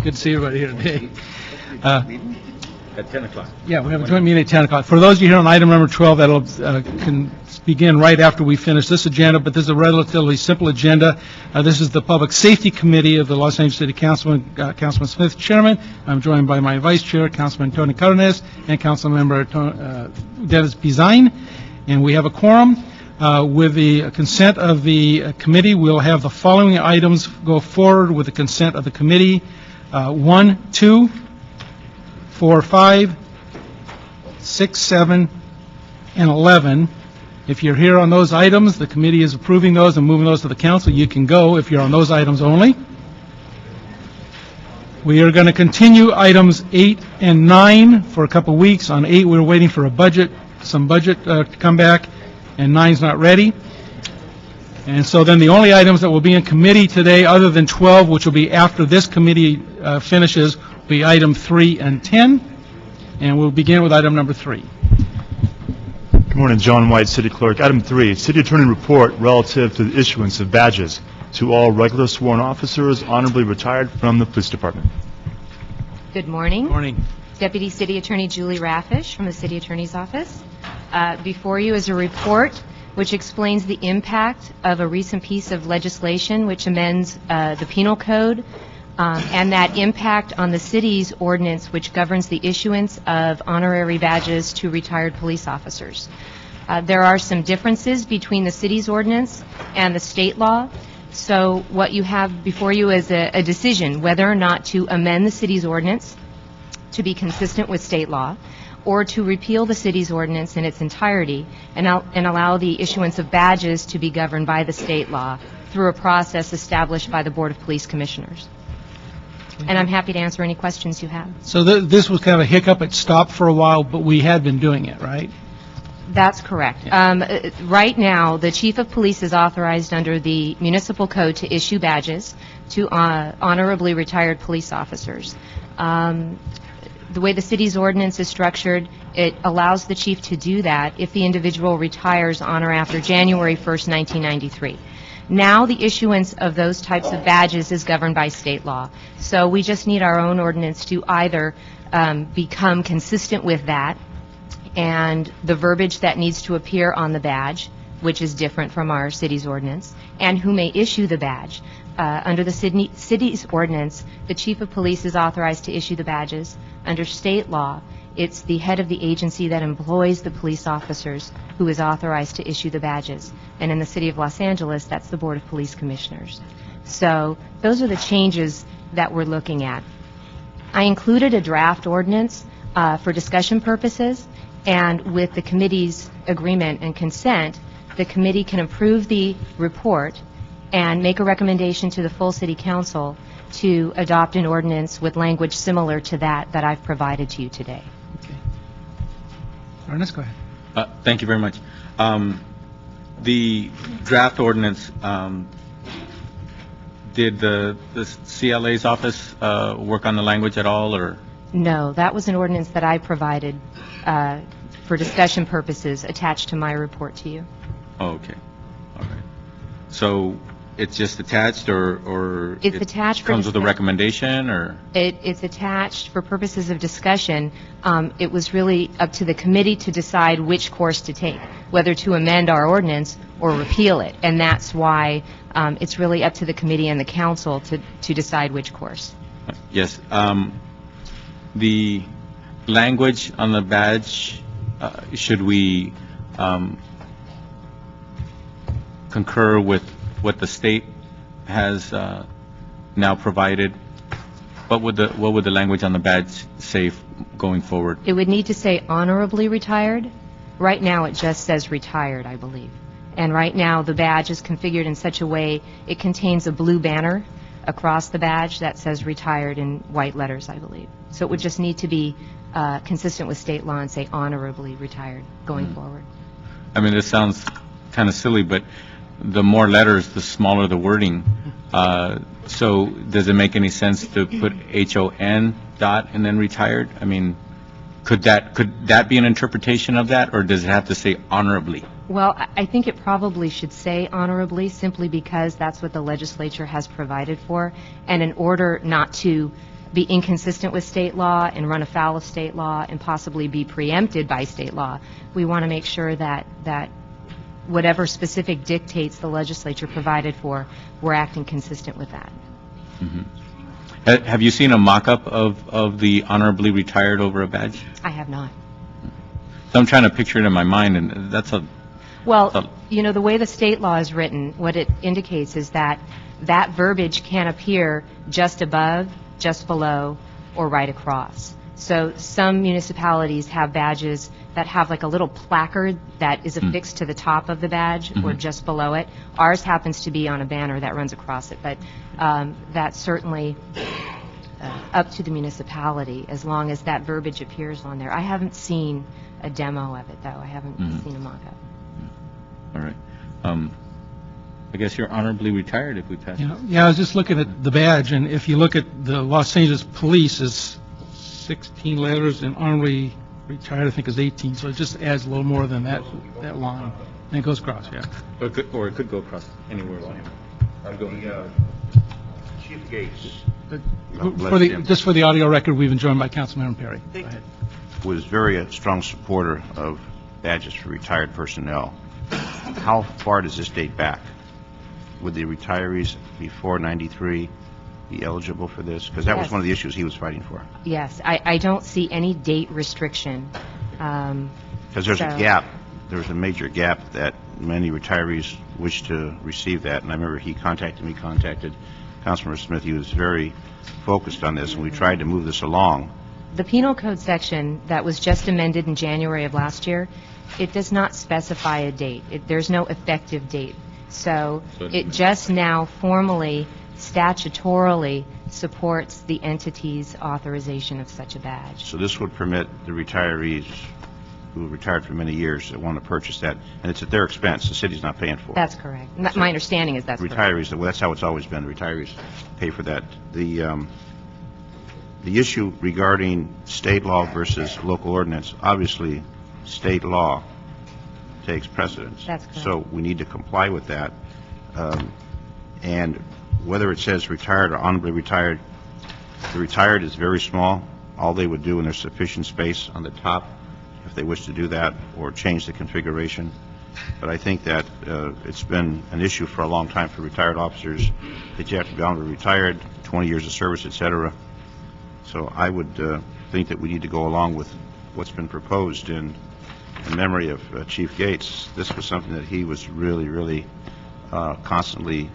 Good to see everybody here today. At 10 o'clock. Yeah, we have a joint meeting at 10 o'clock. For those of you here on item number 12, that'll can begin right after we finish this agenda, but this is a relatively simple agenda. This is the Public Safety Committee of the Los Angeles City Councilman, Councilman Smith, Chairman. I'm joined by my Vice Chair, Councilman Tony Cardenas, and Councilmember Dennis Pizine, and we have a quorum. With the consent of the committee, we'll have the following items go forward with the consent of the committee. 1, 2, 4, 5, 6, 7, and 11. If you're here on those items, the committee is approving those and moving those to the council. You can go if you're on those items only. We are going to continue items 8 and 9 for a couple weeks. On 8, we're waiting for some budget to come back, and 9's not ready. And so then the only items that will be in committee today, other than 12, which will be after this committee finishes, will be item 3 and 10. And we'll begin with item number 3. Good morning, John White, City Clerk. Item 3, City Attorney Report relative to the issuance of badges to all regular sworn officers honorably retired from the Police Department. Good morning. Morning. Deputy City Attorney Julie Raffish from the City Attorney's Office. Before you is a report which explains the impact of a recent piece of legislation which amends the penal code and that impact on the city's ordinance which governs the issuance of honorary badges to retired police officers. There are some differences between the city's ordinance and the state law. So what you have before you is a decision whether or not to amend the city's ordinance to be consistent with state law, or to repeal the city's ordinance in its entirety and allow the issuance of badges to be governed by the state law through a process established by the Board of Police Commissioners. And I'm happy to answer any questions you have. So this was kind of a hiccup. It stopped for a while, but we had been doing it, right? That's correct. Yeah. Right now, the Chief of Police is authorized under the Municipal Code to issue badges to honorably retired police officers. The way the city's ordinance is structured, it allows the chief to do that if the individual retires on or after January 1st, 1993. Now the issuance of those types of badges is governed by state law. So we just need our own ordinance to either become consistent with that and the verbiage that needs to appear on the badge, which is different from our city's ordinance, and who may issue the badge. Under the city's ordinance, the chief of police is authorized to issue the badges. Under state law, it's the head of the agency that employs the police officers who is authorized to issue the badges. And in the city of Los Angeles, that's the Board of Police Commissioners. So those are the changes that we're looking at. I included a draft ordinance for discussion purposes, and with the committee's agreement and consent, the committee can approve the report and make a recommendation to the full City Council to adopt an ordinance with language similar to that I've provided to you today. Okay. Ernest, go ahead. Thank you very much. The draft ordinance, did the CLA's office work on the language at all, or? No, that was an ordinance that I provided for discussion purposes attached to my report to you. Oh, okay. All right. So it's just attached, or It's attached for comes with a discussion. recommendation, or? It's attached for purposes of discussion. It was really up to the committee to decide which course to take, whether to amend our ordinance or repeal it. And that's why it's really up to the committee and the council to decide which course. Yes. The language on the badge, should we concur with what the state has now provided? What would the language on the badge say going forward? It would need to say honorably retired. Right now, it just says retired, I believe. And right now, the badge is configured in such a way it contains a blue banner across the badge that says retired in white letters, I believe. So it would just need to be consistent with state law and say honorably retired going forward. I mean, this sounds kind of silly, but the more letters, the smaller the wording. So does it make any sense to put HON dot and then retired? I mean, could that be an interpretation of that, or does it have to say honorably Well, I think it probably should say honorably, simply because that's what the legislature has provided for. And in order not to be inconsistent with state law and run afoul of state law and possibly be preempted by state law, we want to make sure that whatever specific dictates the legislature provided for, we're acting consistent with that. Have you seen a mock-up of the honorably retired over a badge? I have not. So I'm trying to picture it in my mind, and that's a... Well, you know, the way the state law is written, what it indicates is that that verbiage can appear just above, just below, or right across. So some municipalities have badges that have like a little placard that is affixed to the top of the badge or just below it. Ours happens to be on a banner that runs across it, but that's certainly up to the municipality as long as that verbiage appears on there. I haven't seen a demo of it, though. I haven't seen a mock-up. All right. I guess you're honorably retired if we pass it. Yeah, I was just looking at the badge, and if you look at the Los Angeles Police, it's 16 letters, and honorably retired, I think, is 18, so it just adds a little more than that line. And it goes across, yeah. Or it could go across anywhere along. Chief Gates Just for the audio record, we've been joined by Councilmember Perry. Go ahead. was very a strong supporter of badges for retired personnel. How far does this date back? Would the retirees before 93 be eligible for this? Because that was Yes. one of the issues he was fighting for. Yes, I don't see any date restriction. Because there's a So- gap, there's a major gap that many retirees wish to receive that. And I remember he contacted Councilmember Smith. He was very focused on this, and we tried to move this along. The penal code section that was just amended in January of last year, it does not specify a date. There's no effective date. So it just now formally, statutorily supports the entity's authorization of such a badge. So this would permit the retirees who retired for many years that want to purchase that, and it's at their expense. The city's not paying for it. That's correct. My understanding is that's correct. Retirees, well, that's how it's always been. Retirees pay for that. The issue regarding state law versus local ordinance, obviously, state law takes precedence. That's correct. So we need to comply with that. And whether it says retired or honorably retired, the retired is very small. All they would do, and there's sufficient space on the top if they wish to do that or change the configuration. But I think that it's been an issue for a long time for retired officers that you have to be honorably retired, 20 years of service, et cetera. So I would think that we need to go along with what's been proposed in memory of Chief Gates. This was something that he was really, really constantly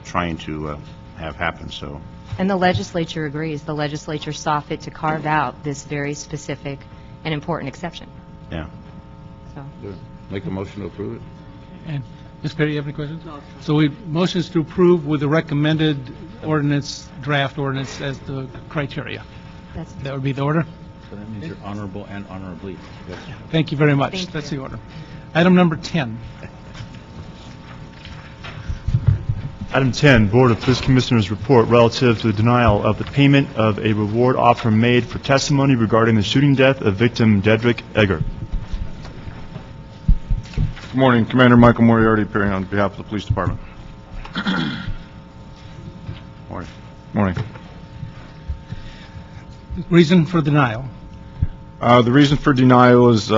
trying to have happen. So, And the legislature agrees. The legislature saw fit to carve out this very specific and important exception. yeah. So, Make a motion to approve it? And Ms. Perry, you have any questions? No. So motions to approve with the recommended ordinance, draft ordinance as the criteria. that's, That would be the order? So that means you're honorable and honorably. Yes. Thank you very much. Thank That's you. the order. Item number 10. Item 10, Board of Police Commissioners report relative to the denial of the payment of a reward offer made for testimony regarding the shooting death of victim Dedrick Egger. Good morning, Commander Michael Moriarty appearing on behalf of the Police Department. Morning. Morning. Reason for denial? The reason for denial is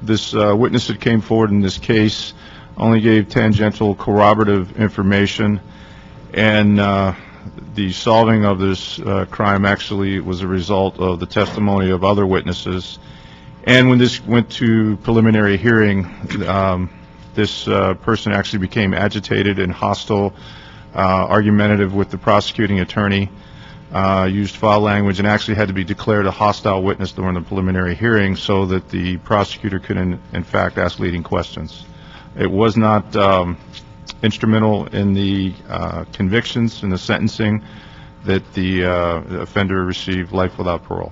this witness that came forward in this case only gave tangential corroborative information, and the solving of this crime actually was a result of the testimony of other witnesses. And when this went to preliminary hearing, this person actually became agitated and hostile, argumentative with the prosecuting attorney, used foul language, and actually had to be declared a hostile witness during the preliminary hearing so that the prosecutor could, in fact, ask leading questions. It was not instrumental in the convictions and the sentencing that the offender received life without parole.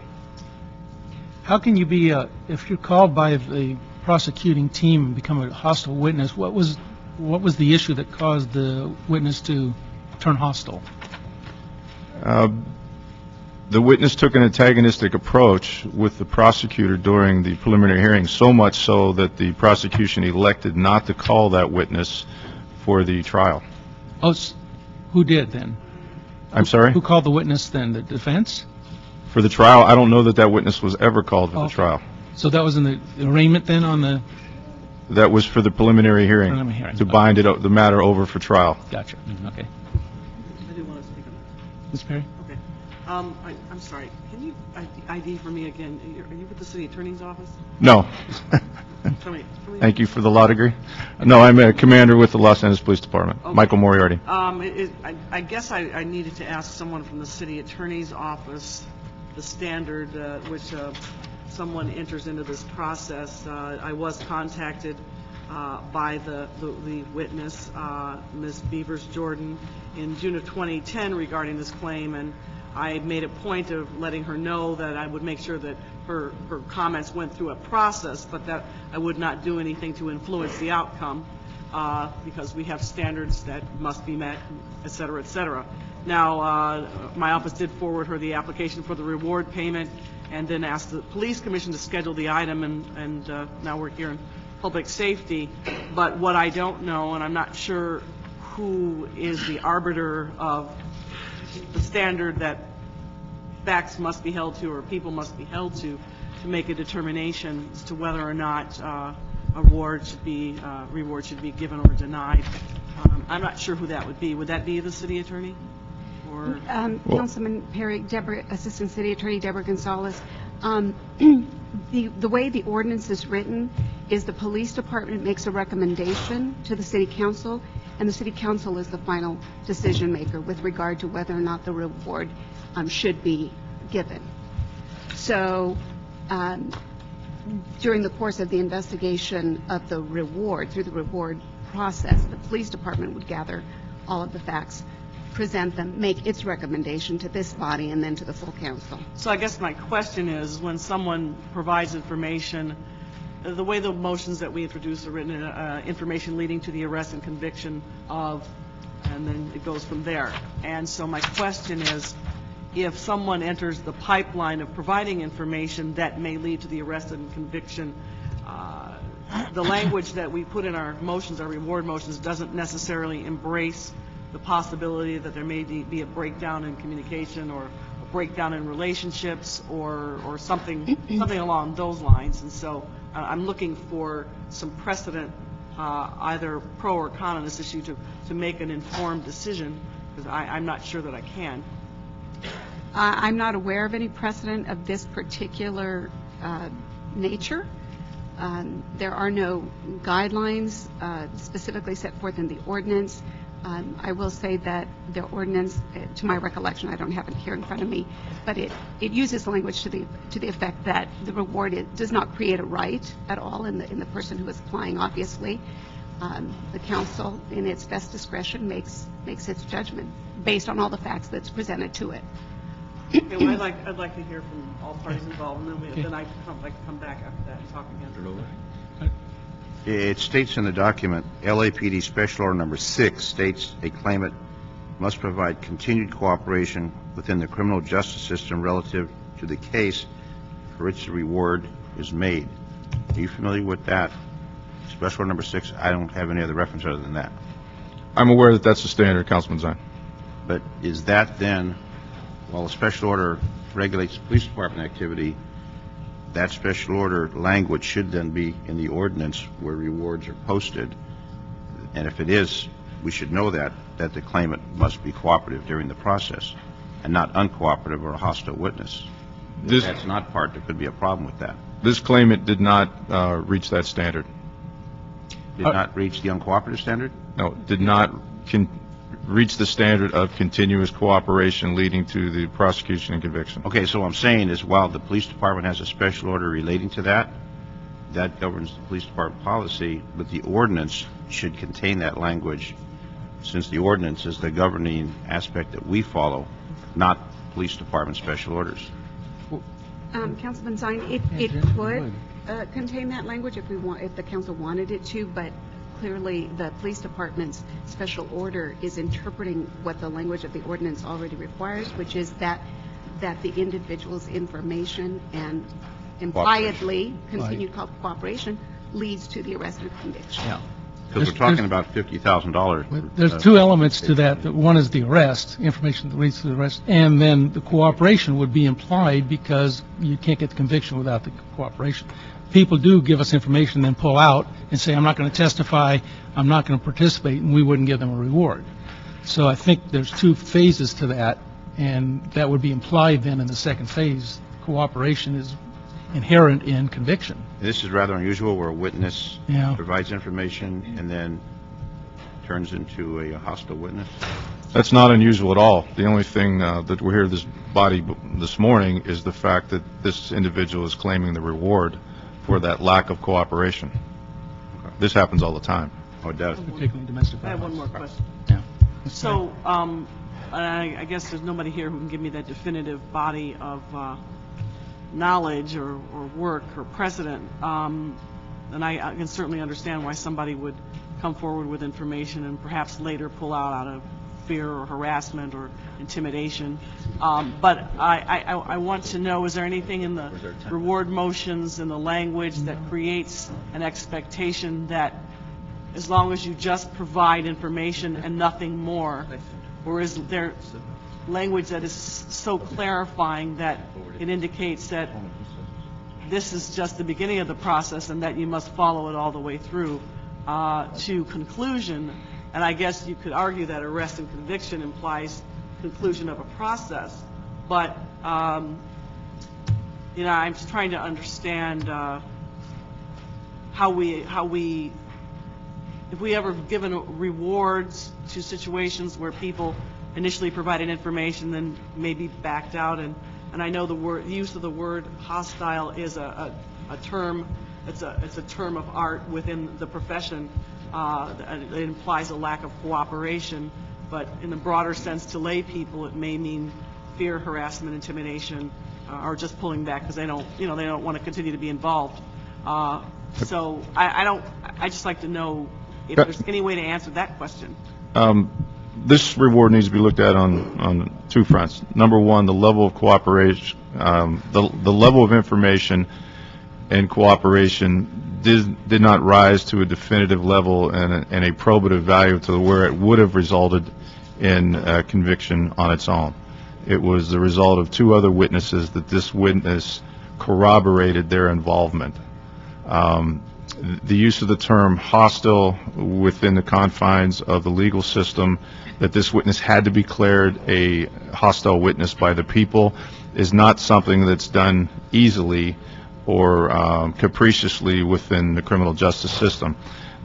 How can you be, if you're called by the prosecuting team and become a hostile witness, what was the issue that caused the witness to turn hostile? The witness took an antagonistic approach with the prosecutor during the preliminary hearing, so much so that the prosecution elected not to call that witness for the trial. Oh, who did then? I'm sorry? Who called the witness then? The defense? For the trial, I don't know that that witness was ever called for the Okay. trial. So that was in the arraignment then on the, That was for the preliminary hearing. Preliminary hearing, To okay. bind the matter over for trial. gotcha, okay. I do want to speak on Ms. Perry? that. Okay. I'm sorry. Can you ID for me again? Are you with the city attorney's office? No. Tell me. Thank you for the law degree. No, I'm a commander with the Los Angeles Police Department, Okay. Michael Moriarty. I guess I needed to ask someone from the city attorney's office the standard which someone enters into this process. I was contacted by the witness, Ms. Beavers Jordan, in June of 2010 regarding this claim, and I made a point of letting her know that I would make sure that her comments went through a process, but that I would not do anything to influence the outcome, because we have standards that must be met, et cetera, et cetera. Now, my office did forward her the application for the reward payment, and then asked the police commission to schedule the item, and now we're here in public safety. But what I don't know, and I'm not sure who is the arbiter of the standard that facts must be held to or people must be held to make a determination as to whether or not reward should be given or denied. I'm not sure who that would be. Would that be the city attorney? Or Councilman Perry, Assistant City Attorney Deborah Gonzalez. The way the ordinance is written is the police department makes a recommendation to the city council, and the city council is the final decision maker with regard to whether or not the reward should be given. So during the course of the investigation of the reward, through the reward process, the police department would gather all of the facts, present them, make its recommendation to this body, and then to the full council. So I guess my question is, when someone provides information, the way the motions that we introduce are written, information leading to the arrest and conviction of, and then it goes from there. And so my question is, if someone enters the pipeline of providing information that may lead to the arrest and conviction, the language that we put in our motions, our reward motions, doesn't necessarily embrace the possibility that there may be a breakdown in communication or a breakdown in relationships or something along those lines. And so I'm looking for some precedent, either pro or con on this issue, to make an informed decision, because I'm not sure that I can. I'm not aware of any precedent of this particular nature. There are no guidelines specifically set forth in the ordinance. I will say that the ordinance, to my recollection, I don't have it here in front of me, but it uses language to the effect that the reward does not create a right at all in the person who is applying. Obviously, the council, in its best discretion, makes its judgment based on all the facts that's presented to it. Okay, well, I'd like to hear from all parties involved, and then I'd like to come back after that and talk again. It states in the document, LAPD Special Order Number 6 states a claimant must provide continued cooperation within the criminal justice system relative to the case for which the reward is made. Are you familiar with that? Special Order Number 6, I don't have any other reference other than that. I'm aware that that's the standard, Councilman Zine. But is that then, while a special order regulates police department activity, that special order language should then be in the ordinance where rewards are posted? And if it is, we should know that the claimant must be cooperative during the process and not uncooperative or a hostile witness. If that's not part, there could be a problem with that. This claimant did not reach that standard. Did not reach the uncooperative standard? No, did not reach the standard of continuous cooperation leading to the prosecution and conviction. Okay, so what I'm saying is, while the police department has a special order relating to that, that governs the police department policy, but the ordinance should contain that language, since the ordinance is the governing aspect that we follow, not police department special orders. Councilman Zine, it could contain that language if the council wanted it to, but clearly the police department's special order is interpreting what the language of the ordinance already requires, which is that that the individual's information and impliedly continued cooperation leads to the arrest or conviction. Yeah. Because we're talking about $50,000. There's two elements to that. One is the arrest, information that leads to the arrest, and then the cooperation would be implied because you can't get the conviction without the cooperation. People do give us information, then pull out and say, I'm not going to testify, I'm not going to participate, and we wouldn't give them a reward. So I think there's two phases to that, and that would be implied then in the second phase. Cooperation is inherent in conviction. This is rather unusual where a witness Yeah. provides information and then turns into a hostile witness. That's not unusual at all. The only thing that we're here this body this morning is the fact that this individual is claiming the reward for that lack of cooperation. This happens all the time. Oh, it does. Particularly domestic I have violence. one more question. Yeah. So, I guess there's nobody here who can give me that definitive body of knowledge or work or precedent. And I can certainly understand why somebody would come forward with information and perhaps later pull out of fear or harassment or intimidation. But I want to know, is there anything in the reward motions and the language that creates an expectation that as long as you just provide information and nothing more, or is there language that is so clarifying that it indicates that this is just the beginning of the process and that you must follow it all the way through to conclusion? And I guess you could argue that arrest and conviction implies conclusion of a process. But, I'm just trying to understand how we, if we ever given rewards to situations where people initially provided information, then maybe backed out, and I know the use of the word hostile is a term, it's a term of art within the profession. It implies a lack of cooperation, but in the broader sense to lay people, it may mean fear, harassment, intimidation, or just pulling back because they don't want to continue to be involved. So I just like to know if there's any way to answer that question. This reward needs to be looked at on two fronts. Number one, the level of cooperation, the level of information and cooperation did not rise to a definitive level and a probative value to where it would have resulted in conviction on its own. It was the result of two other witnesses that this witness corroborated their involvement. The use of the term hostile within the confines of the legal system, that this witness had to be declared a hostile witness by the people, is not something that's done easily or capriciously within the criminal justice system.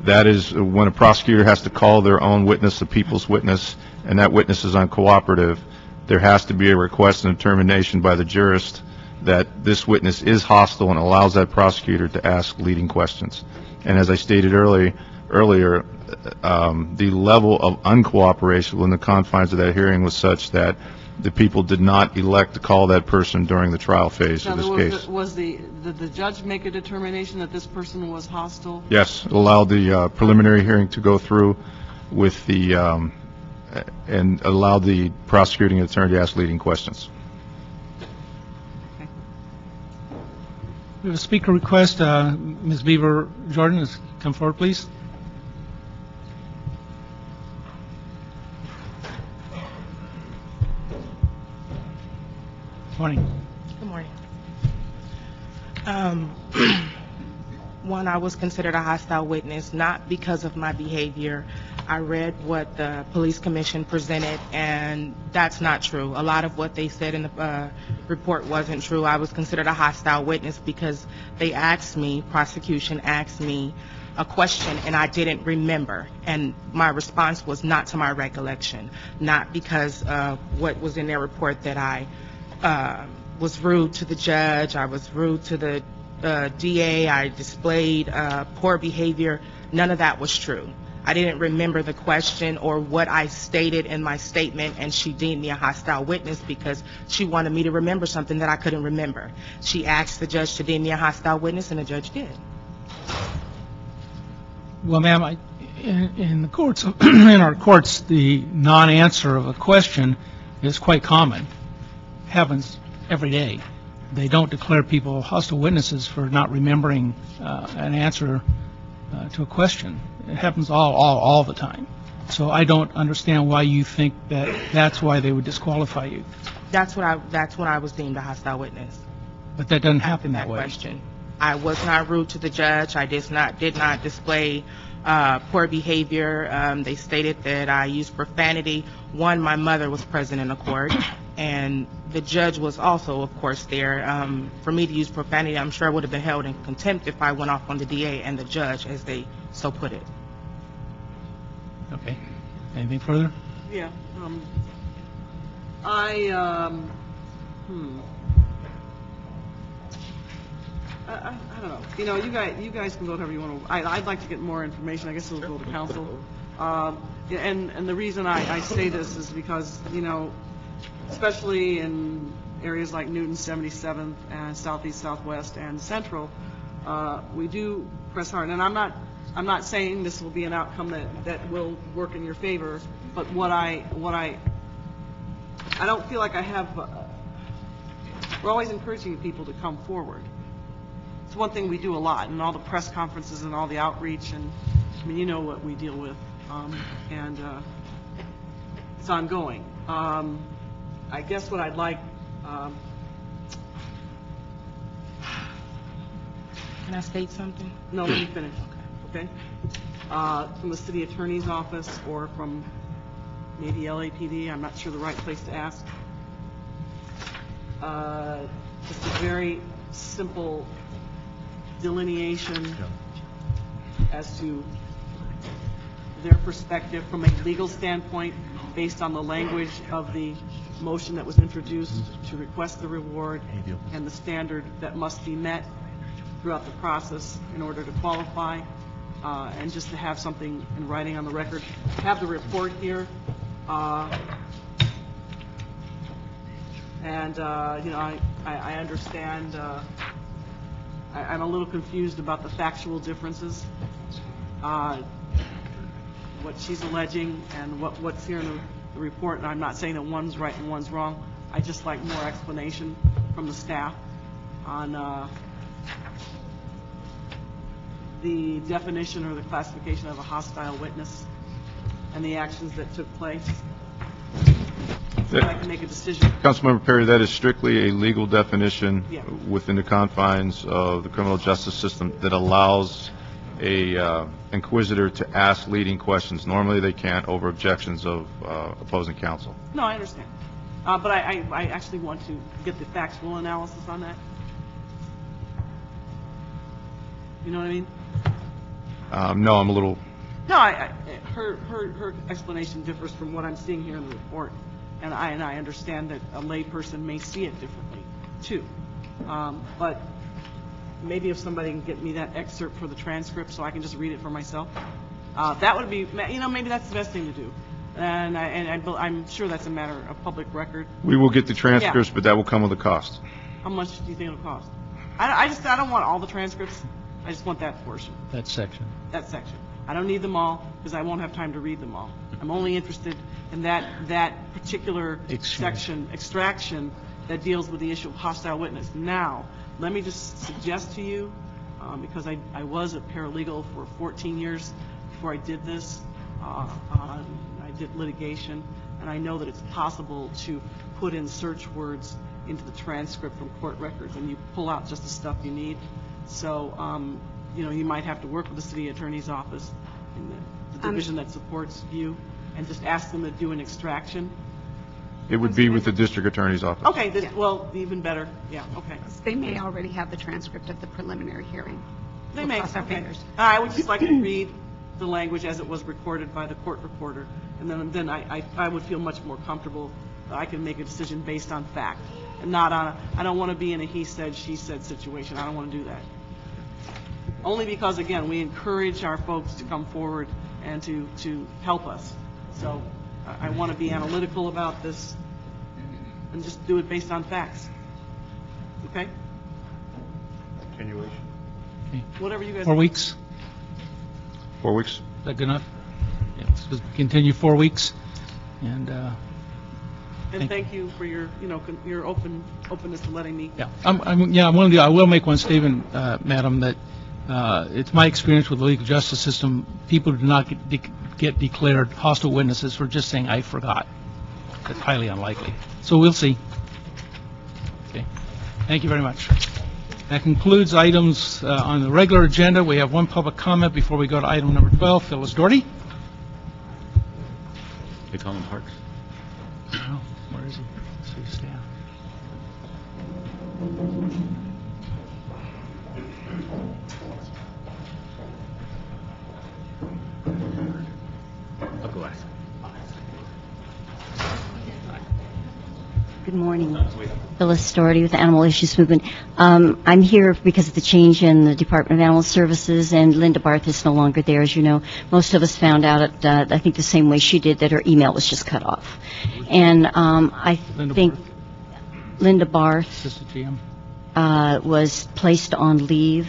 That is when a prosecutor has to call their own witness, the people's witness, and that witness is uncooperative, there has to be a request and determination by the jurist that this witness is hostile and allows that prosecutor to ask leading questions. And as I stated earlier, the level of uncooperation within the confines of that hearing was such that the people did not elect to call that person during the trial phase of this case. Did the judge make a determination that this person was hostile? Yes, it allowed the preliminary hearing to go through with the, and allowed the prosecuting attorney to ask leading questions. We have a speaker request. Ms. Beaver Jordan, come forward, please. Morning. Good morning. One, I was considered a hostile witness, not because of my behavior. I read what the police commission presented, and that's not true. A lot of what they said in the report wasn't true. I was considered a hostile witness because they asked me, prosecution asked me a question, and I didn't remember. And my response was not to my recollection, not because of what was in their report that I was rude to the judge, I was rude to the DA, I displayed poor behavior. None of that was true. I didn't remember the question or what I stated in my statement, and she deemed me a hostile witness because she wanted me to remember something that I couldn't remember. She asked the judge to deem me a hostile witness, and the judge did. Well, ma'am, in the courts, in our courts, the non-answer of a question is quite common. happens every day. They don't declare people hostile witnesses for not remembering an answer to a question. It happens all the time. So I don't understand why you think that that's why they would disqualify you. That's when I was deemed a hostile witness. But that doesn't happen that way. Question. I was not rude to the judge. I did not display poor behavior. They stated that I used profanity. One, my mother was present in the court, and the judge was also, of course, there. For me to use profanity, I'm sure I would have been held in contempt if I went off on the DA and the judge, as they so put it. Okay. Anything further? Yeah. I don't know. You know, you guys can vote however you want to. I'd like to get more information. I guess it'll go to council. And the reason I say this is because, you know, especially in areas like Newton, 77th, and Southeast, Southwest, and Central, we do press hard. And I'm not saying this will be an outcome that will work in your favor, but what I don't feel like I have. We're always encouraging people to come forward. It's one thing we do a lot, and all the press conferences and all the outreach, and I mean, you know what we deal with, and it's ongoing. I guess what I'd like. Can I state something? No, let me finish. Okay. From the city attorney's office or from maybe LAPD, I'm not sure the right place to ask. Just a very simple delineation as to their perspective from a legal standpoint based on the language of the motion that was introduced to request the reward and the standard that must be met throughout the process in order to qualify, and just to have something in writing on the record. Have the report here, and you know, I understand. I'm a little confused about the factual differences, what she's alleging and what's here in the report. And I'm not saying that one's right and one's wrong. I just like more explanation from the staff on the definition or the classification of a hostile witness and the actions that took place. So I can make a decision. Councilmember Perry, that is strictly a legal definition Yeah. within the confines of the criminal justice system that allows a inquisitor to ask leading questions. Normally, they can't over objections of opposing counsel. No, I understand. But I actually want to get the factual analysis on that. You know what I mean? No, I'm a little... No, her explanation differs from what I'm seeing here in the report, and I understand that a layperson may see it differently too. But maybe if somebody can get me that excerpt for the transcript so I can just read it for myself, that would be, you know, maybe that's the best thing to do. And I'm sure that's a matter of public record. We will get the transcripts, but that will come with a cost. How much do you think it'll cost? I don't want all the transcripts. I just want that portion. That section. That section. I don't need them all because I won't have time to read them all. I'm only interested in that particular section, extraction, that deals with the issue of hostile witness. Now, let me just suggest to you, because I was a paralegal for 14 years before I did this. I did litigation, and I know that it's possible to put in search words into the transcript from court records, and you pull out just the stuff you need. So, you know, you might have to work with the city attorney's office in the division that supports you and just ask them to do an extraction. It would be with the district attorney's office. Okay, well, even better. Yeah, okay. They may already have the transcript of the preliminary hearing. They We'll may. cross our Okay. fingers. I would just like to read the language as it was recorded by the court reporter, and then I would feel much more comfortable that I can make a decision based on fact and not on I don't want to be in a he said, she said situation. I don't want to do that. Only because, again, we encourage our folks to come forward and to help us. So I want to be analytical about this and just do it based on facts. Okay? Continuation. Okay. Whatever you guys... 4 weeks? 4 weeks? Is that good enough? Yeah, let's just continue 4 weeks. And And thank you for your, your openness to letting me. Yeah, I will make one statement, Madam, that it's my experience with the legal justice system, people do not get declared hostile witnesses for just saying, "I forgot." That's highly unlikely. So we'll see. Okay. Thank you very much. That concludes items on the regular agenda. We have one public comment before we go to item number 12. Phyllis Doherty. It's on the Parks. Oh, where is he? City staff. I'll go ask. Good morning. Phyllis Doherty with the Animal Issues Movement. I'm here because of the change in the Department of Animal Services, and Linda Barth is no longer there, as you know. Most of us found out, I think, the same way she did, that her email was just cut off. And I think Linda Barth Assistant GM. was placed on leave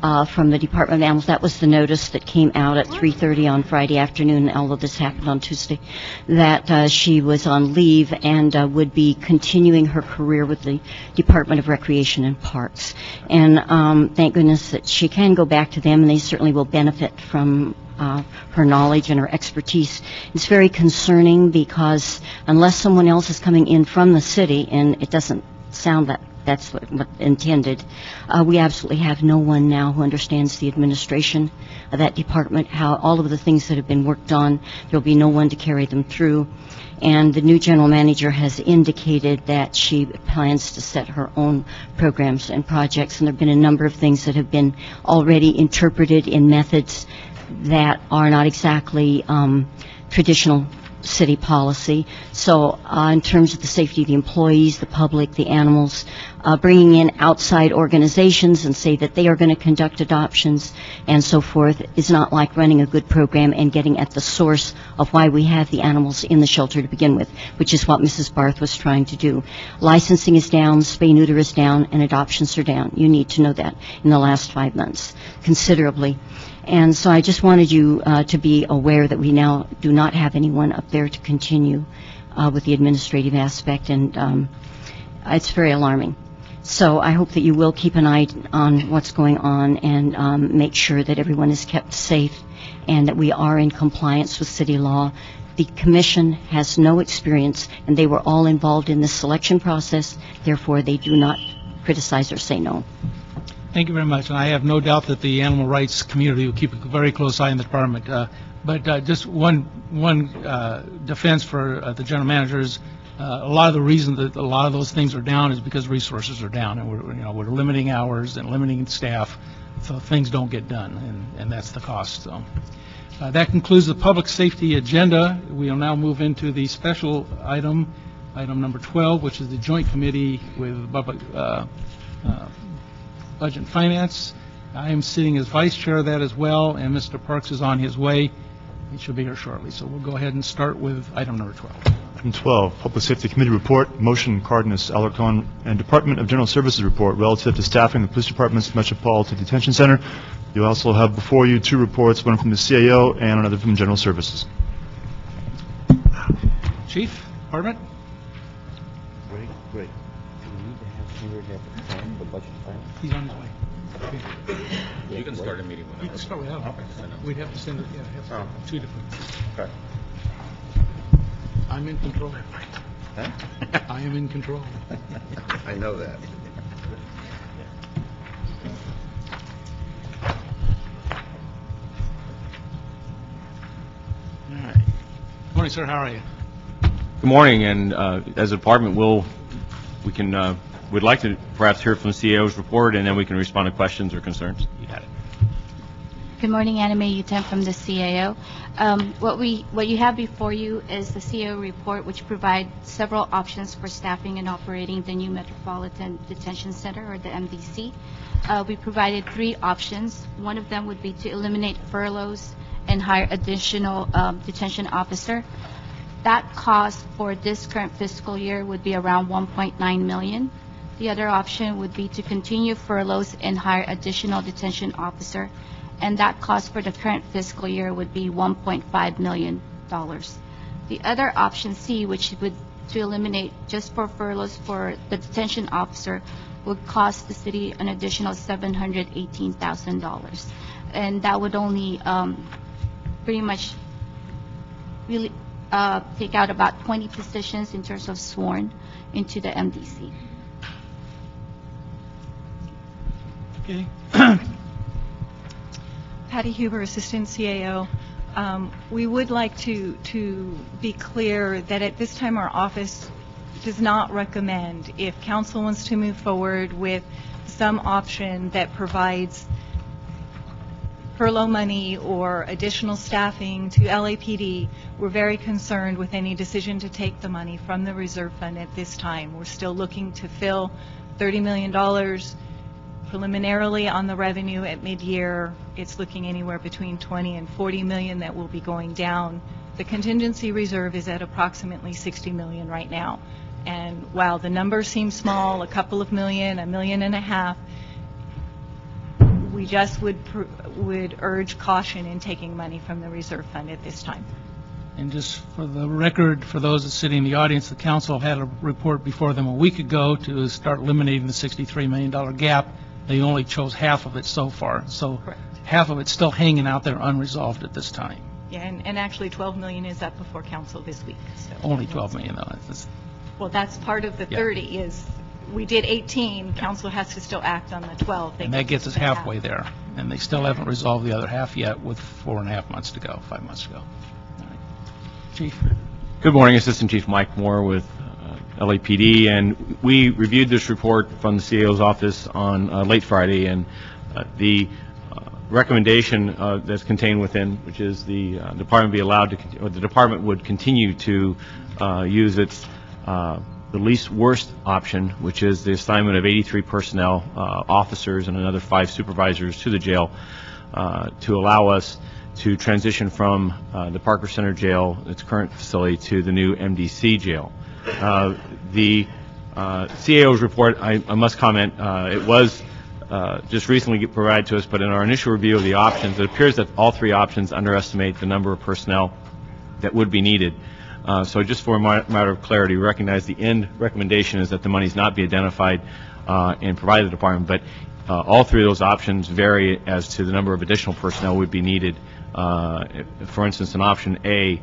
from the Department of Animals. That was the notice that came out at 3:30 on Friday afternoon, although this happened on Tuesday, that she was on leave and would be continuing her career with the Department of Recreation and Parks. And thank goodness that she can go back to them, and they certainly will benefit from her knowledge and her expertise. It's very concerning because unless someone else is coming in from the city, and it doesn't sound that that's what intended, we absolutely have no one now who understands the administration of that department, how all of the things that have been worked on, there'll be no one to carry them through. And the new general manager has indicated that she plans to set her own programs and projects, and there have been a number of things that have been already interpreted in methods that are not exactly traditional city policy. So in terms of the safety of the employees, the public, the animals, bringing in outside organizations and say that they are going to conduct adoptions and so forth is not like running a good program and getting at the source of why we have the animals in the shelter to begin with, which is what Mrs. Barth was trying to do. Licensing is down, spay-neuter is down, and adoptions are down. You need to know that in the last 5 months, considerably. And so I just wanted you to be aware that we now do not have anyone up there to continue with the administrative aspect, and it's very alarming. So I hope that you will keep an eye on what's going on and make sure that everyone is kept safe and that we are in compliance with city law. The commission has no experience, and they were all involved in this selection process. Therefore, they do not criticize or say no. Thank you very much, and I have no doubt that the animal rights community will keep a very close eye on the department. But just one defense for the general managers. A lot of the reason that a lot of those things are down is because resources are down, and we're limiting hours and limiting staff, so things don't get done, and that's the cost. So that concludes the public safety agenda. We will now move into the special item number 12, which is the joint committee with public. Budget and Finance. I am sitting as vice chair of that as well, and Mr. Parks is on his way. He should be here shortly. So we'll go ahead and start with item number 12. Item 12, Public Safety Committee Report, Motion Cardenas, Alarcon, and Department of General Services Report relative to staffing the Police Department's Metropolitan Detention Center. You also have before you 2 reports, one from the CAO and another from General Services. Chief, Department? Great. Do we need to have Peter have a plan for budget finance? He's on his way. You can start a meeting You whenever. can start with that. We'd have to send it, have 2 different. Okay. I'm in control. Huh? I am in control. I know that. All right. Morning, sir. How are you? Good morning, and as a department, we'd like to perhaps hear from the CAO's report, and then we can respond to questions or concerns. You got it. Good morning, Anna Mae Utem from the CAO. What you have before you is the CAO report, which provides several options for staffing and operating the new Metropolitan Detention Center, or the MDC. We provided 3 options. One of them would be to eliminate furloughs and hire additional detention officer. That cost for this current fiscal year would be around $1.9 million. The other option would be to continue furloughs and hire additional detention officer, and that cost for the current fiscal year would be $1.5 million. The other option C, which would to eliminate just for furloughs for the detention officer would cost the city an additional $718,000. And that would only pretty much really take out about 20 positions in terms of sworn into the MDC. Okay. Patty Huber, Assistant CAO. We would like to be clear that at this time our office does not recommend, if council wants to move forward with some option that provides furlough money or additional staffing to LAPD, we're very concerned with any decision to take the money from the reserve fund at this time. We're still looking to fill $30 million preliminarily on the revenue. At mid-year, it's looking anywhere between 20 and 40 million that will be going down. The contingency reserve is at approximately 60 million right now. And while the number seems small, a couple of million, $1.5 million, we just would urge caution in taking money from the reserve fund at this time. And just for the record, for those that sit in the audience, the council had a report before them a week ago to start eliminating the $63 million gap. They only chose half of it so far. So Correct. half of it's still hanging out there unresolved at this time. Yeah, and actually 12 million is up before council this week. So. Only 12 million, though. Well, that's part of the 30 is, we did 18, council has to still act on the 12. And that gets us halfway there. And they still haven't resolved the other half yet with 4.5 months to go, 5 months to go. All right. Chief. Good morning, Assistant Chief Mike Moore with LAPD, and we reviewed this report from the CAO's office on late Friday, and the recommendation that's contained within, which is the department be allowed to, or the department would continue to use its the least worst option, which is the assignment of 83 personnel, officers, and another 5 supervisors to the jail to allow us to transition from the Parker Center Jail, its current facility, to the new MDC jail. The CAO's report, I must comment, it was just recently provided to us, but in our initial review of the options, it appears that all 3 options underestimate the number of personnel that would be needed. So just for a matter of clarity, we recognize the end recommendation is that the monies not be identified and provided to the department, but all 3 of those options vary as to the number of additional personnel would be needed. For instance, in option A,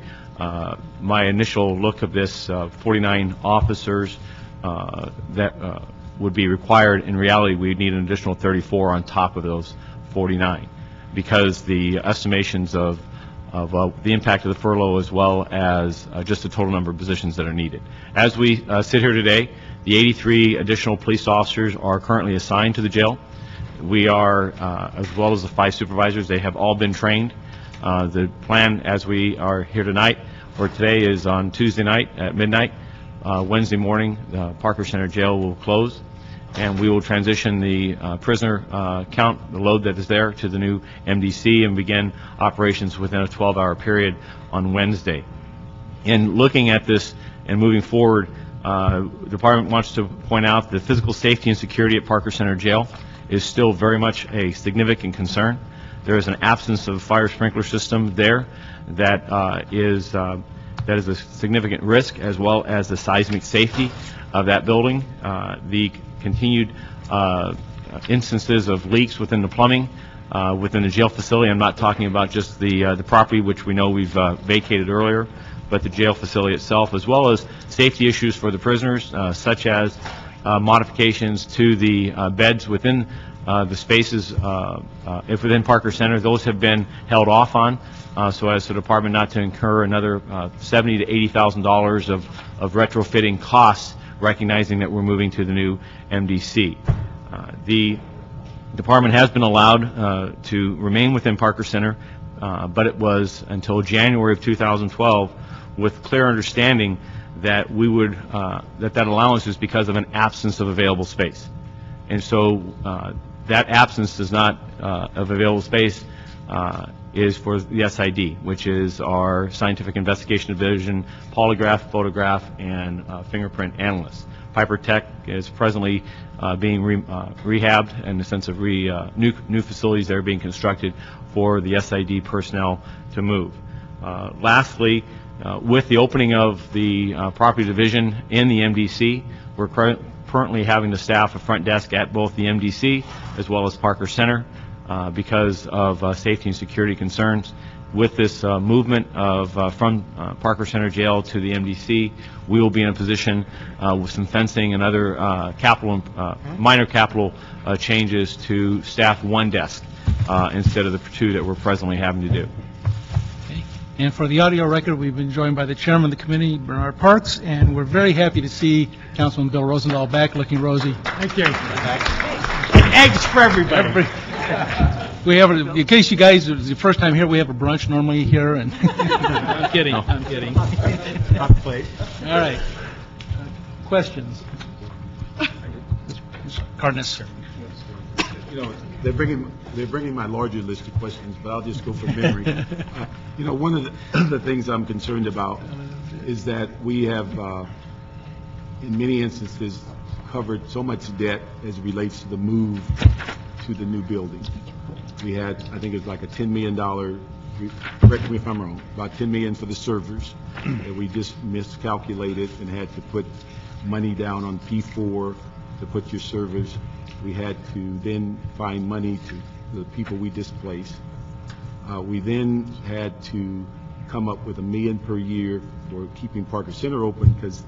my initial look of this, 49 officers that would be required. In reality, we'd need an additional 34 on top of those 49, because the estimations of the impact of the furlough, as well as just the total number of positions that are needed. As we sit here today, the 83 additional police officers are currently assigned to the jail. We are, as well as the 5 supervisors, they have all been trained. The plan, as we are here tonight, or today, is on Tuesday night at midnight. Wednesday morning, the Parker Center Jail will close, and we will transition the prisoner count, the load that is there, to the new MDC and begin operations within a 12-hour period on Wednesday. In looking at this and moving forward, the department wants to point out that physical safety and security at Parker Center Jail is still very much a significant concern. There is an absence of a fire sprinkler system there that is a significant risk, as well as the seismic safety of that building. The continued instances of leaks within the plumbing within the jail facility. I'm not talking about just the property, which we know we've vacated earlier, but the jail facility itself, as well as safety issues for the prisoners, such as modifications to the beds within the spaces if within Parker Center. Those have been held off on, so as the department not to incur another $70,000 to $80,000 of retrofitting costs, recognizing that we're moving to the new MDC. The department has been allowed to remain within Parker Center, but it was until January of 2012 with clear understanding that we would that allowance is because of an absence of available space. And so that absence is not of available space is for the SID, which is our Scientific Investigation Division, polygraph, photograph, and fingerprint analysts. Piper Tech is presently being rehabbed in the sense of new facilities that are being constructed for the SID personnel to move. Lastly, With the opening of the property division in the MDC, we're currently having to staff a front desk at both the MDC as well as Parker Center because of safety and security concerns. With this movement of from Parker Center Jail to the MDC, we will be in a position with some fencing and other minor capital changes to staff one desk instead of the two that we're presently having to do. Okay. And for the audio record, we've been joined by the chairman of the committee, Bernard Parks, and we're very happy to see Councilman Bill Rosendahl back, looking rosy. Thank you. Eggs for everybody. We have, in case you guys, it's your first time here, we have a brunch normally here, and... I'm kidding, I'm kidding. Not played. All right. Questions? Mr. Cardenas. You know, they're bringing my larger list of questions, but I'll just go from memory. One of the things I'm concerned about is that we have, in many instances, covered so much debt as it relates to the move to the new building. We had, I think it was like a $10 million, correct me if I'm wrong, about $10 million for the servers that we just miscalculated and had to put money down on P4 to put your servers. We had to then find money to the people we displaced. We then had to come up with $1 million per year for keeping Parker Center open, because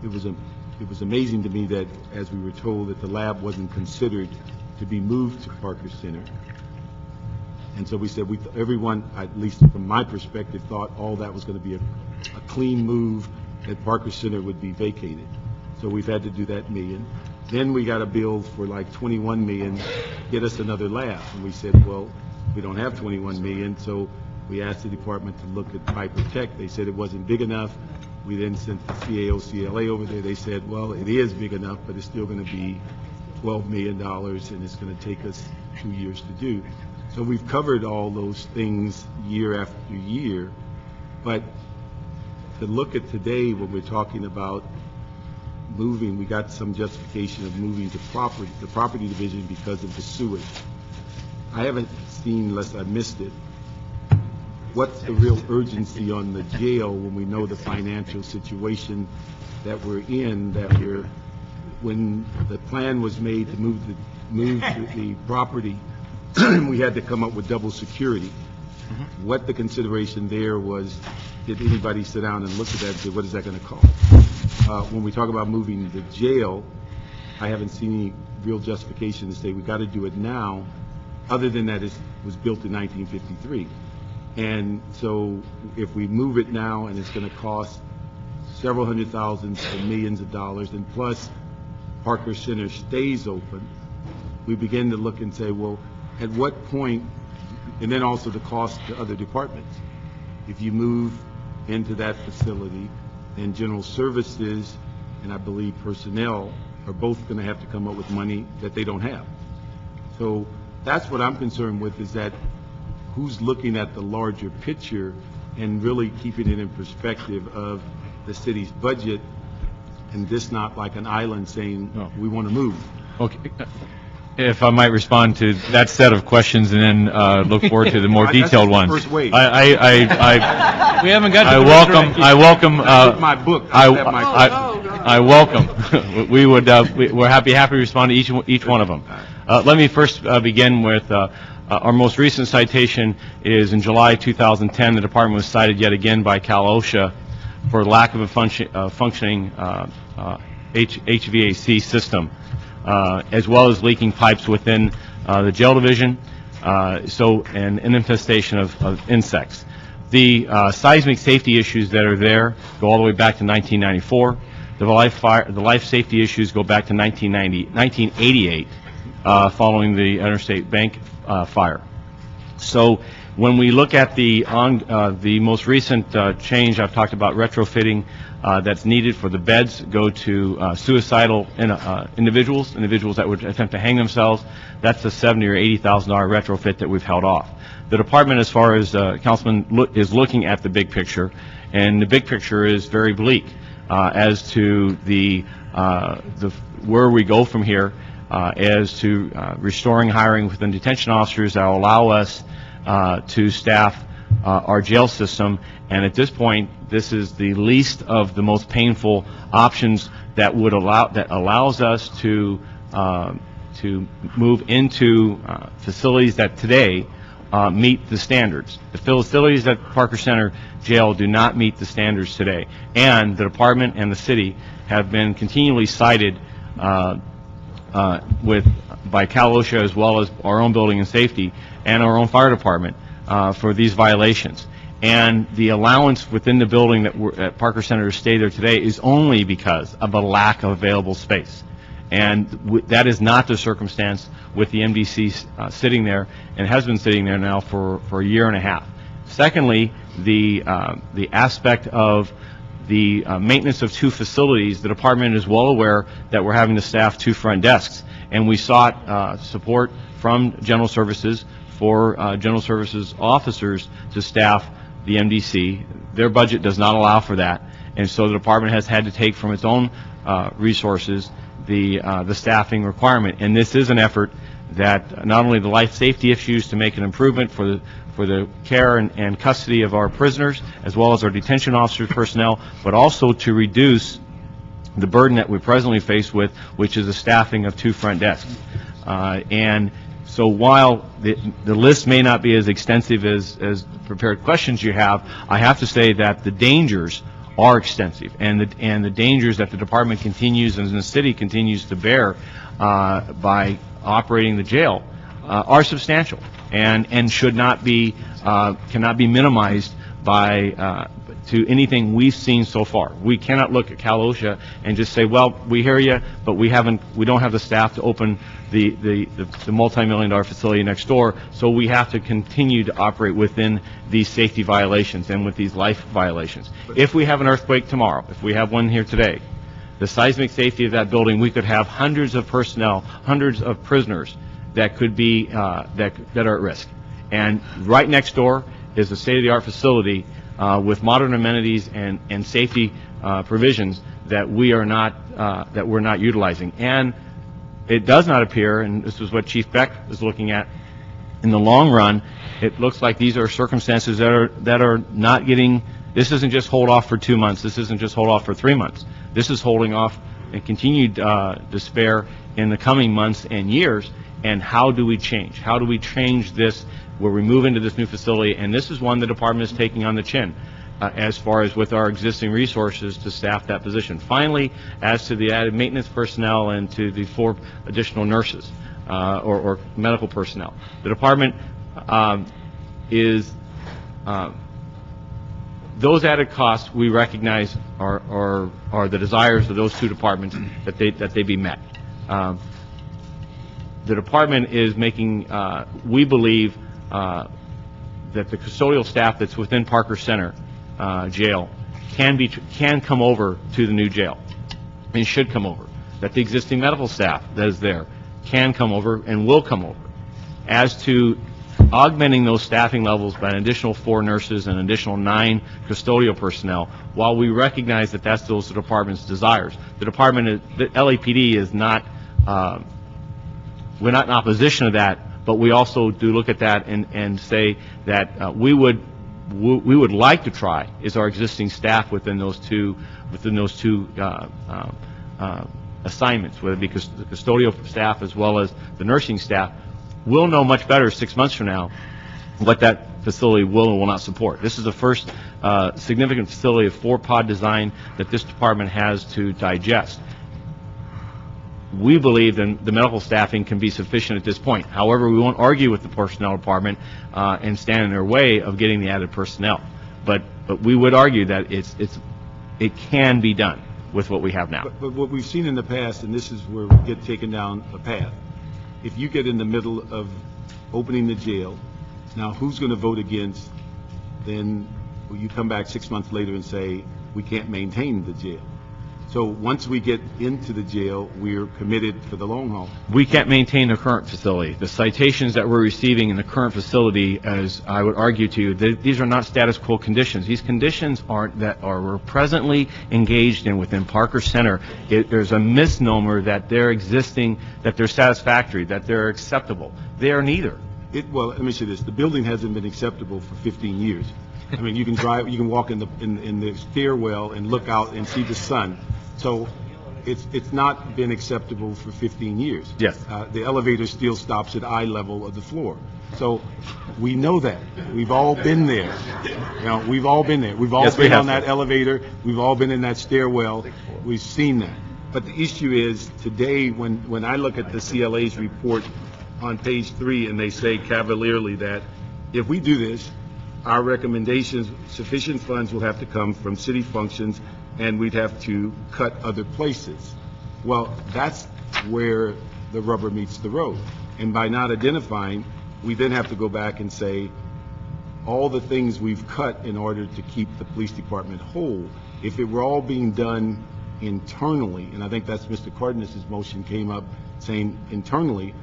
it was amazing to me that, as we were told, that the lab wasn't considered to be moved to Parker Center. And so we said, everyone, at least from my perspective, thought all that was going to be a clean move, that Parker Center would be vacated. So we've had to do that $1 million. Then we got a bill for like $21 million, get us another lab. And we said, well, we don't have $21 million, so we asked the department to look at Piper Tech. They said it wasn't big enough. We then sent the CAO, CLA over there. They said, well, it is big enough, but it's still going to be $12 million, and it's going to take us 2 years to do. So we've covered all those things year after year, but to look at today when we're talking about moving, we got some justification of moving to the property division because of the sewage. I haven't seen, unless I missed it, what's the real urgency on the jail when we know the financial situation that we're in, when the plan was made to move to the property, we had to come up with double security. What the consideration there was, did anybody sit down and look at that and say, what is that going to cost? When we talk about moving the jail, I haven't seen any real justification to say we got to do it now, other than that it was built in 1953. And so if we move it now and it's going to cost several hundred thousand to millions of dollars, and plus Parker Center stays open, we begin to look and say, well, at what point, and then also the cost to other departments. If you move into that facility, then general services and I believe personnel are both going to have to come up with money that they don't have. So that's what I'm concerned with, is that who's looking at the larger picture and really keeping it in perspective of the city's budget, and this not like an island saying, we want to move. Okay. If I might respond to that set of questions and then look forward to the more detailed ones. First wave. We haven't got to I welcome my book. I welcome. We're happy to respond to each one of them. Let me first begin with our most recent citation is in July 2010. The department was cited yet again by Cal OSHA for lack of a functioning HVAC system, as well as leaking pipes within the jail division, and an infestation of insects. The seismic safety issues that are there go all the way back to 1994. The life safety issues go back to 1988, following the Interstate Bank fire. So when we look at the most recent change, I've talked about retrofitting that's needed for the beds go to suicidal individuals that would attempt to hang themselves. That's a $70,000 or $80,000 retrofit that we've held off. The department, as far as Councilman, is looking at the big picture, and the big picture is very bleak as to the where we go from here, as to restoring hiring within detention officers that will allow us to staff our jail system, and at this point, this is the least of the most painful options that allows us to move into facilities that today meet the standards. The facilities at Parker Center Jail do not meet the standards today, and the department and the city have been continually cited by Cal OSHA as well as our own building and safety and our own fire department for these violations. And the allowance within the building that at Parker Center to stay there today is only because of a lack of available space. And that is not the circumstance with the MDC sitting there, and has been sitting there now for a year and a half. Secondly, the aspect of the maintenance of two facilities, the department is well aware that we're having to staff two front desks, and we sought support from General Services for General Services officers to staff the MDC. Their budget does not allow for that, and so the department has had to take from its own resources the staffing requirement. And this is an effort that not only the life safety issues to make an improvement for the care and custody of our prisoners as well as our detention officers personnel, but also to reduce the burden that we presently face with, which is the staffing of two front desks. And so while the list may not be as extensive as prepared questions you have, I have to say that the dangers are extensive, and the dangers that the department continues and the city continues to bear by operating the jail are substantial and should not be cannot be minimized by to anything we've seen so far. We cannot look at Cal OSHA and just say, well, we hear you, but we don't have the staff to open the multi-million-dollar facility next door, so we have to continue to operate within these safety violations and with these life violations. If we have an earthquake tomorrow, if we have one here today, the seismic safety of that building, we could have hundreds of personnel, hundreds of prisoners that could be that are at risk. And right next door is a state-of-the-art facility with modern amenities and safety provisions that we're not utilizing. And it does not appear, and this is what Chief Beck is looking at, in the long run, it looks like these are circumstances that are not getting. This isn't just hold off for 2 months. This isn't just hold off for 3 months. This is holding off and continued despair in the coming months and years. And how do we change? How do we change this where we move into this new facility? And this is one the department is taking on the chin as far as with our existing resources to staff that position. Finally, as to the added maintenance personnel and to the 4 additional nurses or medical personnel, the department is those added costs we recognize are the desires of those 2 departments that they be met. The department is making, we believe, that the custodial staff that's within Parker Center Jail can come over to the new jail and should come over. That the existing medical staff that is there can come over and will come over. As to augmenting those staffing levels by an additional 4 nurses and an additional 9 custodial personnel, while we recognize that that's the department's desires, the LAPD is not. We're not in opposition to that, but we also do look at that and say that we would like to try is our existing staff within those two assignments, whether it be the custodial staff as well as the nursing staff. We'll know much better 6 months from now what that facility will and will not support. This is the first significant facility of 4-pod design that this department has to digest. We believe that the medical staffing can be sufficient at this point. However, we won't argue with the personnel department and stand in their way of getting the added personnel. But we would argue that it can be done with what we have now. But what we've seen in the past, and this is where we get taken down a path, if you get in the middle of opening the jail, now who's going to vote against? Then you come back 6 months later and say, we can't maintain the jail. So once we get into the jail, we're committed for the long haul. We can't maintain the current facility. The citations that we're receiving in the current facility, as I would argue to you, these are not status quo conditions. These conditions we're presently engaged in within Parker Center. There's a misnomer that they're existing, that they're satisfactory, that they're acceptable. They are neither. Well, let me say this, the building hasn't been acceptable for 15 years. I mean, you can walk in the stairwell and look out and see the sun. So it's not been acceptable for 15 years. Yes. The elevator still stops at eye level of the floor. So we know that. We've all been there. You know, we've all been there. We've all Yes, we been have. on that elevator. We've all been in that stairwell. We've seen that. But the issue is, today, when I look at the CLA's report on page 3, and they say cavalierly that if we do this, our recommendations, sufficient funds will have to come from city functions, and we'd have to cut other places. Well, that's where the rubber meets the road. And by not identifying, we then have to go back and say, all the things we've cut in order to keep the police department whole, if it were all being done internally, and I think that's Mr. Cardenas's motion came up saying internally,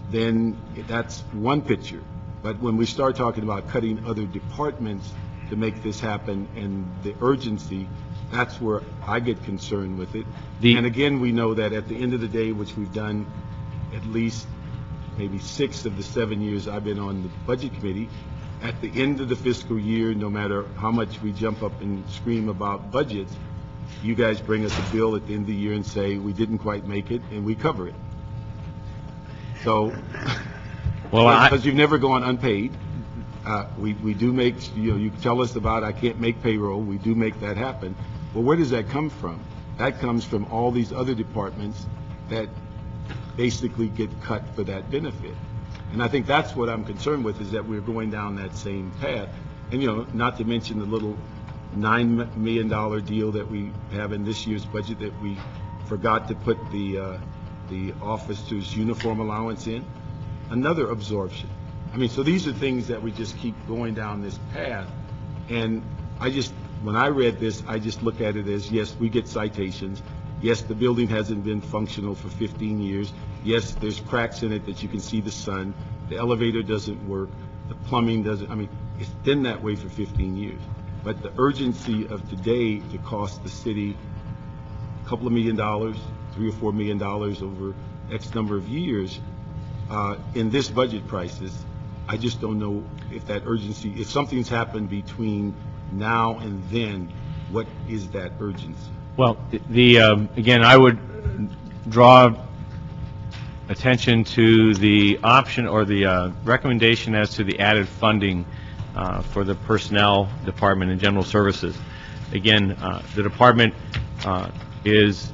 then that's one picture. But when we start talking about cutting other departments to make this happen and the urgency, that's where I get concerned with it. And again, we know that at the end of the day, which we've done at least maybe 6 of the 7 years I've been on the budget committee, at the end of the fiscal year, no matter how much we jump up and scream about budgets, you guys bring us a bill at the end of the year and say, we didn't quite make it, and we cover it. So, because you've never gone unpaid, we do make, you tell us about, I can't make payroll, we do make that happen. Well, where does that come from? That comes from all these other departments that basically get cut for that benefit. And I think that's what I'm concerned with, is that we're going down that same path. And, not to mention the little $9 million deal that we have in this year's budget that we forgot to put the officer's uniform allowance in, another absorption. I mean, so these are things that we just keep going down this path. And when I read this, I just look at it as, yes, we get citations. Yes, the building hasn't been functional for 15 years. Yes, there's cracks in it that you can see the sun. The elevator doesn't work. The plumbing doesn't, I mean, it's been that way for 15 years. But the urgency of today to cost the city a couple of $1 million, $3 or $4 million over X number of years, in this budget crisis, I just don't know if that urgency, if something's happened between now and then, what is that urgency? Well, again, I would draw attention to the option or the recommendation as to the added funding for the personnel department and general services. Again, the department is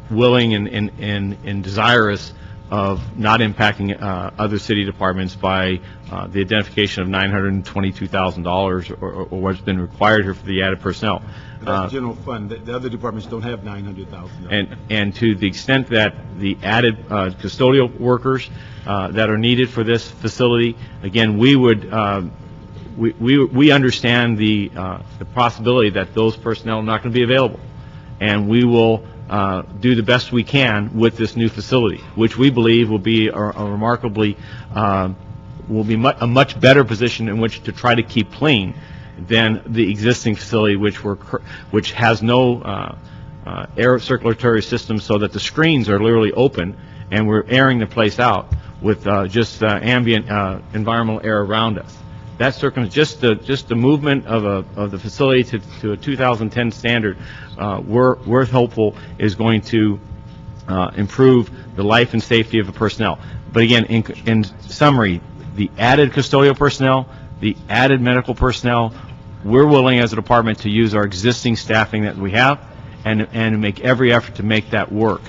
willing and desirous of not impacting other city departments by the identification of $922,000 or what's been required here for the added personnel. That's general fund. The other departments don't have $900,000. And to the extent that the added custodial workers that are needed for this facility, again, we would we understand the possibility that those personnel are not going to be available, and we will do the best we can with this new facility, which we believe will be a remarkably a much better position in which to try to keep clean than the existing facility, which has no air circulatory system, so that the screens are literally open, and we're airing the place out with just ambient environmental air around us. That just the movement of the facility to a 2010 standard, we're hopeful is going to improve the life and safety of the personnel. But again, in summary, the added custodial personnel, the added medical personnel, we're willing as a department to use our existing staffing that we have and make every effort to make that work.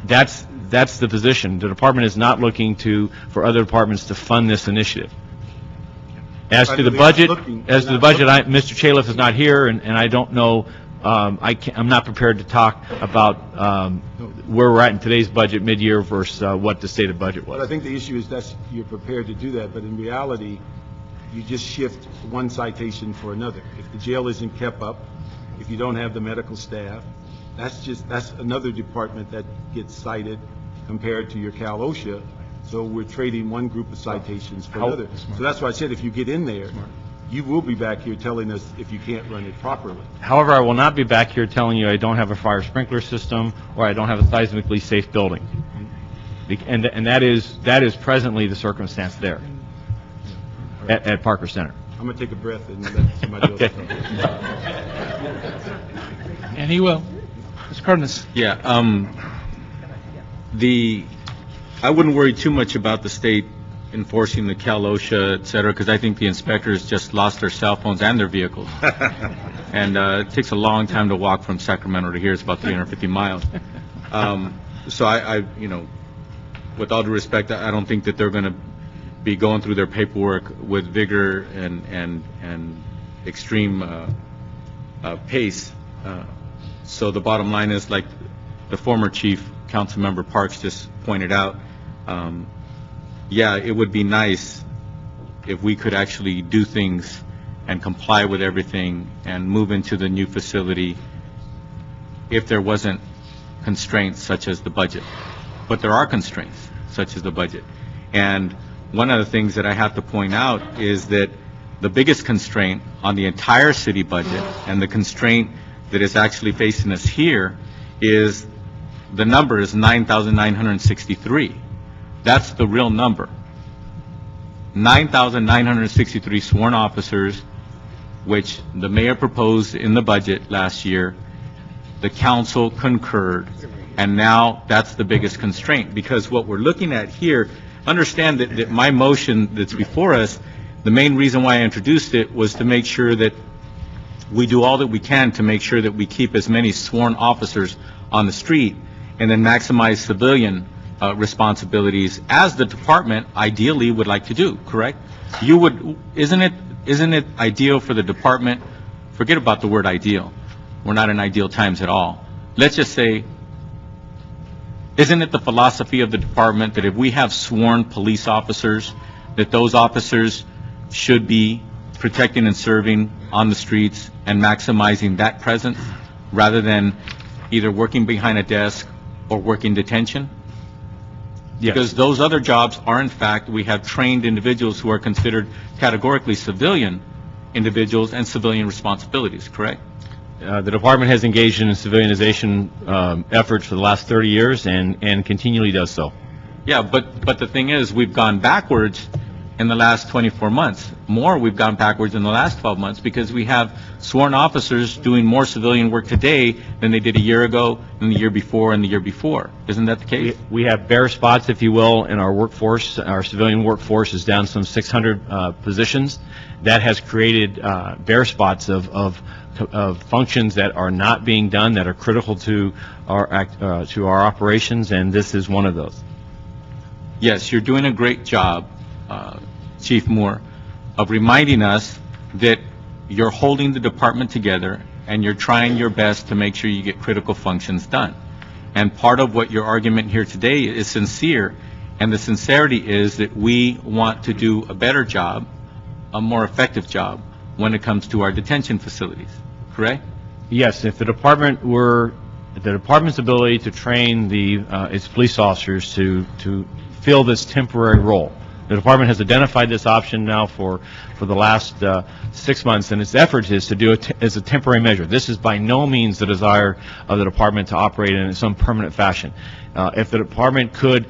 That's the position. The department is not looking for other departments to fund this initiative. As to the budget, Mr. Chaliff is not here, and I don't know. I'm not prepared to talk about where we're at in today's budget mid-year versus what the stated budget was. Well, I think the issue is you're prepared to do that, but in reality, you just shift one citation for another. If the jail isn't kept up, if you don't have the medical staff, that's another department that gets cited compared to your Cal OSHA. So we're trading one group of citations for another. So that's why I said if you get in there, you will be back here telling us if you can't run it properly. However, I will not be back here telling you I don't have a fire sprinkler system or I don't have a seismically safe building. And that is presently the circumstance there at Parker Center. I'm going to take a breath and let somebody else Okay. talk. And he will. Mr. Cardenas. Yeah, I wouldn't worry too much about the state enforcing the Cal OSHA, et cetera, because I think the inspectors just lost their cell phones and their vehicles. And it takes a long time to walk from Sacramento to here. It's about 350 miles. So I, with all due respect, I don't think that they're going to be going through their paperwork with vigor and extreme pace. So the bottom line is, like the former chief, Councilmember Parks, just pointed out, yeah, it would be nice if we could actually do things and comply with everything and move into the new facility if there wasn't constraints such as the budget. But there are constraints such as the budget. And one of the things that I have to point out is that the biggest constraint on the entire city budget, and the constraint that is actually facing us here, is the number is 9,963. That's the real number. 9,963 sworn officers, which the mayor proposed in the budget last year, the council concurred, and now that's the biggest constraint. Because what we're looking at here, understand that my motion that's before us, the main reason why I introduced it was to make sure that we do all that we can to make sure that we keep as many sworn officers on the street and then maximize civilian responsibilities, as the department ideally would like to do, correct? Isn't it ideal for the department? Forget about the word ideal. We're not in ideal times at all. Let's just say, isn't it the philosophy of the department that if we have sworn police officers, that those officers should be protecting and serving on the streets and maximizing that presence rather than either working behind a desk or working detention? Yes. Because those other jobs are, in fact, we have trained individuals who are considered categorically civilian individuals and civilian responsibilities, correct? The department has engaged in civilianization efforts for the last 30 years and continually does so. Yeah, but the thing is, we've gone backwards in the last 24 months. More, we've gone backwards in the last 12 months because we have sworn officers doing more civilian work today than they did a year ago, and the year before, and the year before. Isn't that the case? We have bare spots, if you will, in our workforce. Our civilian workforce is down some 600 positions. That has created bare spots of functions that are not being done, that are critical to our operations, and this is one of those. Yes, you're doing a great job, Chief Moore, of reminding us that you're holding the department together and you're trying your best to make sure you get critical functions done. And part of what your argument here today is sincere, and the sincerity is that we want to do a better job, a more effective job, when it comes to our detention facilities, correct? Yes, if the department's ability to train its police officers to fill this temporary role. The department has identified this option now for the last 6 months, and its effort is to do it as a temporary measure. This is by no means the desire of the department to operate in some permanent fashion. If the department could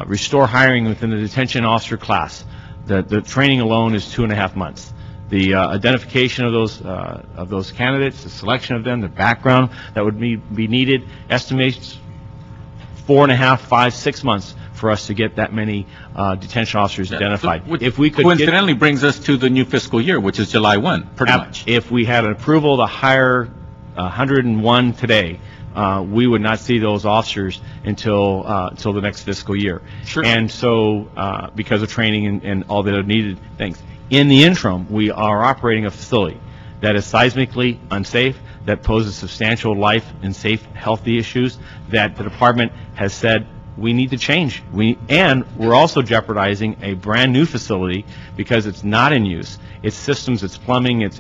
restore hiring within the detention officer class, the training alone is 2.5 months. The identification of those candidates, the selection of them, the background that would be needed, estimates 4.5, 5, 6 months for us to get that many detention officers identified. If we could coincidentally brings us to the new fiscal year, which is July 1, pretty much. If we had an approval to hire 101 today, we would not see those officers until the next fiscal year. Sure. And so, because of training and all the needed things. In the interim, we are operating a facility that is seismically unsafe, that poses substantial life and healthy issues, that the department has said we need to change. And we're also jeopardizing a brand-new facility because it's not in use. Its systems, its plumbing, its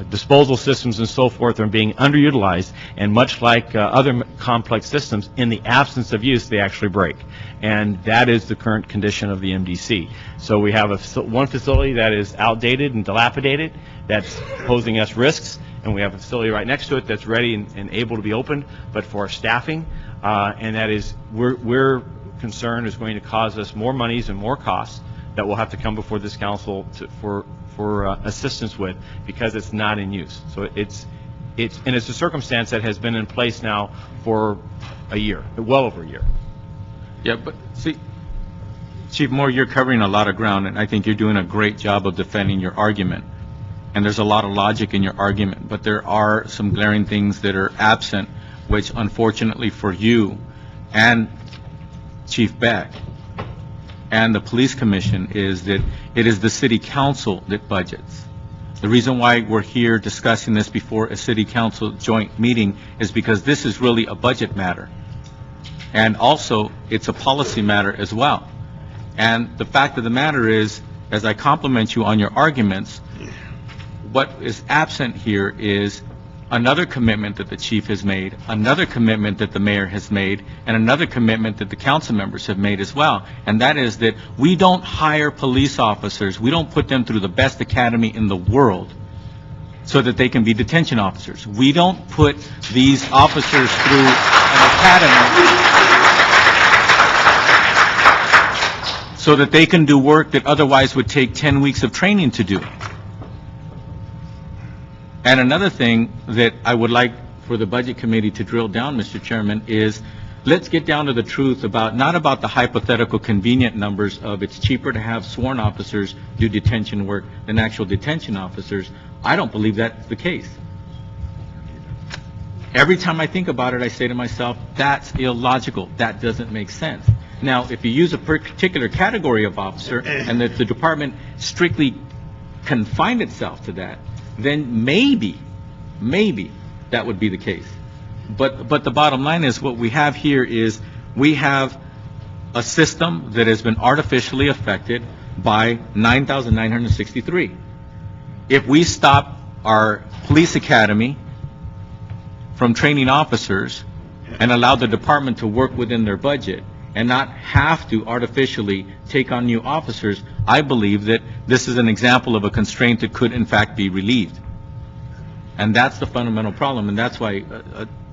disposal systems and so forth are being underutilized, and much like other complex systems, in the absence of use, they actually break. And that is the current condition of the MDC. So we have one facility that is outdated and dilapidated, that's posing us risks, and we have a facility right next to it that's ready and able to be opened, but for our staffing, and that is, we're concerned is going to cause us more monies and more costs that we'll have to come before this council for assistance with, because it's not in use. So it's a circumstance that has been in place now for a year, well over a year. Yeah, but see, Chief Moore, you're covering a lot of ground, and I think you're doing a great job of defending your argument. And there's a lot of logic in your argument, but there are some glaring things that are absent, which unfortunately for you and Chief Beck and the Police Commission is that it is the City Council that budgets. The reason why we're here discussing this before a City Council joint meeting is because this is really a budget matter. And also, it's a policy matter as well. And the fact of the matter is, as I compliment you on your arguments, what is absent here is another commitment that the chief has made, another commitment that the mayor has made, and another commitment that the council members have made as well. And that is that we don't hire police officers, we don't put them through the best academy in the world so that they can be detention officers. We don't put these officers through an academy so that they can do work that otherwise would take 10 weeks of training to do. And another thing that I would like for the Budget Committee to drill down, Mr. Chairman, is let's get down to the truth about, not about the hypothetical convenient numbers of it's cheaper to have sworn officers do detention work than actual detention officers. I don't believe that's the case. Every time I think about it, I say to myself, that's illogical. That doesn't make sense. Now, if you use a particular category of officer and that the department strictly confined itself to that, then maybe that would be the case. But the bottom line is what we have here is we have a system that has been artificially affected by 9,963. If we stop our police academy from training officers and allow the department to work within their budget and not have to artificially take on new officers, I believe that this is an example of a constraint that could in fact be relieved. And that's the fundamental problem, and that's why,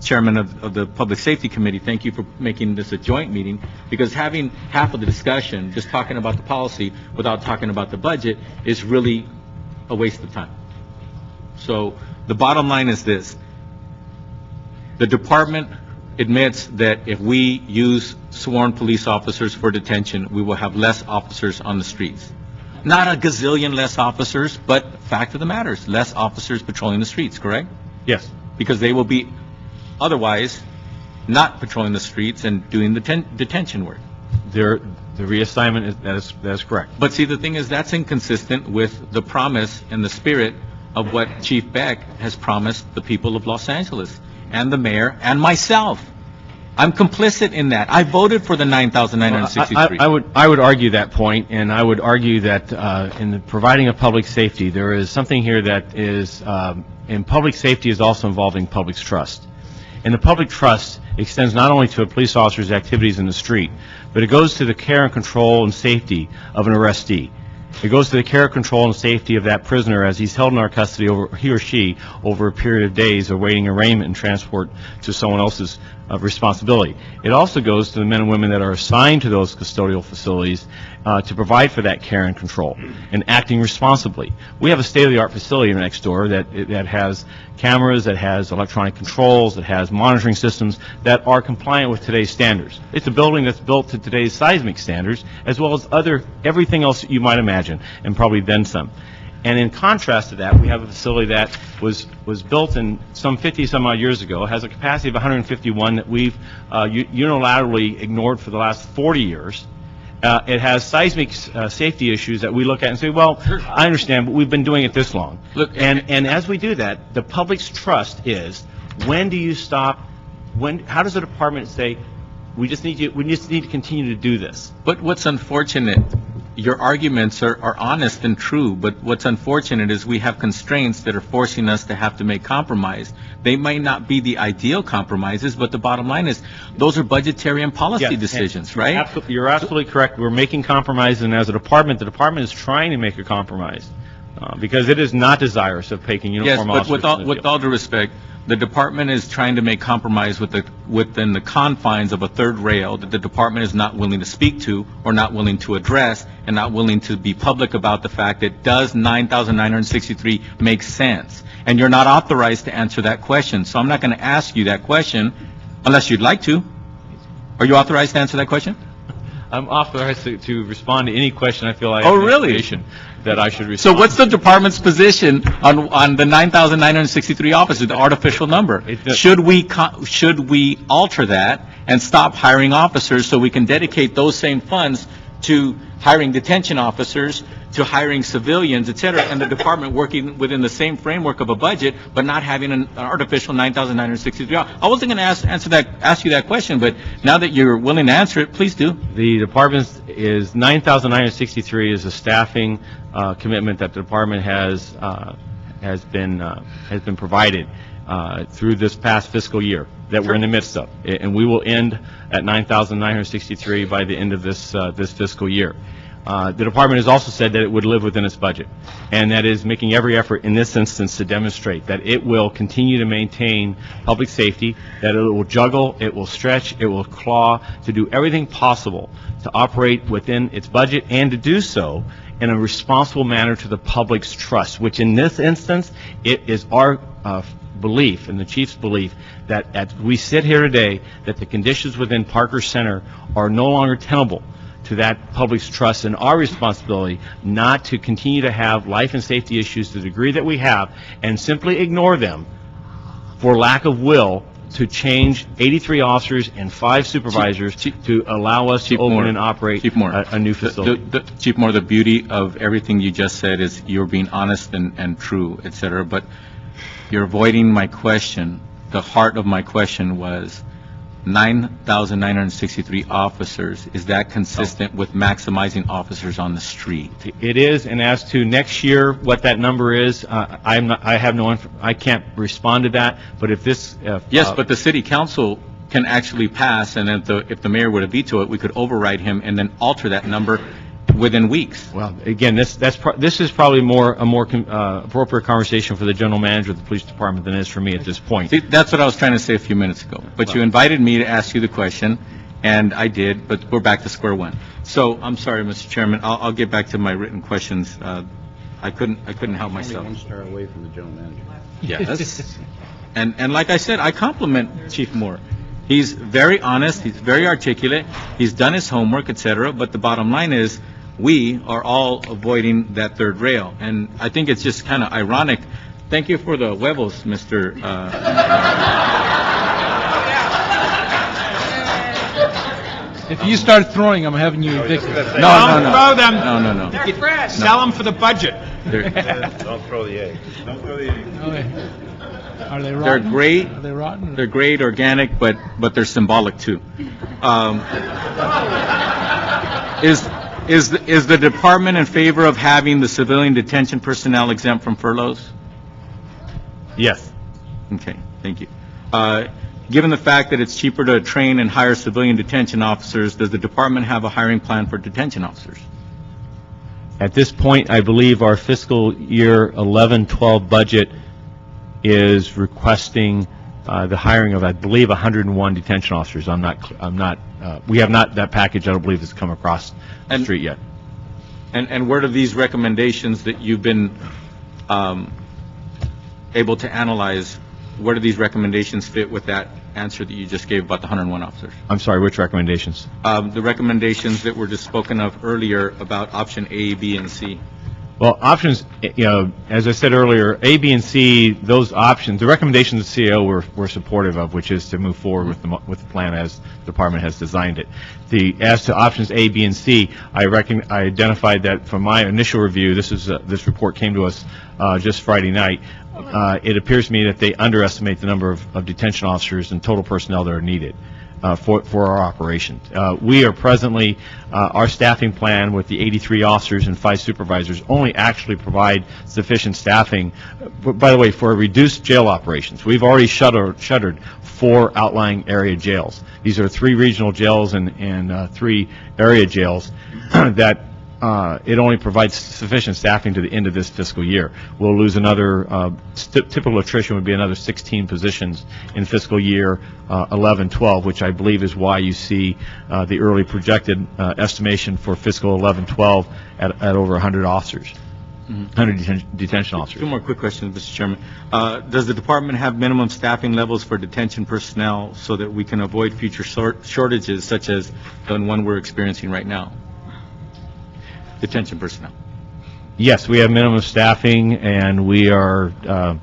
Chairman of the Public Safety Committee, thank you for making this a joint meeting, because having half of the discussion, just talking about the policy without talking about the budget, is really a waste of time. So the bottom line is this. The department admits that if we use sworn police officers for detention, we will have less officers on the streets. Not a gazillion less officers, but fact of the matter is less officers patrolling the streets, correct? Yes. Because they will be otherwise not patrolling the streets and doing the detention work. The reassignment, that is correct. But see, the thing is, that's inconsistent with the promise and the spirit of what Chief Beck has promised the people of Los Angeles and the mayor and myself. I'm complicit in that. I voted for the 9,963. I would argue that point, and I would argue that in the providing of public safety, there is something here that is, in public safety is also involving public's trust. And the public trust extends not only to a police officer's activities in the street, but it goes to the care and control and safety of an arrestee. It goes to the care, control, and safety of that prisoner as he's held in our custody, he or she, over a period of days awaiting arraignment and transport to someone else's responsibility. It also goes to the men and women that are assigned to those custodial facilities to provide for that care and control and acting responsibly. We have a state-of-the-art facility next door that has cameras, that has electronic controls, that has monitoring systems that are compliant with today's standards. It's a building that's built to today's seismic standards, as well as everything else that you might imagine, and probably then some. And in contrast to that, we have a facility that was built in some 50-some-odd years ago, has a capacity of 151 that we've unilaterally ignored for the last 40 years. It has seismic safety issues that we look at and say, well, I understand, but we've been doing it this long. Look, and as we do that, the public's trust is, when do you stop? How does the department say, we just need to continue to do this? But what's unfortunate, your arguments are honest and true, but what's unfortunate is we have constraints that are forcing us to have to make compromise. They might not be the ideal compromises, but the bottom line is those are budgetary and policy decisions, right? You're absolutely correct. We're making compromises, and as a department, the department is trying to make a compromise. because it is not desirous of taking Yes, uniform but officers. with all due respect, the department is trying to make compromise within the confines of a third rail that the department is not willing to speak to or not willing to address and not willing to be public about the fact that does 9,963 make sense? And you're not authorized to answer that question. So I'm not going to ask you that question unless you'd like to. Are you authorized to answer that question? I'm authorized to respond to any question I feel I Oh, have really? information that I should So respond. what's the department's position on the 9,963 officers, the artificial number? Should we alter that and stop hiring officers so we can dedicate those same funds to hiring detention officers, to hiring civilians, et cetera, and the department working within the same framework of a budget, but not having an artificial 9,963? I wasn't going to ask you that question, but now that you're willing to answer it, please do. The department is 9,963 is a staffing commitment that the department has been provided through this past fiscal year that we're in the midst of, and we will end at 9,963 by the end of this fiscal year. The department has also said that it would live within its budget, and that is making every effort in this instance to demonstrate that it will continue to maintain public safety, that it will juggle, it will stretch, it will claw, to do everything possible to operate within its budget and to do so in a responsible manner to the public's trust, which in this instance, it is our belief and the chief's belief that as we sit here today, that the conditions within Parker Center are no longer tenable to that public's trust, and our responsibility not to continue to have life and safety issues to the degree that we have and simply ignore them for lack of will to change 83 officers and 5 supervisors to allow us to open and operate a new facility. Chief Moore, the beauty of everything you just said is you're being honest and true, et cetera, but you're avoiding my question. The heart of my question was 9,963 officers. Is that consistent with maximizing officers on the street? It is, and as to next year, what that number is, I can't respond to that, but if this... Yes, but the city council can actually pass, and if the mayor were to veto it, we could override him and then alter that number within weeks. Well, again, this is probably a more appropriate conversation for the general manager of the police department than it is for me at this point. See, that's what I was trying to say a few minutes ago. But you invited me to ask you the question, and I did, but we're back to square one. So, I'm sorry, Mr. Chairman, I'll get back to my written questions. I couldn't help myself. Only one star away from the general manager. Yes. And like I said, I compliment Chief Moore. He's very honest, he's very articulate, he's done his homework, et cetera, but the bottom line is, we are all avoiding that third rail. And I think it's just kind of ironic. Thank you for the huevos, Mr. If you start throwing, I'm having you evicted. No. Throw them. No. They're fresh. Sell them for the budget. Don't throw the eggs. Don't throw the eggs. Okay. Are they rotten? They're great. Are they rotten? They're great, organic, but they're symbolic too. Is the department in favor of having the civilian detention personnel exempt from furloughs? Yes. Okay, thank you. Given the fact that it's cheaper to train and hire civilian detention officers, does the department have a hiring plan for detention officers? At this point, I believe our fiscal year 11-12 budget is requesting the hiring of, I believe, 101 detention officers. We have not, that package, I don't believe, has come across the street yet. And where do these recommendations that you've been able to analyze, where do these recommendations fit with that answer that you just gave about the 101 officers? I'm sorry, which recommendations? The recommendations that were just spoken of earlier about option A, B, and C. Well, options, as I said earlier, A, B, and C, those options, the recommendations of the CAO we're supportive of, which is to move forward with the plan as the department has designed it. As to options A, B, and C, I identified that from my initial review, this report came to us just Friday night. It appears to me that they underestimate the number of detention officers and total personnel that are needed for our operations. We are presently, our staffing plan with the 83 officers and 5 supervisors only actually provide sufficient staffing, by the way, for reduced jail operations. We've already shuttered 4 outlying area jails. These are 3 regional jails and 3 area jails that it only provides sufficient staffing to the end of this fiscal year. We'll lose another, typical attrition would be another 16 positions in fiscal year 11-12, which I believe is why you see the early projected estimation for fiscal 11-12 at over 100 officers. 100 detention officers. Two more quick questions, Mr. Chairman. Does the department have minimum staffing levels for detention personnel so that we can avoid future shortages such as the one we're experiencing right now? Detention personnel. Yes, we have minimum staffing, and we are,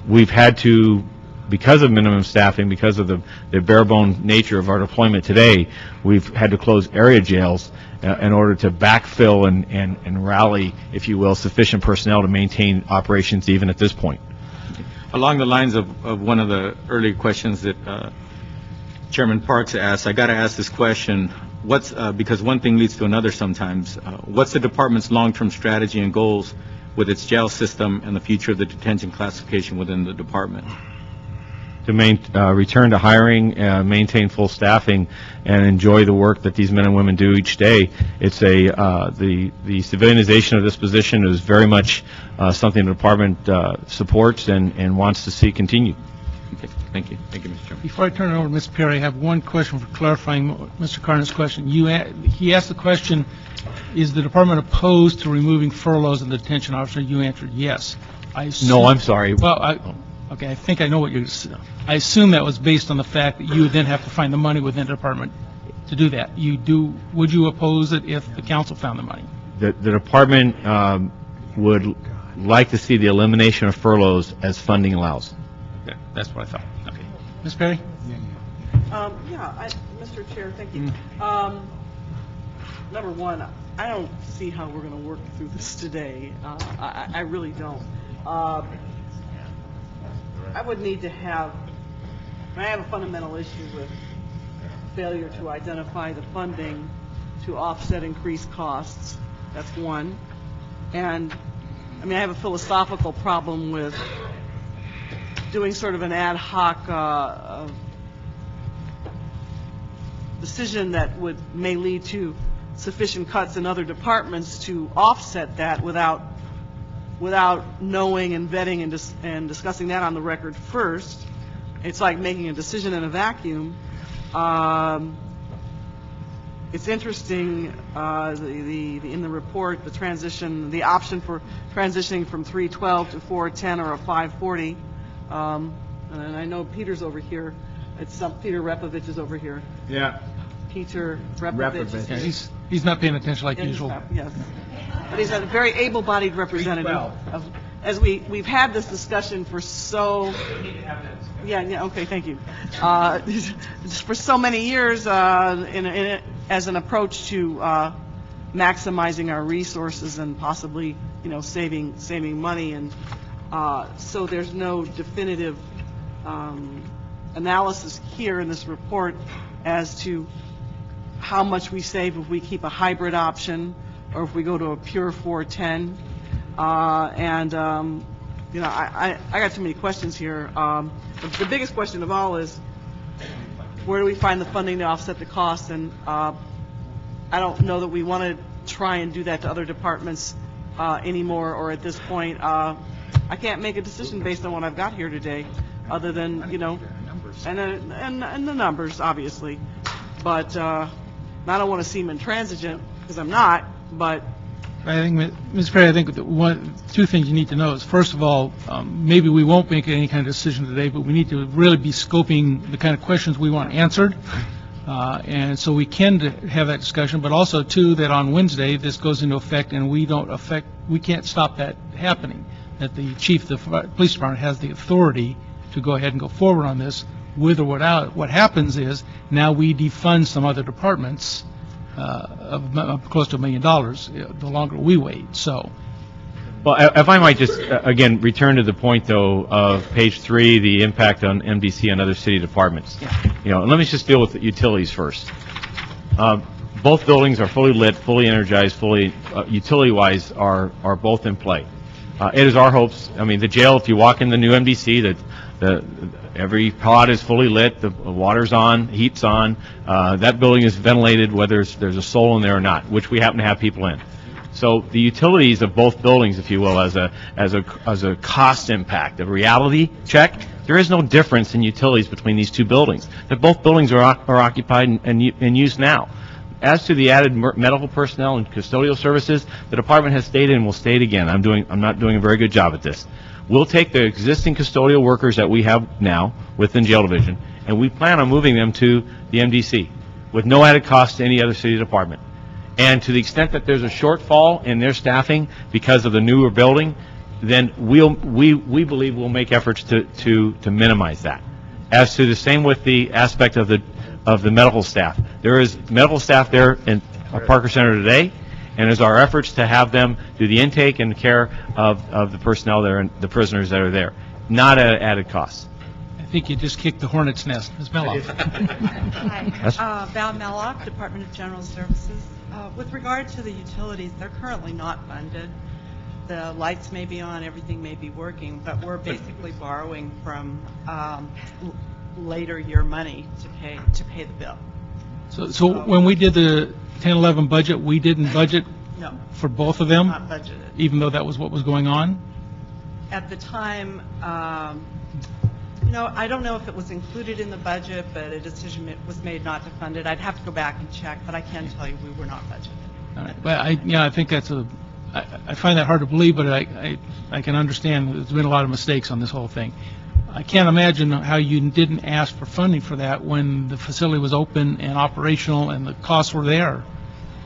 we've had to, because of minimum staffing, because of the bare bone nature of our deployment today, we've had to close area jails in order to backfill and rally, if you will, sufficient personnel to maintain operations even at this point. Along the lines of one of the earlier questions that Chairman Parks asked, I got to ask this question. Because one thing leads to another sometimes, what's the department's long-term strategy and goals with its jail system and the future of the detention classification within the department? To return to hiring, maintain full staffing, and enjoy the work that these men and women do each day. It's the civilianization of this position is very much something the department supports and wants to see continue. Okay, thank you. Thank you, Mr. Chairman. Before I turn it over to Ms. Perry, I have one question for clarifying Mr. Carn's question. He asked the question, is the department opposed to removing furloughs in the detention officer? You answered yes. No, I'm sorry. Well, okay, I think I know what you're saying. I assume that was based on the fact that you would then have to find the money within the department to do that. Would you oppose it if the council found the money? The department would like to see the elimination of furloughs as funding allows. Okay, that's what I thought. Okay. Ms. Perry? Mr. Chair, thank you. Number one, I don't see how we're going to work through this today. I really don't. I would need to have a fundamental issue with failure to identify the funding to offset increased costs. That's one. And, I have a philosophical problem with doing sort of an ad hoc decision that may lead to sufficient cuts in other departments to offset that without knowing and vetting and discussing that on the record first. It's like making a decision in a vacuum. It's interesting, in the report, the option for transitioning from 312 to 410 or a 540. And I know Peter's over here. Peter Repovich is over here. Yeah. Peter Repovich. Yeah, he's not paying attention like usual. Yes. But he's a very able-bodied representative. As we've had this discussion for so... Yeah, okay, thank you. For so many years, as an approach to maximizing our resources and possibly, saving money, and so there's no definitive analysis here in this report as to how much we save if we keep a hybrid option or if we go to a pure 410. I got too many questions here. The biggest question of all is, where do we find the funding to offset the cost? And I don't know that we want to try and do that to other departments anymore, or at this point. I can't make a decision based on what I've got here today, other than, and the numbers, obviously. But I don't want to seem intransigent, because I'm not, but... I think, Ms. Perry, I think two things you need to know is, first of all, maybe we won't make any kind of decision today, but we need to really be scoping the kind of questions we want answered. And so we can have that discussion, but also, too, that on Wednesday, this goes into effect, and we can't stop that happening, that the chief of the police department has the authority to go ahead and go forward on this, with or without. What happens is, now we defund some other departments of close to $1 million the longer we wait. So, well, if I might just again return to the point though of page 3, the impact on MDC and other city departments. Yeah. Let me just deal with the utilities first. Both buildings are fully lit, fully energized, fully utility-wise are both in play. It is our hopes. The jail. If you walk in the new MDC, every pod is fully lit, the water's on, heat's on, that building is ventilated whether there's a soul in there or not, which we happen to have people in. So the utilities of both buildings, if you will, as a cost impact, a reality check, there is no difference in utilities between these two buildings. That both buildings are occupied and in use now. As to the added medical personnel and custodial services, the department has stated and will state again, I'm not doing a very good job at this. We'll take the existing custodial workers that we have now within jail division, and we plan on moving them to the MDC with no added cost to any other city department. And to the extent that there's a shortfall in their staffing because of the newer building, then we believe we'll make efforts to minimize that. As to the same with the aspect of the medical staff, there is medical staff there in our Parker Center today, and it's our efforts to have them do the intake and care of the personnel there and the prisoners that are there, not at added cost. I think you just kicked the hornet's nest. Ms. Melloff. Hi, Val Melloff, Department of General Services. With regard to the utilities, they're currently not funded. The lights may be on, everything may be working, but we're basically borrowing from later year money to pay the bill. So when we did the 10-11 budget, we didn't budget No, for both of them, not budgeted. even though that was what was going on? At the time, I don't know if it was included in the budget, but a decision was made not to fund it. I'd have to go back and check, but I can tell you we were not budgeted. All right. Well, I think that's I find that hard to believe, but I can understand there's been a lot of mistakes on this whole thing. I can't imagine how you didn't ask for funding for that when the facility was open and operational and the costs were there.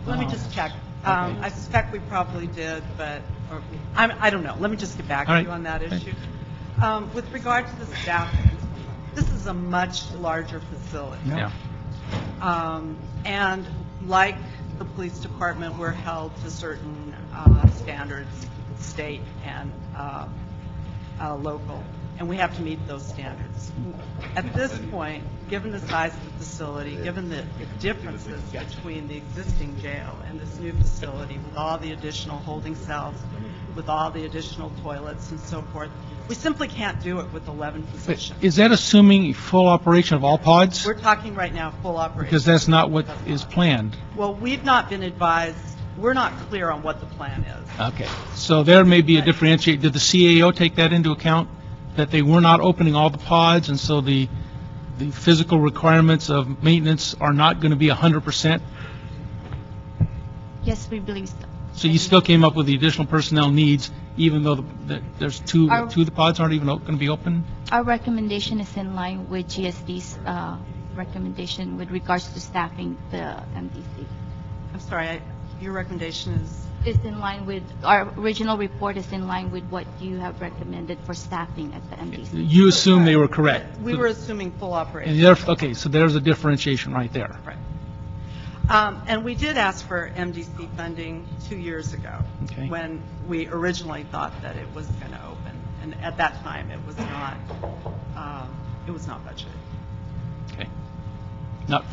Let me just check. I suspect we probably did, but I don't know. Let me just get back to you on that issue. With regard to the staffing, this is a much larger facility. Yeah. And like the police department, we're held to certain standards, state and local, and we have to meet those standards. At this point, given the size of the facility, given the differences between the existing jail and this new facility with all the additional holding cells, with all the additional toilets and so forth, we simply can't do it with 11 positions. Is that assuming full operation of all pods? We're talking right now full operation. Because that's not what is planned. Well, we've not been advised, we're not clear on what the plan is. Okay. So there may be a differentiate. Did the CAO take that into account, that they were not opening all the pods, and so the physical requirements of maintenance are not going to be 100%? Yes, we believe so. So you still came up with the additional personnel needs, even though there's two of the pods aren't even going to be open? Our recommendation is in line with GSD's recommendation with regards to staffing the MDC. I'm sorry, your recommendation is? Is in line with, our original report is in line with what you have recommended for staffing at the MDC. You assume they were correct? We were assuming full operation. And okay, so there's a differentiation right there. Right. And we did ask for MDC funding 2 years ago, when we originally thought that it was going to open. And at that time, it was not budgeted. Okay. Not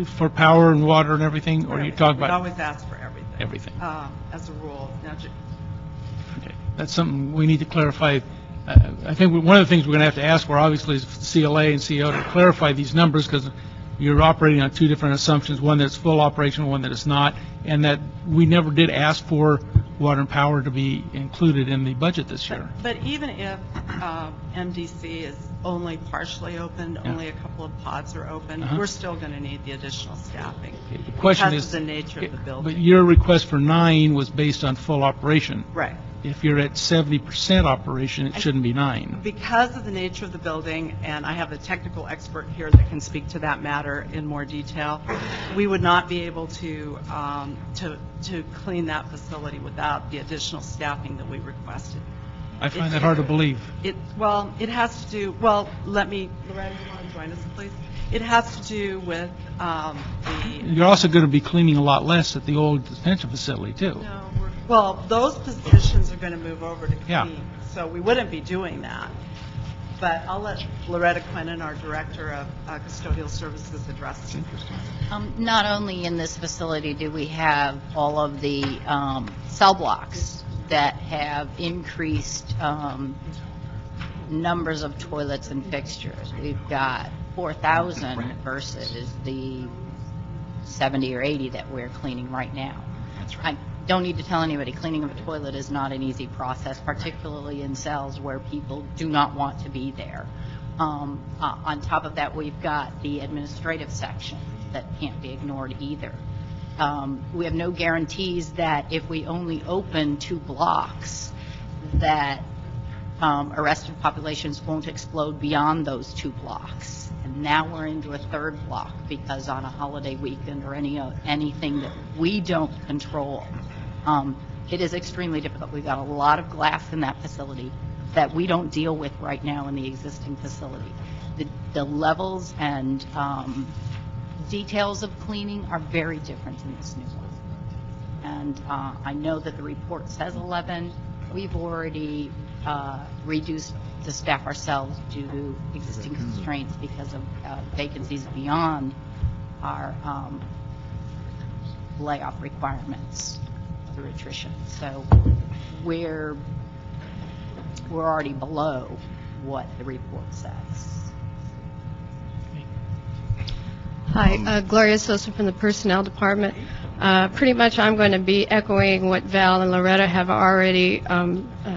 for power and water and everything, or you talk about? We always ask for everything. Everything. As a rule. Now, okay. That's something we need to clarify. I think one of the things we're going to have to ask for, obviously, is CLA and CO to clarify these numbers, because you're operating on two different assumptions, one that's full operation, one that is not, and that we never did ask for water and power to be included in the budget this year. But even if MDC is only partially open, only a couple of pods are open, we're still going to need the additional staffing. The question because is of the nature of the building. But your request for 9 was based on full operation. Right. If you're at 70% operation, it shouldn't be 9. Because of the nature of the building, and I have a technical expert here that can speak to that matter in more detail, we would not be able to clean that facility without the additional staffing that we requested. I find that hard to believe. It has to do, Loretta, you want to join us, please? It has to do with You're also going to be cleaning a lot less at the old detention facility, too. No, those positions are going to move over to clean, Yeah. so we wouldn't be doing that. But I'll let Loretta Quinnan, our Director of Custodial Services, address it. Not only in this facility do we have all of the cell blocks that have increased numbers of toilets and fixtures. We've got 4,000 versus the 70 or 80 that we're cleaning right now. That's right. don't need to tell anybody, cleaning of a toilet is not an easy process, particularly in cells where people do not want to be there. On top of that, we've got the administrative section that can't be ignored either. We have no guarantees that if we only open 2 blocks, that arrested populations won't explode beyond those 2 blocks. And now we're into a 3rd block because on a holiday weekend or anything that we don't control, it is extremely difficult. We've got a lot of glass in that facility that we don't deal with right now in the existing facility. The levels and details of cleaning are very different in this new one. And I know that the report says 11. We've already reduced the staff ourselves due to existing constraints because of vacancies beyond our layoff requirements through attrition. So we're already below what the report says. Hi, Gloria Sosa from the Personnel Department. Pretty much I'm going to be echoing what Val and Loretta have already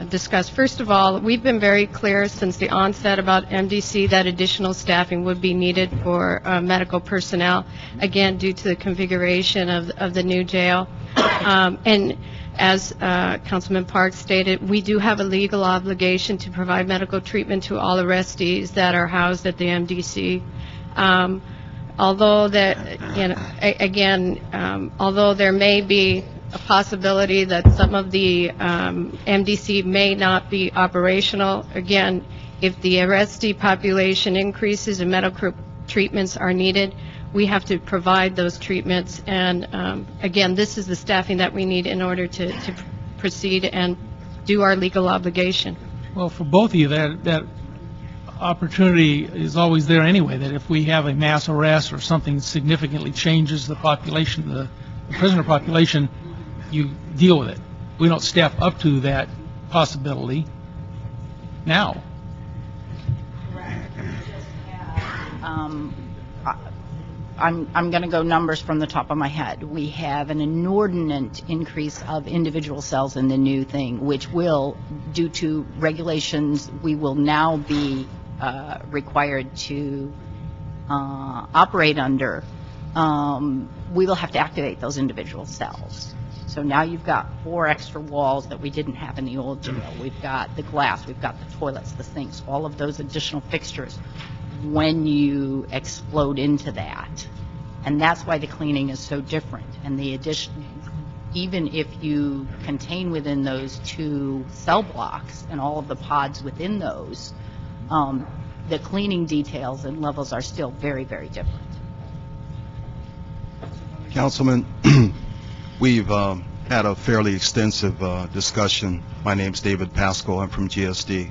discussed. First of all, we've been very clear since the onset about MDC that additional staffing would be needed for medical personnel, again, due to the configuration of the new jail. And as Councilman Parks stated, we do have a legal obligation to provide medical treatment to all arrestees that are housed at the MDC. Although that, although there may be a possibility that some of the MDC may not be operational, again, if the arrestee population increases and medical treatments are needed, we have to provide those treatments. And again, this is the staffing that we need in order to proceed and do our legal obligation. Well, for both of you, that opportunity is always there anyway, that if we have a mass arrest or something significantly changes the population, the prisoner population, you deal with it. We don't staff up to that possibility now. I'm going to go numbers from the top of my head. We have an inordinate increase of individual cells in the new thing, which will, due to regulations, we will now be required to operate under. We will have to activate those individual cells. So now you've got 4 extra walls that we didn't have in the old jail. We've got the glass, we've got the toilets, the sinks, all of those additional fixtures when you explode into that. And that's why the cleaning is so different. And the addition, even if you contain within those 2 cell blocks and all of the pods within those, the cleaning details and levels are still very, very different. Councilman, we've had a fairly extensive discussion. My name's David Pascal. I'm from GSD.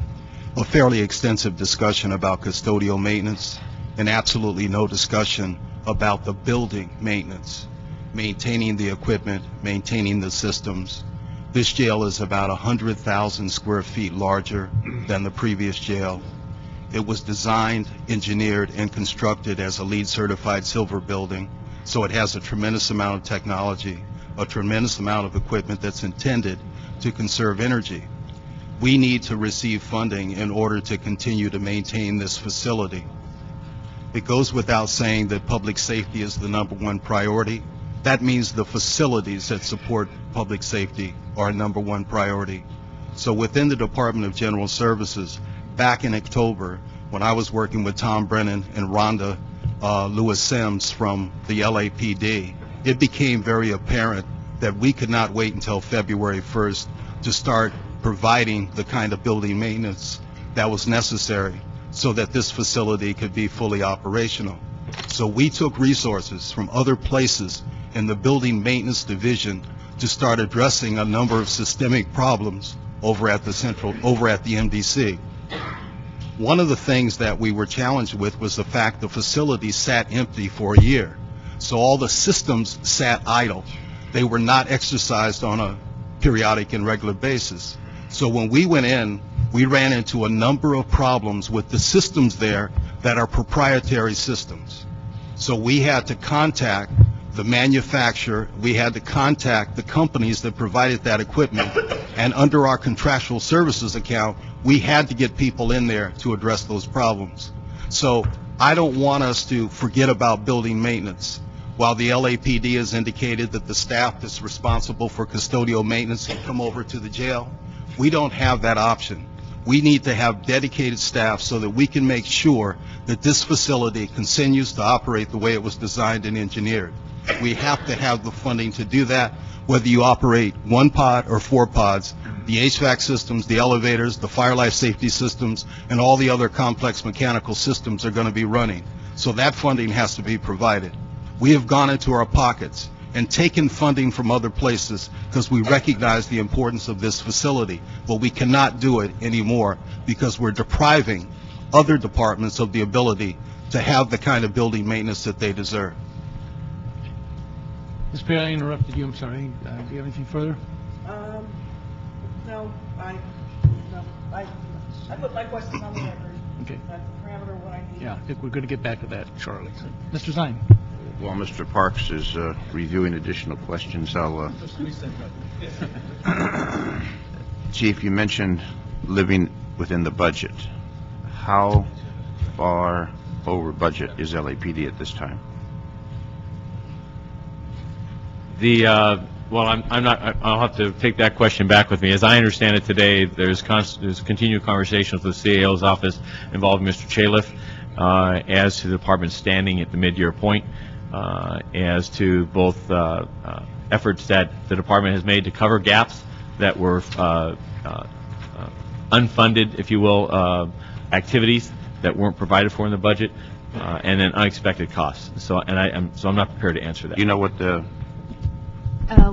A fairly extensive discussion about custodial maintenance and absolutely no discussion about the building maintenance, maintaining the equipment, maintaining the systems. This jail is about 100,000 square feet larger than the previous jail. It was designed, engineered, and constructed as a LEED certified silver building, so it has a tremendous amount of technology, a tremendous amount of equipment that's intended to conserve energy. We need to receive funding in order to continue to maintain this facility. It goes without saying that public safety is the #1 priority. That means the facilities that support public safety are #1 priority. So within the Department of General Services, back in October, when I was working with Tom Brennan and Rhonda Lewis-Sims from the LAPD, it became very apparent that we could not wait until February 1st to start providing the kind of building maintenance that was necessary so that this facility could be fully operational. So we took resources from other places in the building maintenance division to start addressing a number of systemic problems over at the MDC. One of the things that we were challenged with was the fact the facility sat empty for a year. So all the systems sat idle. They were not exercised on a periodic and regular basis. So when we went in, we ran into a number of problems with the systems there that are proprietary systems. So we had to contact the manufacturer, we had to contact the companies that provided that equipment, and under our contractual services account, we had to get people in there to address those problems. So I don't want us to forget about building maintenance. While the LAPD has indicated that the staff that's responsible for custodial maintenance can come over to the jail, we don't have that option. We need to have dedicated staff so that we can make sure that this facility continues to operate the way it was designed and engineered. We have to have the funding to do that, whether you operate 1 pod or 4 pods. The HVAC systems, the elevators, the fire life safety systems, and all the other complex mechanical systems are going to be running. So that funding has to be provided. We have gone into our pockets and taken funding from other places because we recognize the importance of this facility, but we cannot do it anymore because we're depriving other departments of the ability to have the kind of building maintenance that they deserve. Ms. Perry, I interrupted you, I'm sorry. Do you have anything further? No, I put my questions on the record. Okay. That's the parameter of what I need. Yeah, I think we're going to get back to that shortly. So, Mr. Zine. While Mr. Parks is reviewing additional questions, I'll... Chief, you mentioned living within the budget. How far over budget is LAPD at this time? Well, I'm not, I'll have to take that question back with me. As I understand it today, there's continued conversations with the CAO's office involving Mr. Chaliff as to the department's standing at the mid-year point, as to both efforts that the department has made to cover gaps that were unfunded, if you will, activities that weren't provided for in the budget, and then unexpected costs. So, I'm not prepared to answer that. You know what the...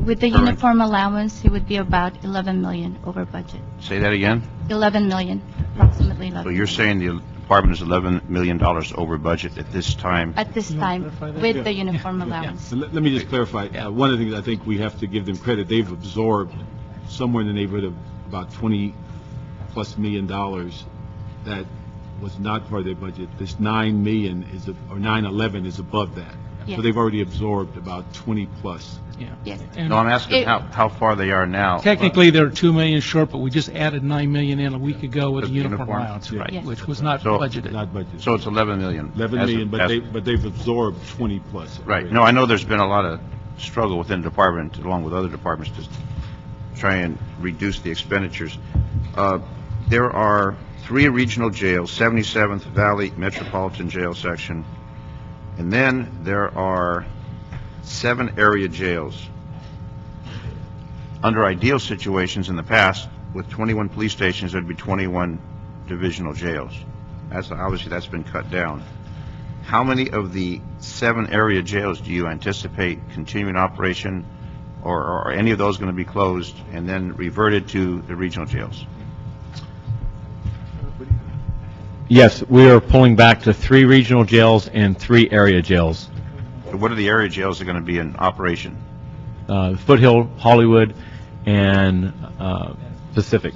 With the uniform allowance, it would be about 11 million over budget. Say that again? 11 million, approximately 11. So you're saying the department is $11 million over budget at this time? At this time, with the uniform allowance. So let me just clarify. One of the things I think we have to give them credit, they've absorbed somewhere in the neighborhood of about $20+ million that was not part of their budget. This 9 million is, or 911 is above that. Yes. So they've already absorbed about 20+. Yeah. Yes. No, I'm asking how far they are now. Technically, they're 2 million short, but we just added 9 million in a week ago with the uniform allowance, Yeah. right, Yes. which was not So- budgeted. Not budgeted. So it's 11 million. 11 million, but they've absorbed 20+. Right. No, I know there's been a lot of struggle within the department, along with other departments, to try and reduce the expenditures. There are 3 regional jails, 77th Valley Metropolitan Jail Section, and then there are 7 area jails. Under ideal situations in the past, with 21 police stations, there'd be 21 divisional jails. Obviously, that's been cut down. How many of the 7 area jails do you anticipate continuing operation, or are any of those going to be closed and then reverted to the regional jails? Yes, we are pulling back to 3 regional jails and 3 area jails. So what are the area jails that are going to be in operation? Foothill, Hollywood, and Pacific.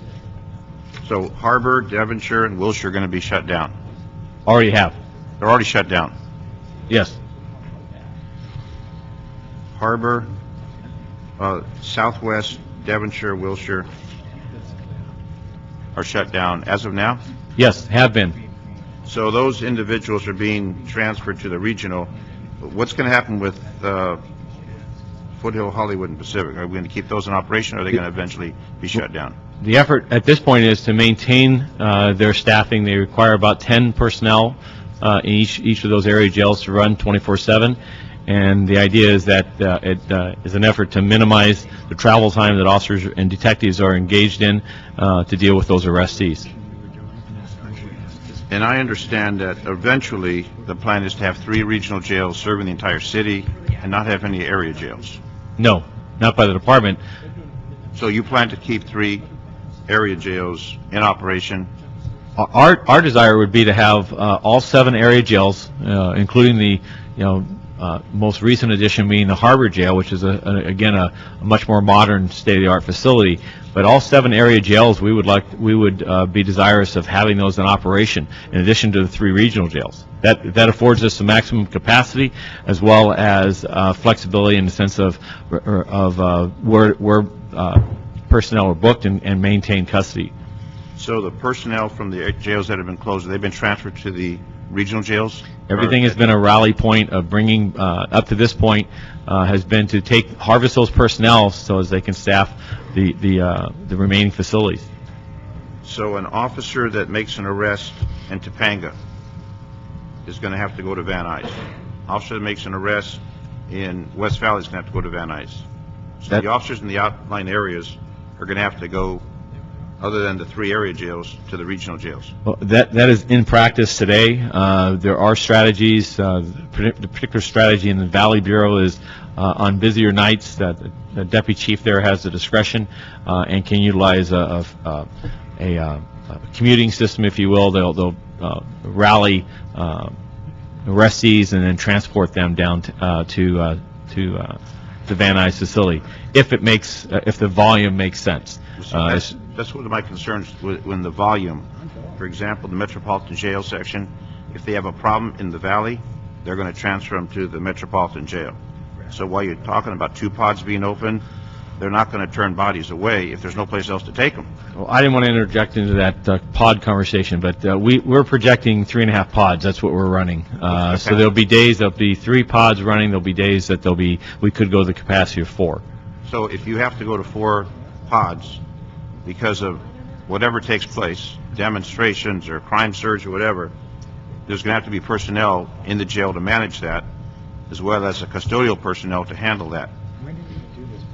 So Harbor, Devonshire, and Wilshire are going to be shut down. Already have. They're already shut down. Yes. Harbor, Southwest, Devonshire, Wilshire are shut down as of now? Yes, have been. So those individuals are being transferred to the regional. What's going to happen with Foothill, Hollywood, and Pacific? Are we going to keep those in operation, or are they going to eventually be shut down? The effort at this point is to maintain their staffing. They require about 10 personnel in each of those area jails to run 24/7. And the idea is that it is an effort to minimize the travel time that officers and detectives are engaged in to deal with those arrestees. And I understand that eventually the plan is to have 3 regional jails serving the entire city and not have any area jails. No, not by the department. So you plan to keep 3 area jails in operation? Our desire would be to have all 7 area jails, including the most recent addition being the Harbor Jail, which is, again, a much more modern, state-of-the-art facility. But all 7 area jails, we would be desirous of having those in operation, in addition to the 3 regional jails. That affords us some maximum capacity, as well as flexibility in the sense of where personnel are booked and maintain custody. So the personnel from the jails that have been closed, they've been transferred to the regional jails? Everything has been a rally point of bringing, up to this point, has been to harvest those personnel so as they can staff the remaining facilities. So an officer that makes an arrest in Topanga is going to have to go to Van Nuys. Officer that makes an arrest in West Valley is going to have to go to Van Nuys. So the officers in the outlying areas are going to have to go, other than the 3 area jails, to the regional jails. Well, that is in practice today. There are strategies. The particular strategy in the Valley Bureau is on busier nights that the deputy chief there has the discretion and can utilize a commuting system, if you will. They'll rally arrestees and then transport them down to the Van Nuys facility if the volume makes sense. That's one of my concerns when the volume, for example, the Metropolitan Jail section, if they have a problem in the Valley, they're going to transfer them to the Metropolitan Jail. So while you're talking about 2 pods being open, they're not going to turn bodies away if there's no place else to take them. Well, I didn't want to interject into that pod conversation, but we're projecting 3.5 pods. That's what we're running. So there'll be days there'll be 3 pods running. There'll be days that we could go to the capacity of 4. So if you have to go to 4 pods because of whatever takes place, demonstrations or crime surge or whatever, there's going to have to be personnel in the jail to manage that, as well as a custodial personnel to handle that,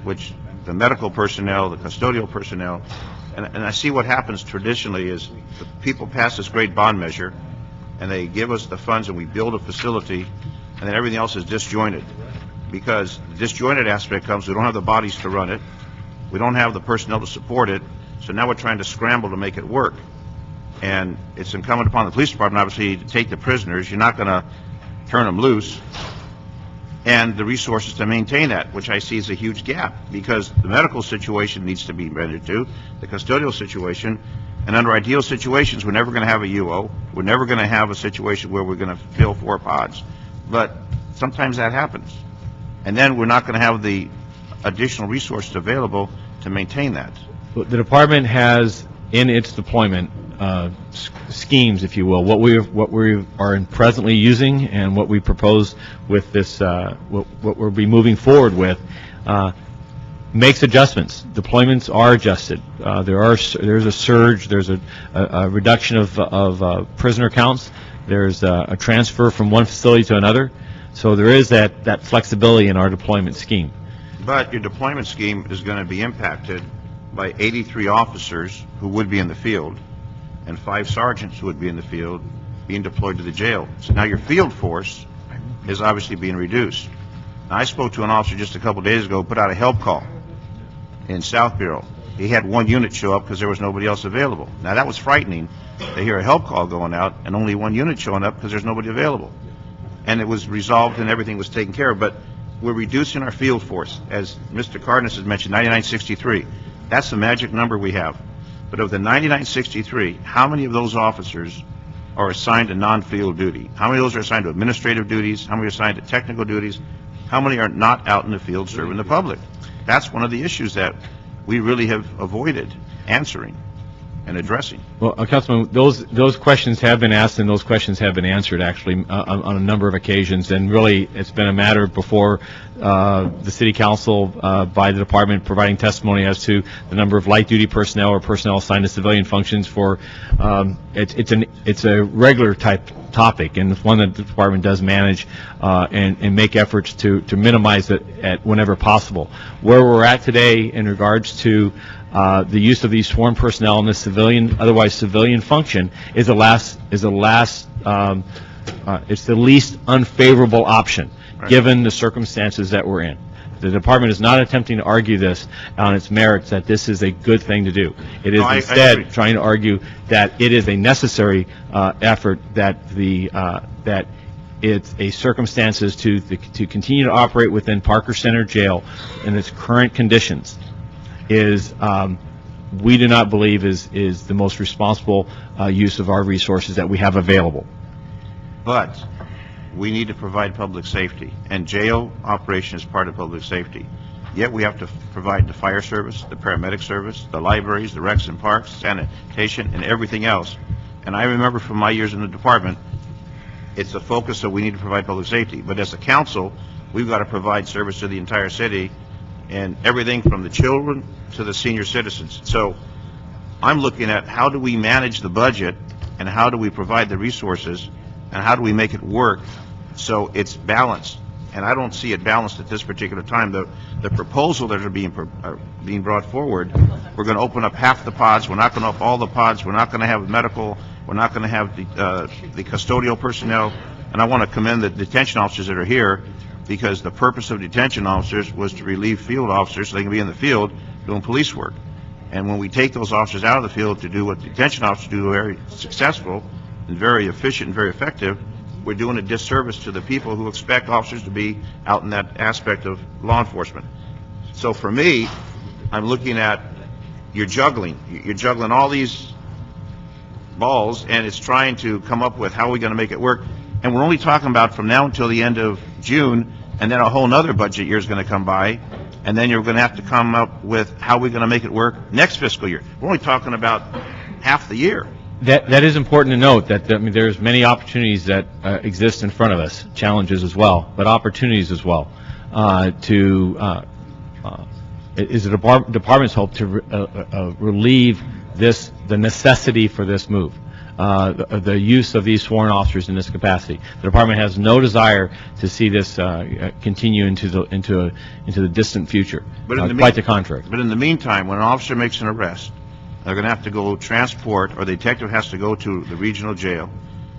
which the medical personnel, the custodial personnel, and I see what happens traditionally is the people pass this great bond measure, and they give us the funds and we build a facility, and then everything else is disjointed. Because the disjointed aspect comes, we don't have the bodies to run it, we don't have the personnel to support it, so now we're trying to scramble to make it work. And it's incumbent upon the police department, obviously, to take the prisoners. You're not going to turn them loose. And the resources to maintain that, which I see as a huge gap, because the medical situation needs to be rendered to, the custodial situation, and under ideal situations, we're never going to have a UO. We're never going to have a situation where we're going to fill 4 pods. But sometimes that happens. And then we're not going to have the additional resources available to maintain that. The department has in its deployment schemes, if you will, what we are presently using and what we propose with this, what we'll be moving forward with, makes adjustments. Deployments are adjusted. There's a surge. There's a reduction of prisoner counts. There's a transfer from one facility to another. So there is that flexibility in our deployment scheme. But your deployment scheme is going to be impacted by 83 officers who would be in the field and 5 sergeants who would be in the field being deployed to the jail. So now your field force is obviously being reduced. Now, I spoke to an officer just a couple days ago, put out a help call in South Bureau. He had 1 unit show up because there was nobody else available. Now, that was frightening to hear a help call going out and only 1 unit showing up because there's nobody available. And it was resolved and everything was taken care of. But we're reducing our field force. As Mr. Cardenas has mentioned, 9963. That's the magic number we have. But of the 9963, how many of those officers are assigned to non-field duty? How many of those are assigned to administrative duties? How many are assigned to technical duties? How many are not out in the field serving the public? That's one of the issues that we really have avoided answering and addressing. Well, Councilman, those questions have been asked and those questions have been answered actually on a number of occasions, and really it's been a matter before the City Council by the department providing testimony as to the number of light duty personnel or personnel assigned to civilian functions for it's a regular type topic, and it's one that the department does manage and make efforts to minimize it at whenever possible. Where we're at today in regards to the use of these sworn personnel in this otherwise civilian function is it's the least unfavorable option, right, given the circumstances that we're in. The department is not attempting to argue this on its merits that this is a good thing to do. It is instead trying to argue that it is a necessary effort that it's a circumstances to continue to operate within Parker Center Jail in its current conditions is, we do not believe is the most responsible use of our resources that we have available. But we need to provide public safety, and jail operation is part of public safety. Yet we have to provide the fire service, the paramedic service, the libraries, the recs and parks, sanitation, and everything else. And I remember from my years in the department, it's a focus that we need to provide public safety. But as a council, we've got to provide service to the entire city, and everything from the children to the senior citizens. So I'm looking at how do we manage the budget, and how do we provide the resources, and how do we make it work so it's balanced. And I don't see it balanced at this particular time. The proposal that are being brought forward, we're going to open up half the pods. We're not going to open up all the pods. We're not going to have medical. We're not going to have the custodial personnel. And I want to commend the detention officers that are here, because the purpose of detention officers was to relieve field officers so they can be in the field doing police work. And when we take those officers out of the field to do what detention officers do, very successful and very efficient and very effective, we're doing a disservice to the people who expect officers to be out in that aspect of law enforcement. So for me, I'm looking at you're juggling all these balls, and it's trying to come up with how are we going to make it work. And we're only talking about from now until the end of June, and then a whole nother budget year is going to come by, and then you're going to have to come up with how we're going to make it work next fiscal year. We're only talking about half the year. That is important to note, that there's many opportunities that exist in front of us, challenges as well, but opportunities as well. It is the department's hope to relieve the necessity for this move, the use of these sworn officers in this capacity. The department has no desire to see this continue into the distant future. Quite the contrary. But in the meantime, when an officer makes an arrest, they're going to have to go transport, or the detective has to go to the regional jail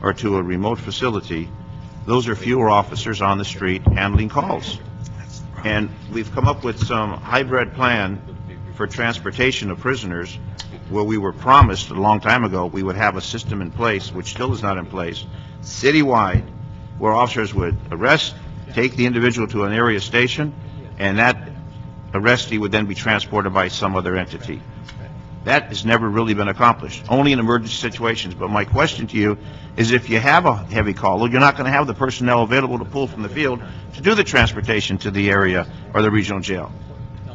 or to a remote facility. Those are fewer officers on the street handling calls. And we've come up with some hybrid plan for transportation of prisoners, where we were promised a long time ago we would have a system in place, which still is not in place, citywide, where officers would arrest, take the individual to an area station, and that arrestee would then be transported by some other entity. That has never really been accomplished, only in emergency situations. But my question to you is, if you have a heavy call, well, you're not going to have the personnel available to pull from the field to do the transportation to the area or the regional jail.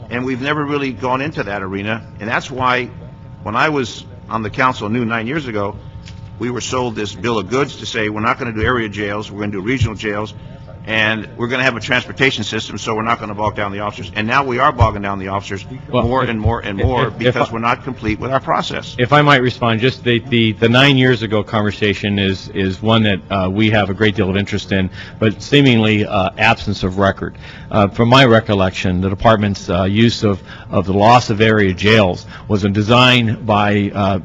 And we've never really gone into that arena, and that's why when I was on the council 9 years ago, we were sold this bill of goods to say we're not going to do area jails, we're going to do regional jails, and we're going to have a transportation system, so we're not going to bog down the officers. And now we are bogging down the officers more and more and more, because we're not complete with our process. If I might respond, just the 9 years ago conversation is one that we have a great deal of interest in, but seemingly absence of record. From my recollection, the department's use of the loss of area jails was a design by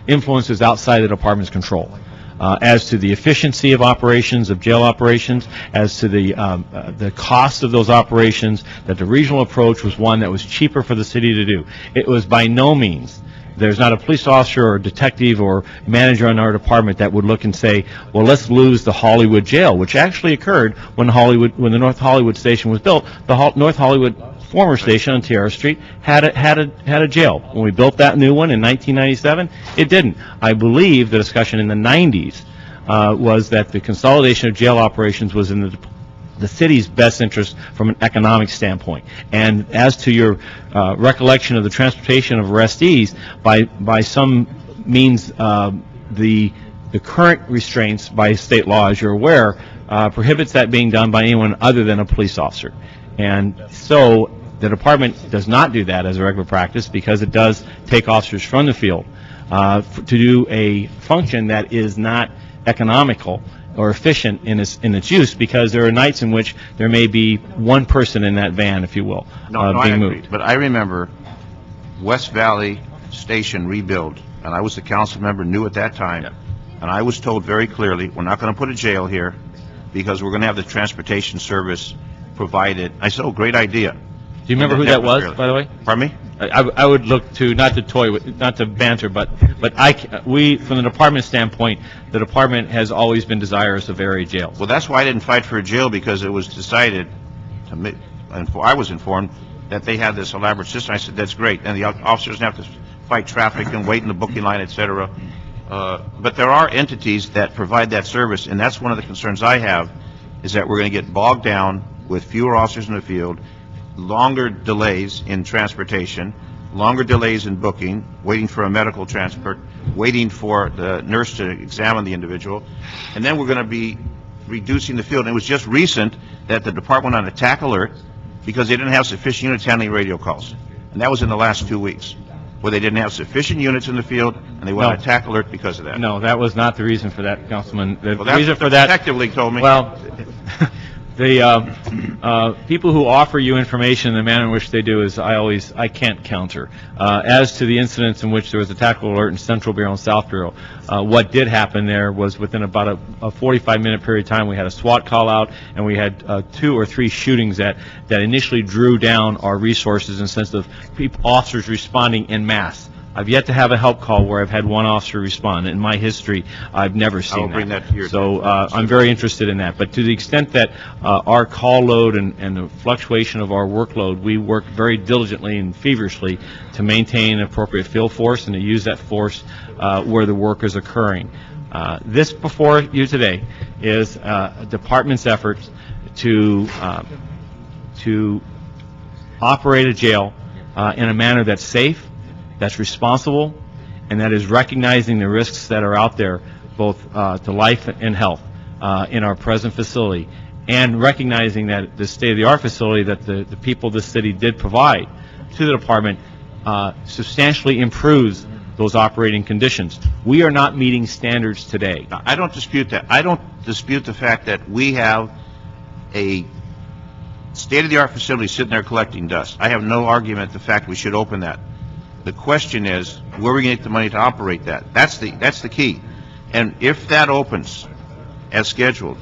influences outside the department's control. As to the efficiency of operations, of jail operations, as to the cost of those operations, that the regional approach was one that was cheaper for the city to do. It was by no means, there's not a police officer or detective or manager in our department that would look and say, well, let's lose the Hollywood jail, which actually occurred when the North Hollywood station was built. The North Hollywood former station on Tierra Street had a jail. When we built that new one in 1997, it didn't. I believe the discussion in the 90s was that the consolidation of jail operations was in the city's best interest from an economic standpoint. And as to your recollection of the transportation of arrestees, by some means, the current restraints by state law, as you're aware, prohibits that being done by anyone other than a police officer. And so the department does not do that as a regular practice, because it does take officers from the field to do a function that is not economical or efficient in its use, because there are nights in which there may be one person in that van, if you will, being moved. But I remember West Valley Station rebuild, and I was the council member, new at that time, and I was told very clearly, we're not going to put a jail here because we're going to have the transportation service provided. I said, oh, great idea. you remember who that was, by the way? Pardon me? I would look to, not to toy with, not to banter, but we, from the department standpoint, the department has always been desirous of area jails. Well, that's why I didn't fight for a jail, because it was decided, I was informed, that they had this elaborate system. I said, that's great, and the officers have to fight traffic and wait in the booking line, et cetera. But there are entities that provide that service, and that's one of the concerns I have, is that we're going to get bogged down with fewer officers in the field, longer delays in transportation, longer delays in booking, waiting for a medical transport, waiting for the nurse to examine the individual, and then we're going to be reducing the field. And it was just recent that the department went on attack alert because they didn't have sufficient units handling radio calls, and that was in the last 2 weeks, where they didn't have sufficient units in the field, and they went on attack alert because of that. No, that was not the reason for that, Councilman. The Well, that's reason what for the that, detective league told me. well, the people who offer you information in the manner in which they do is I can't counter. As to the incidents in which there was a tactical alert in Central Bureau and South Bureau, what did happen there was within about a 45-minute period of time, we had a SWAT call out, and we had 2 or 3 shootings that initially drew down our resources in the sense of officers responding en masse. I've yet to have a help call where I've had one officer respond. In my history, I've never seen that. I'll bring that to your So I'm very interested in that. But to the extent that our call load and the fluctuation of our workload, we work very diligently and feverishly to maintain an appropriate field force and to use that force where the work is occurring. This before you today is a department's efforts to operate a jail in a manner that's safe, that's responsible, and that is recognizing the risks that are out there, both to life and health in our present facility, and recognizing that the state-of-the-art facility that the people of the city did provide to the department substantially improves those operating conditions. We are not meeting standards today. I don't dispute that. I don't dispute the fact that we have a state-of-the-art facility sitting there collecting dust. I have no argument the fact we should open that. The question is, where are we going to get the money to operate that? That's the key. And if that opens as scheduled,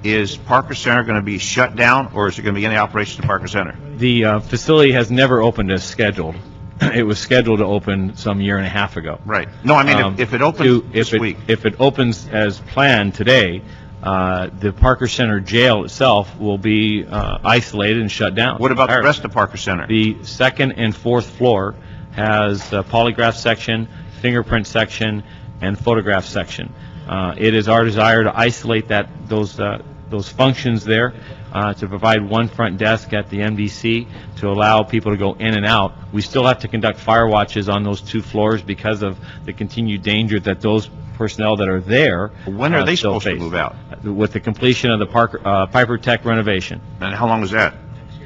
is Parker Center going to be shut down, or is there going to be any operations at Parker Center? The facility has never opened as scheduled. It was scheduled to open some year and a half ago. Right. No, I mean, if it opens this week. If it opens as planned today, the Parker Center jail itself will be isolated and shut down. What about the rest of Parker Center? The 2nd and 4th floor has a polygraph section, fingerprint section, and photograph section. It is our desire to isolate those functions there, to provide one front desk at the MDC to allow people to go in and out. We still have to conduct fire watches on those 2 floors because of the continued danger that those personnel that are there When are they still supposed to face. move out? With the completion of the Piper Tech renovation. And how long is that?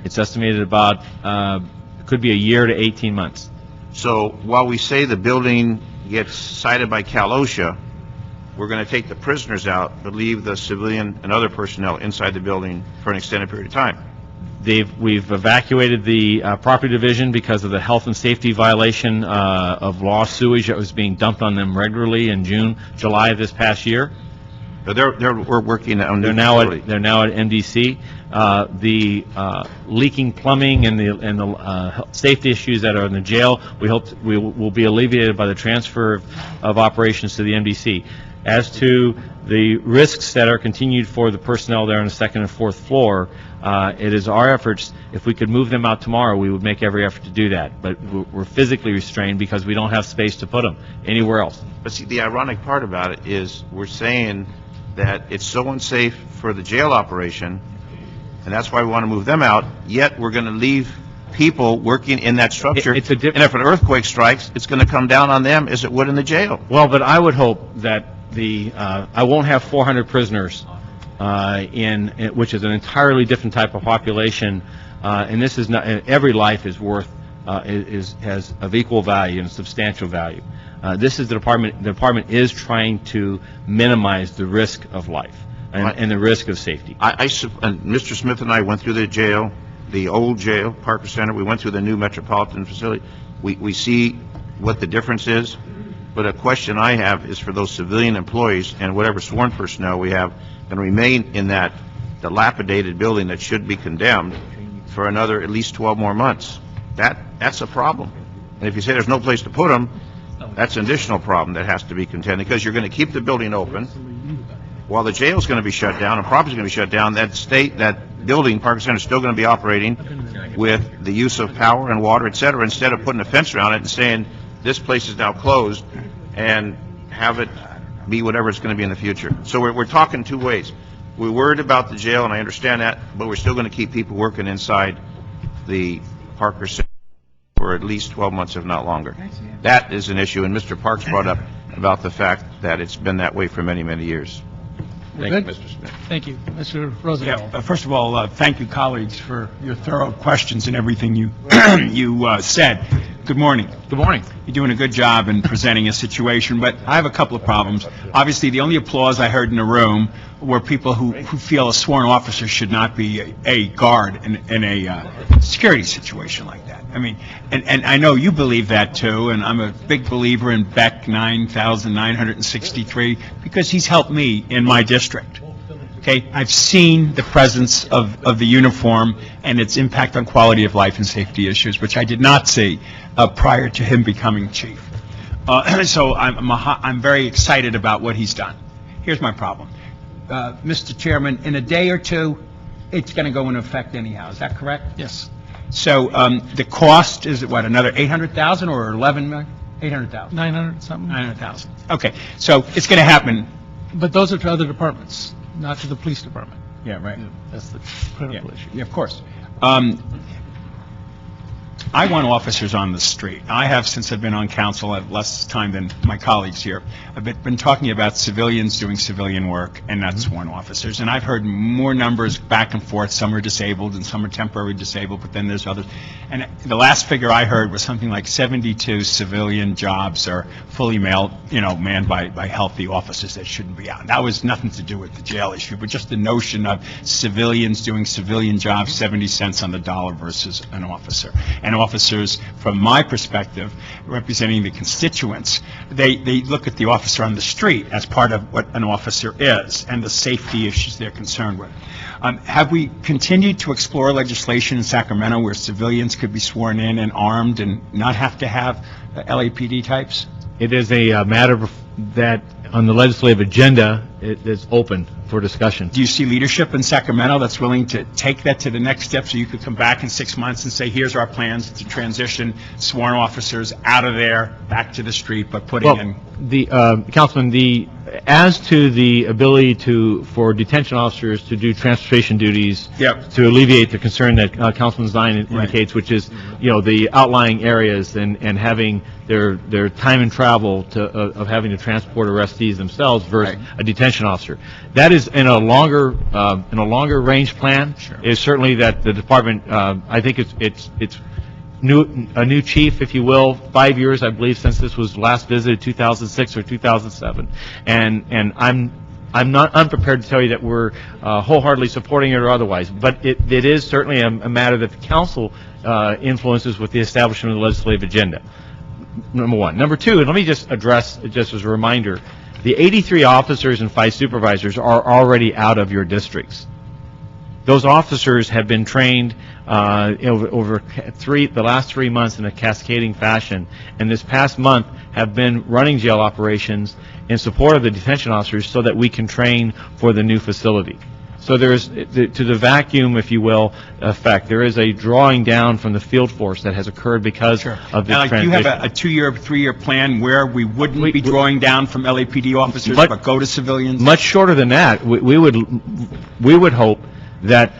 It's estimated about, could be a year to 18 months. So while we say the building gets cited by Cal OSHA, we're going to take the prisoners out, but leave the civilian and other personnel inside the building for an extended period of time. We've evacuated the property division because of the health and safety violation of raw sewage that was being dumped on them regularly in June, July of this past year. But we're working on They're now at MDC. The leaking plumbing and the safety issues that are in the jail, we hope will be alleviated by the transfer of operations to the MDC. As to the risks that are continued for the personnel there on the 2nd and 4th floor, it is our efforts. If we could move them out tomorrow, we would make every effort to do that. But we're physically restrained because we don't have space to put them anywhere else. But see, the ironic part about it is we're saying that it's so unsafe for the jail operation, and that's why we want to move them out, yet we're going to leave people working in that structure. And if an earthquake strikes, it's going to come down on them as it would in the jail. Well, but I would hope that I won't have 400 prisoners which is an entirely different type of population, and this is not, every life is worth, has of equal value and substantial value. This is the department is trying to minimize the risk of life and the risk of safety. And Mr. Smith and I went through the jail, the old jail, Parker Center. We went through the new metropolitan facility. We see what the difference is. But a question I have is for those civilian employees and whatever sworn personnel we have going to remain in that dilapidated building that should be condemned for another at least 12 more months. That's a problem. And if you say there's no place to put them, that's an additional problem that has to be contended, because you're going to keep the building open while the jail's going to be shut down and property's going to be shut down. That building, Parker Center, is still going to be operating with the use of power and water, et cetera, instead of putting a fence around it and saying this place is now closed and have it be whatever it's going to be in the future. So we're talking two ways. We're worried about the jail, and I understand that, but we're still going to keep people working inside the Parker Center for at least 12 months, if not longer. That is an issue, and Mr. Parks brought up about the fact that it's been that way for many, many years. Thank you, Mr. Smith. Thank you. Mr. Rosenthal. Yeah, first of all, thank you, colleagues, for your thorough questions and everything you said. Good morning. Good morning. You're doing a good job in presenting a situation, but I have a couple of problems. Obviously, the only applause I heard in the room were people who feel a sworn officer should not be a guard in a security situation like that. I mean, and I know you believe that too, and I'm a big believer in Beck 9,963 because he's helped me in my district. Okay, I've seen the presence of the uniform and its impact on quality of life and safety issues, which I did not see prior to him becoming chief. So I'm very excited about what he's done. Here's my problem. Mr. Chairman, in a day or two, it's going to go into effect anyhow. Is that correct? Yes. So the cost is, what, another $800,000 or $11 million? $800,000. 900 something. 900,000. Okay, so it's going to happen. But those are to other departments, not to the police department. Yeah, right. That's the critical issue. Yeah, of course. I want officers on the street. I have, since I've been on council, I have less time than my colleagues here. I've been talking about civilians doing civilian work and not sworn officers. And I've heard more numbers back and forth. Some are disabled and some are temporarily disabled, but then there's others. And the last figure I heard was something like 72 civilian jobs are fully manned by healthy officers that shouldn't be out. And that was nothing to do with the jail issue, but just the notion of civilians doing civilian jobs, 70 cents on the dollar versus an officer. And officers, from my perspective, representing the constituents, they look at the officer on the street as part of what an officer is and the safety issues they're concerned with. Have we continued to explore legislation in Sacramento where civilians could be sworn in and armed and not have to have LAPD types? It is a matter that on the legislative agenda, it is open for discussion. Do you see leadership in Sacramento that's willing to take that to the next step so you could come back in 6 months and say, here's our plans to transition sworn officers out of there, back to the street, but putting in... Councilman, as to the ability for detention officers to do transportation duties, to alleviate the concern that Councilman Zine indicates, which is, the outlying areas and having their time and travel of having to transport arrestees themselves versus a detention officer. That is in a longer range plan. Sure. Is certainly that the department. I think it's a new chief, if you will, 5 years, I believe, since this was last visited, 2006 or 2007, and I'm not unprepared to tell you that we're wholeheartedly supporting it or otherwise, but it is certainly a matter that the council influences with the establishment of the legislative agenda. Number one. Number two, and let me just address, just as a reminder, the 83 officers and 5 supervisors are already out of your districts. Those officers have been trained over the last 3 months in a cascading fashion, and this past month have been running jail operations in support of the detention officers so that we can train for the new facility. So there's, to the vacuum, if you will, effect, there is a drawing down from the field force that has occurred because of the transition. Do you have a 2-year, 3-year plan where we wouldn't be drawing down from LAPD officers but go to civilians? Much shorter than that. We would hope that,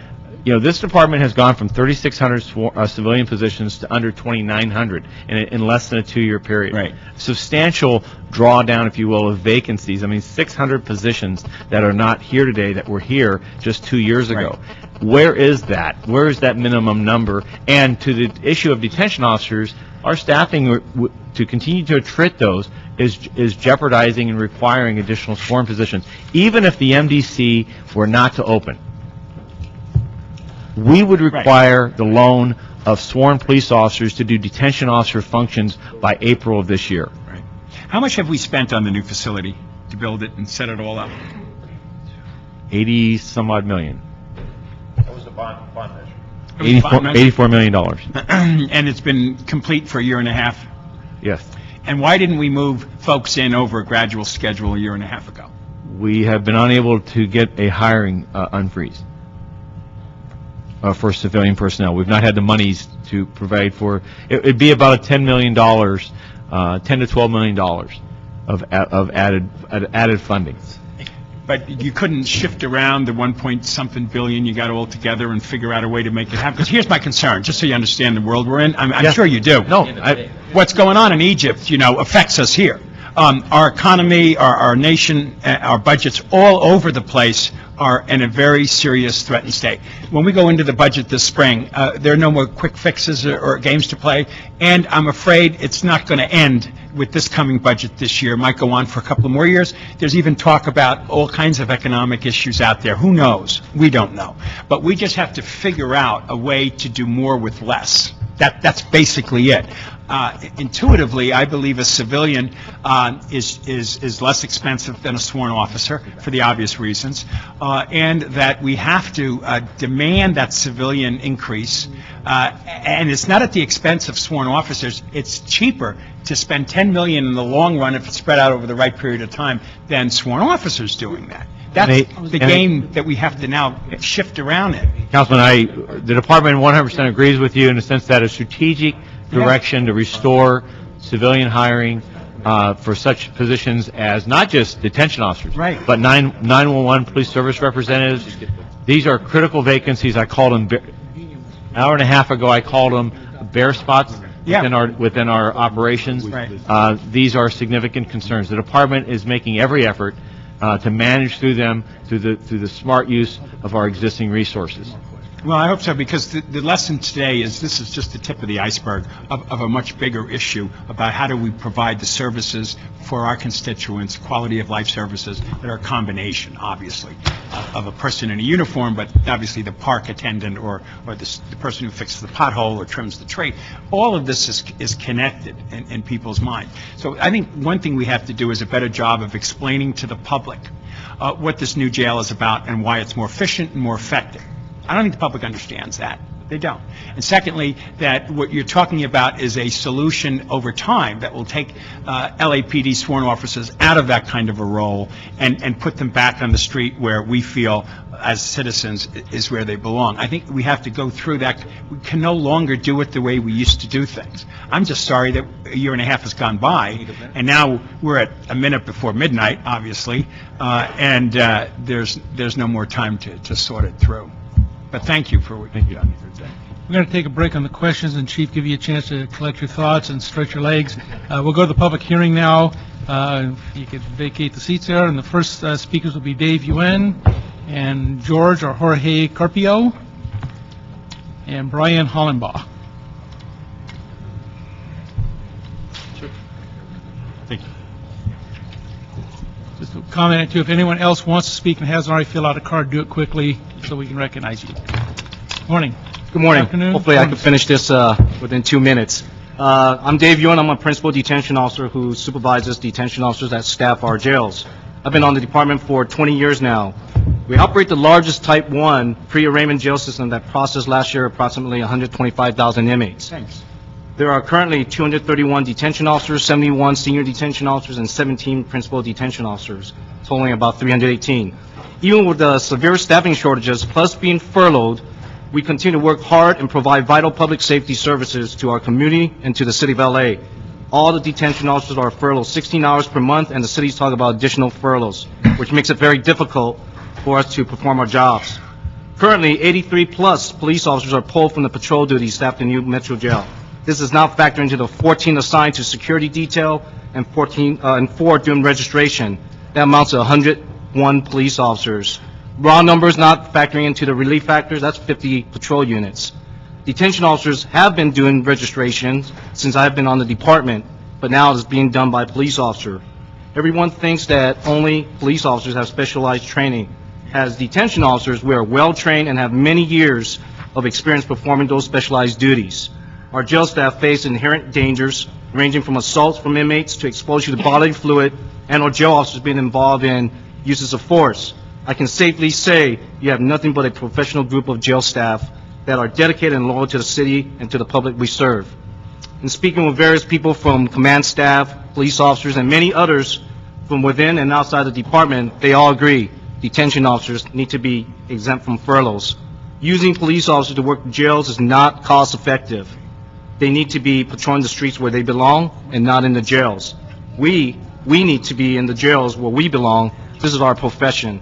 this department has gone from 3,600 civilian positions to under 2,900 in less than a 2-year period. Right. Substantial drawdown, if you will, of vacancies. I mean, 600 positions that are not here today that were here just 2 years ago. Right. Where is that? Where is that minimum number? And to the issue of detention officers, our staffing to continue to attrit those is jeopardizing and requiring additional sworn positions. Even if the MDC were not to open, we would require the loan of sworn police officers to do detention officer functions by April of this year. Right. How much have we spent on the new facility to build it and set it all up? 80 some odd million. That was the bond measure. $84 million. And it's been complete for a year and a half? Yes. And why didn't we move folks in over a gradual schedule a year and a half ago? We have been unable to get a hiring unfreeze for civilian personnel. We've not had the monies to provide for, it'd be about $10 million, $10 to $12 million of added funding. But you couldn't shift around the 1-point-something billion you got all together and figure out a way to make it happen? Because here's my concern, just so you understand the world we're in. I'm sure you do. No. What's going on in Egypt, affects us here. Our economy, our nation, our budgets all over the place are in a very serious threatened state. When we go into the budget this spring, there are no more quick fixes or games to play, and I'm afraid it's not going to end with this coming budget this year. It might go on for a couple of more years. There's even talk about all kinds of economic issues out there. Who knows? We don't know. But we just have to figure out a way to do more with less. That's basically it. Intuitively, I believe a civilian is less expensive than a sworn officer for the obvious reasons, and that we have to demand that civilian increase. And it's not at the expense of sworn officers. It's cheaper to spend $10 million in the long run if it's spread out over the right period of time than sworn officers doing that. That's the game that we have to now shift around in. Councilman, the department 100% agrees with you in the sense that a strategic direction to restore civilian hiring for such positions as not just detention officers, but 911 police service representatives. These are critical vacancies. I called them, an hour and a half ago, I called them bare spots within our operations. These are significant concerns. The department is making every effort to manage through them through the smart use of our existing resources. Well, I hope so, because the lesson today is this is just the tip of the iceberg of a much bigger issue about how do we provide the services for our constituents, quality of life services that are a combination, obviously, of a person in a uniform, but obviously the park attendant or the person who fixes the pothole or trims the tree. All of this is connected in people's minds. So I think one thing we have to do is a better job of explaining to the public what this new jail is about and why it's more efficient and more effective. I don't think the public understands that. They don't. And secondly, that what you're talking about is a solution over time that will take LAPD sworn officers out of that kind of a role and put them back on the street where we feel as citizens is where they belong. I think we have to go through that. We can no longer do it the way we used to do things. I'm just sorry that a year and a half has gone by, and now we're at a minute before midnight, obviously, and there's no more time to sort it through. But thank you for what you've done here today. We're going to take a break on the questions, and Chief, give you a chance to collect your thoughts and stretch your legs. We'll go to the public hearing now. You can vacate the seats there, and the first speakers will be Dave Yuen and George or Jorge Carpio and Brian Hollenbaugh. Sure. Thank you. Just a comment, too, if anyone else wants to speak and hasn't already filled out a card, do it quickly so we can recognize you. Morning. Good morning. Afternoon. Hopefully I can finish this within 2 minutes. I'm Dave Yuen. I'm a principal detention officer who supervises detention officers that staff our jails. I've been on the department for 20 years now. We operate the largest Type 1 pre-arraignment jail system that processed last year approximately 125,000 inmates. Thanks. There are currently 231 detention officers, 71 senior detention officers, and 17 principal detention officers, totaling about 318. Even with the severe staffing shortages, plus being furloughed, we continue to work hard and provide vital public safety services to our community and to the city of L.A. All the detention officers are furloughed 16 hours per month, and the city's talking about additional furloughs, which makes it very difficult for us to perform our jobs. Currently, 83-plus police officers are pulled from the patrol duties staffed in New Metro Jail. This is not factored into the 14 assigned to security detail and 4 doing registration. That amounts to 101 police officers. Raw numbers not factoring into the relief factors, that's 50 patrol units. Detention officers have been doing registrations since I've been on the department, but now it's being done by a police officer. Everyone thinks that only police officers have specialized training. As detention officers, we are well-trained and have many years of experience performing those specialized duties. Our jail staff face inherent dangers, ranging from assaults from inmates to exposure to bodily fluid, and our jail officers being involved in uses of force. I can safely say you have nothing but a professional group of jail staff that are dedicated and loyal to the city and to the public we serve. In speaking with various people from command staff, police officers, and many others from within and outside the department, they all agree detention officers need to be exempt from furloughs. Using police officers to work in jails is not cost-effective. They need to be patrolling the streets where they belong and not in the jails. We need to be in the jails where we belong. This is our profession.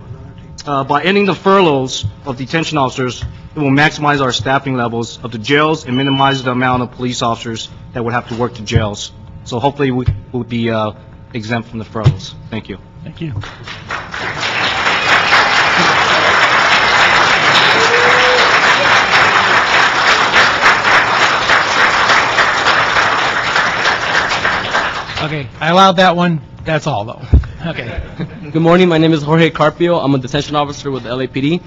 By ending the furloughs of detention officers, it will maximize our staffing levels of the jails and minimize the amount of police officers that would have to work the jails. So hopefully we will be exempt from the furloughs. Thank you. Thank you. Okay, I allowed that one. That's all, though. Okay. Good morning. My name is Jorge Carpio. I'm a detention officer with the LAPD.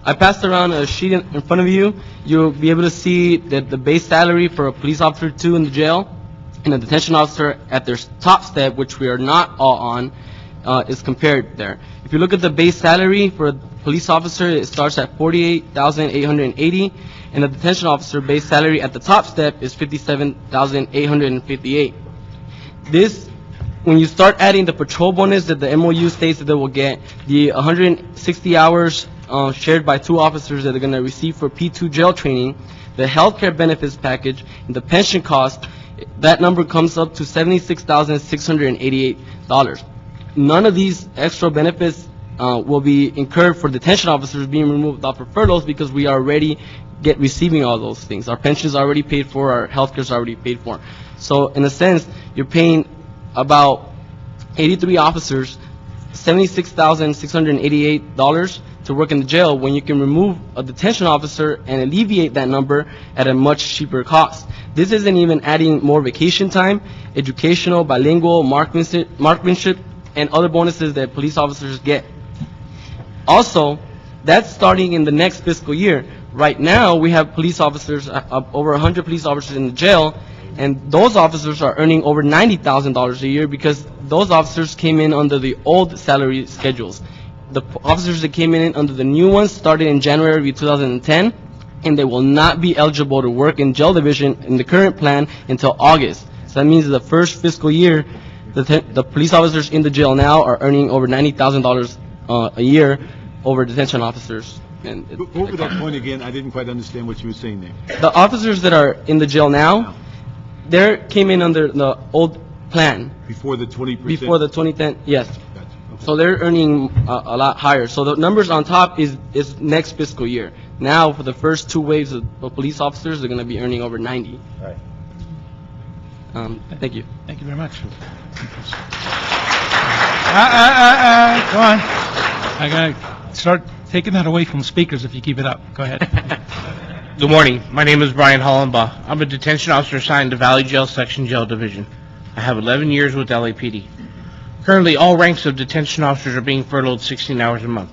I passed around a sheet in front of you. You'll be able to see that the base salary for a police officer 2 in the jail and a detention officer at their top step, which we are not all on, is compared there. If you look at the base salary for a police officer, it starts at $48,880, and the detention officer base salary at the top step is $57,858. This, when you start adding the patrol bonus that the MOU states that they will get, the 160 hours shared by 2 officers that they're going to receive for P2 jail training, the healthcare benefits package, and the pension cost, that number comes up to $76,688. None of these extra benefits will be incurred for detention officers being removed off of furloughs because we are already receiving all those things. Our pension is already paid for, our healthcare is already paid for. So in a sense, you're paying about 83 officers $76,688 to work in the jail when you can remove a detention officer and alleviate that number at a much cheaper cost. This isn't even adding more vacation time, educational, bilingual, marksmanship, and other bonuses that police officers get. Also, that's starting in the next fiscal year. Right now, we have police officers, over 100 police officers in the jail, and those officers are earning over $90,000 a year because those officers came in under the old salary schedules. The officers that came in under the new ones started in January of 2010, and they will not be eligible to work in jail division in the current plan until August. So that means the first fiscal year, the police officers in the jail now are earning over $90,000 a year over detention officers. And Go over that point again. I didn't quite understand what you were saying there. the officers that are in the jail now, they came in under the old plan. Before the 20%? Before the 2010, yes. Gotcha. Okay. So they're earning a lot higher. So the numbers on top is next fiscal year. Now, for the first 2 waves of police officers, they're going to be earning over 90. All right. Thank you. Thank you very much. Come on. I got to start taking that away from speakers if you keep it up. Go ahead. Good morning. My name is Brian Hollenbaugh. I'm a detention officer assigned to Valley Jail Section Jail Division. I have 11 years with LAPD. Currently, all ranks of detention officers are being furloughed 16 hours a month.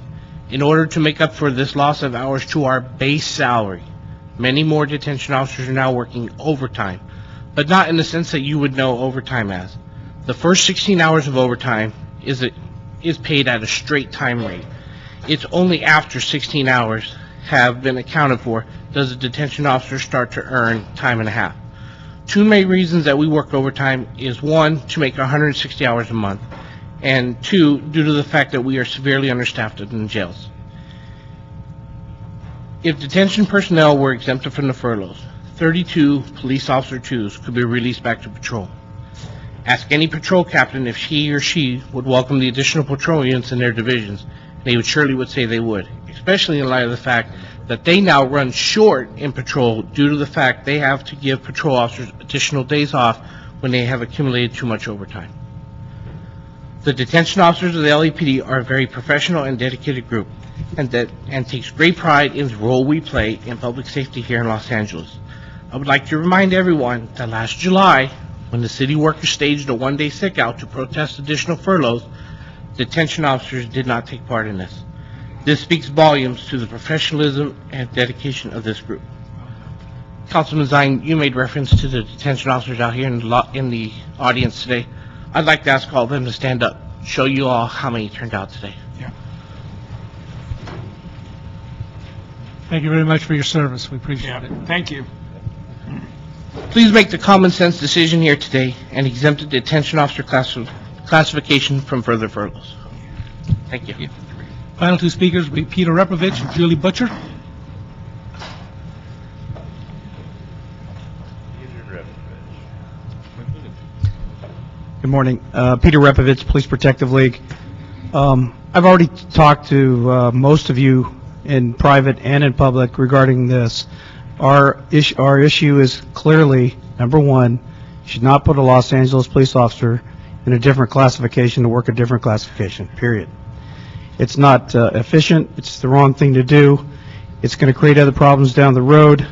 In order to make up for this loss of hours to our base salary, many more detention officers are now working overtime, but not in the sense that you would know overtime as. The first 16 hours of overtime is paid at a straight time rate. It's only after 16 hours have been accounted for does a detention officer start to earn time and a half. 2 main reasons that we work overtime is 1, to make 160 hours a month, and 2, due to the fact that we are severely understaffed in the jails. If detention personnel were exempted from the furloughs, 32 police officer 2s could be released back to patrol. Ask any patrol captain if he or she would welcome the additional patrol units in their divisions, and they would say they would, especially in light of the fact that they now run short in patrol due to the fact they have to give patrol officers additional days off when they have accumulated too much overtime. The detention officers of the LAPD are a very professional and dedicated group, and takes great pride in the role we play in public safety here in Los Angeles. I would like to remind everyone that last July, when the city workers staged a one-day sick-out to protest additional furloughs, detention officers did not take part in this. This speaks volumes to the professionalism and dedication of this group. Councilman Zine, you made reference to the detention officers out here in the audience today. I'd like to ask all of them to stand up, show you all how many turned out today. Yeah. Thank you very much for your service. We appreciate it. Thank you. Please make the common sense decision here today and exempt the detention officer classification from further furloughs. Thank you. Final two speakers will be Peter Repovich and Julie Butcher. Good morning. Peter Repovich, Police Protective League. I've already talked to most of you in private and in public regarding this. Our issue is clearly, number one, you should not put a Los Angeles police officer in a different classification to work a different classification, period. It's not efficient. It's the wrong thing to do. It's going to create other problems down the road.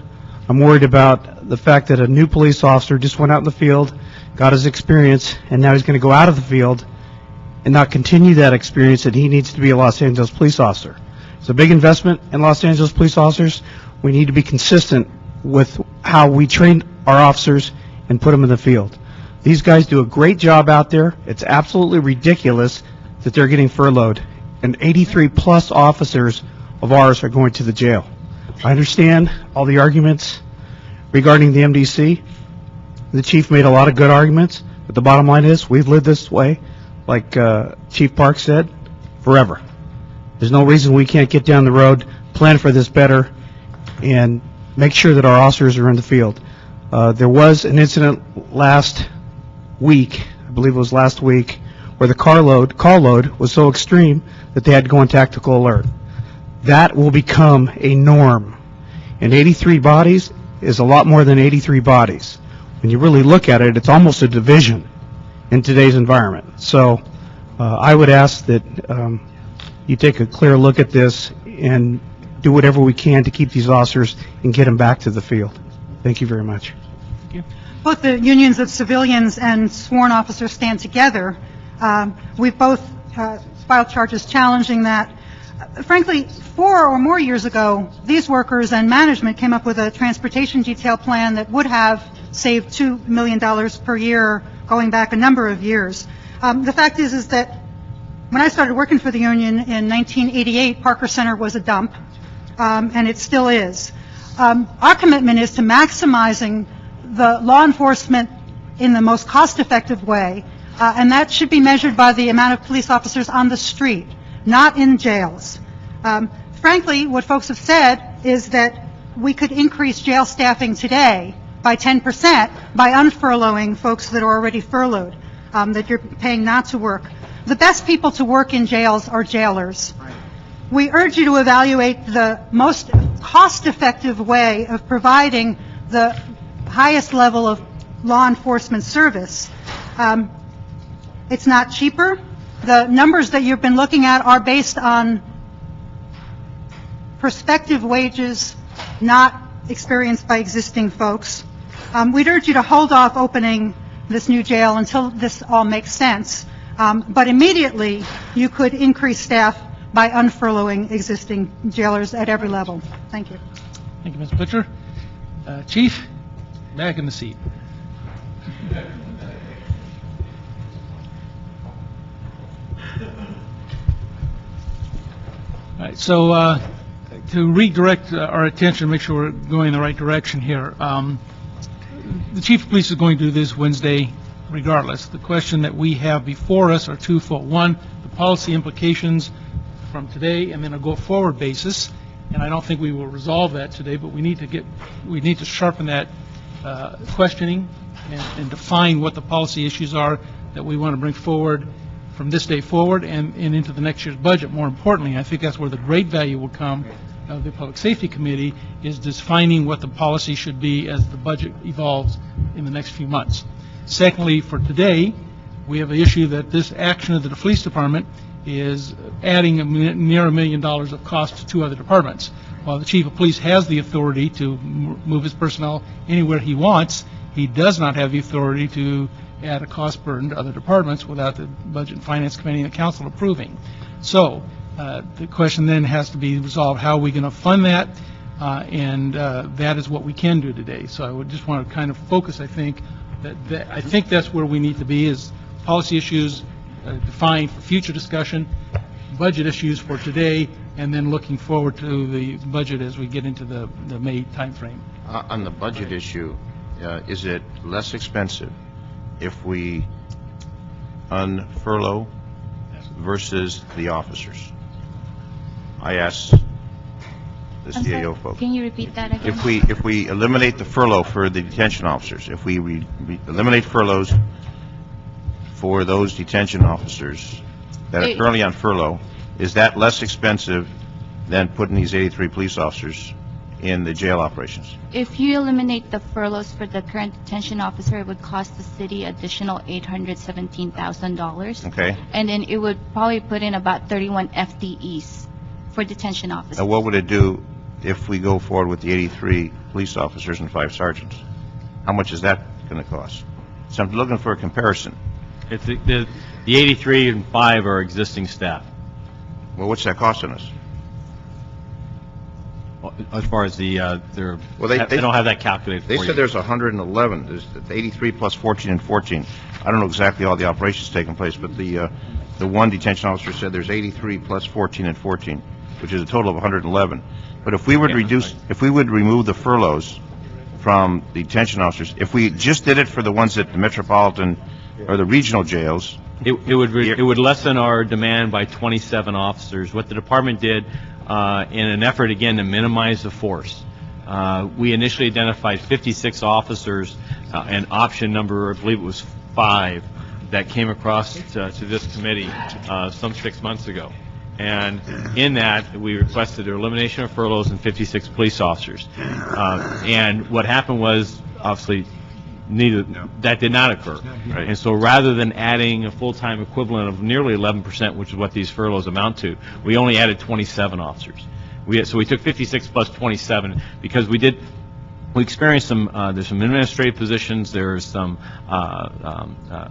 I'm worried about the fact that a new police officer just went out in the field, got his experience, and now he's going to go out of the field and not continue that experience, that he needs to be a Los Angeles police officer. It's a big investment in Los Angeles police officers. We need to be consistent with how we train our officers and put them in the field. These guys do a great job out there. It's absolutely ridiculous that they're getting furloughed, and 83-plus officers of ours are going to the jail. I understand all the arguments regarding the MDC. The chief made a lot of good arguments, but the bottom line is we've lived this way, like Chief Park said, forever. There's no reason we can't get down the road, plan for this better, and make sure that our officers are in the field. There was an incident last week, I believe it was last week, where the call load was so extreme that they had to go on tactical alert. That will become a norm. And 83 bodies is a lot more than 83 bodies. When you really look at it, it's almost a division in today's environment. So I would ask that you take a clear look at this and do whatever we can to keep these officers and get them back to the field. Thank you very much. Thank you. Both the unions of civilians and sworn officers stand together. We've both filed charges challenging that. Frankly, 4 or more years ago, these workers and management came up with a transportation detail plan that would have saved $2 million per year going back a number of years. The fact is that when I started working for the union in 1988, Parker Center was a dump, and it still is. Our commitment is to maximizing the law enforcement in the most cost-effective way, and that should be measured by the amount of police officers on the street, not in jails. Frankly, what folks have said is that we could increase jail staffing today by 10% by unfurloughing folks that are already furloughed, that you're paying not to work. The best people to work in jails are jailers. We urge you to evaluate the most cost-effective way of providing the highest level of law enforcement service. It's not cheaper. The numbers that you've been looking at are based on prospective wages not experienced by existing folks. We'd urge you to hold off opening this new jail until this all makes sense. But immediately, you could increase staff by unfurloughing existing jailers at every level. Thank you. Thank you, Ms. Butcher. Chief, back in the seat. All right, so to redirect our attention, make sure we're going in the right direction here. The Chief of Police is going to do this Wednesday regardless. The question that we have before us are twofold. One, the policy implications from today and then a go-forward basis. And I don't think we will resolve that today, but we need to sharpen that questioning and define what the policy issues are that we want to bring forward from this day forward and into the next year's budget. More importantly, I think that's where the great value will come of the Public Safety Committee, is defining what the policy should be as the budget evolves in the next few months. Secondly, for today, we have an issue that this action of the Police Department is adding near $1 million of cost to 2 other departments. While the Chief of Police has the authority to move his personnel anywhere he wants, he does not have the authority to add a cost burden to other departments without the Budget and Finance Committee and the Council approving. So the question then has to be resolved, how are we going to fund that? And that is what we can do today. So I would just want to kind of focus, I think that's where we need to be, is policy issues defined for future discussion, budget issues for today, and then looking forward to the budget as we get into the May timeframe. On the budget issue, is it less expensive if we unfurlough versus the officers? I asked the I'm sorry, CAO folks. Can you repeat that again? If we eliminate the furlough for the detention officers, if we eliminate furloughs for those detention officers that are currently on furlough, is that less expensive than putting these 83 police officers in the jail operations? If you eliminate the furloughs for the current detention officer, it would cost the city additional $817,000. Okay. And then it would probably put in about 31 FTEs for detention officers. Now, what would it do if we go forward with the 83 police officers and 5 sergeants? How much is that going to cost? So I'm looking for a comparison. It's the 83 and 5 are existing staff. Well, what's that costing us? As far as the, they don't have that calculated for They you. said there's 111. There's 83 plus 14 and 14. I don't know exactly all the operations taking place, but the one detention officer said there's 83 plus 14 and 14, which is a total of 111. But if we would if we would remove the furloughs from the detention officers, if we just did it for the ones at the metropolitan or the regional jails, it would lessen our demand by 27 officers. What the department did, in an effort again to minimize the force, we initially identified 56 officers, and option number, I believe it was 5, that came across to this committee some 6 months ago. And in that, we requested the elimination of furloughs and 56 police officers. And what happened was, obviously, that did not occur. Right. And so rather than adding a full-time equivalent of nearly 11%, which is what these furloughs amount to, we only added 27 officers. So we took 56 plus 27 because we experienced there's some administrative positions, there's some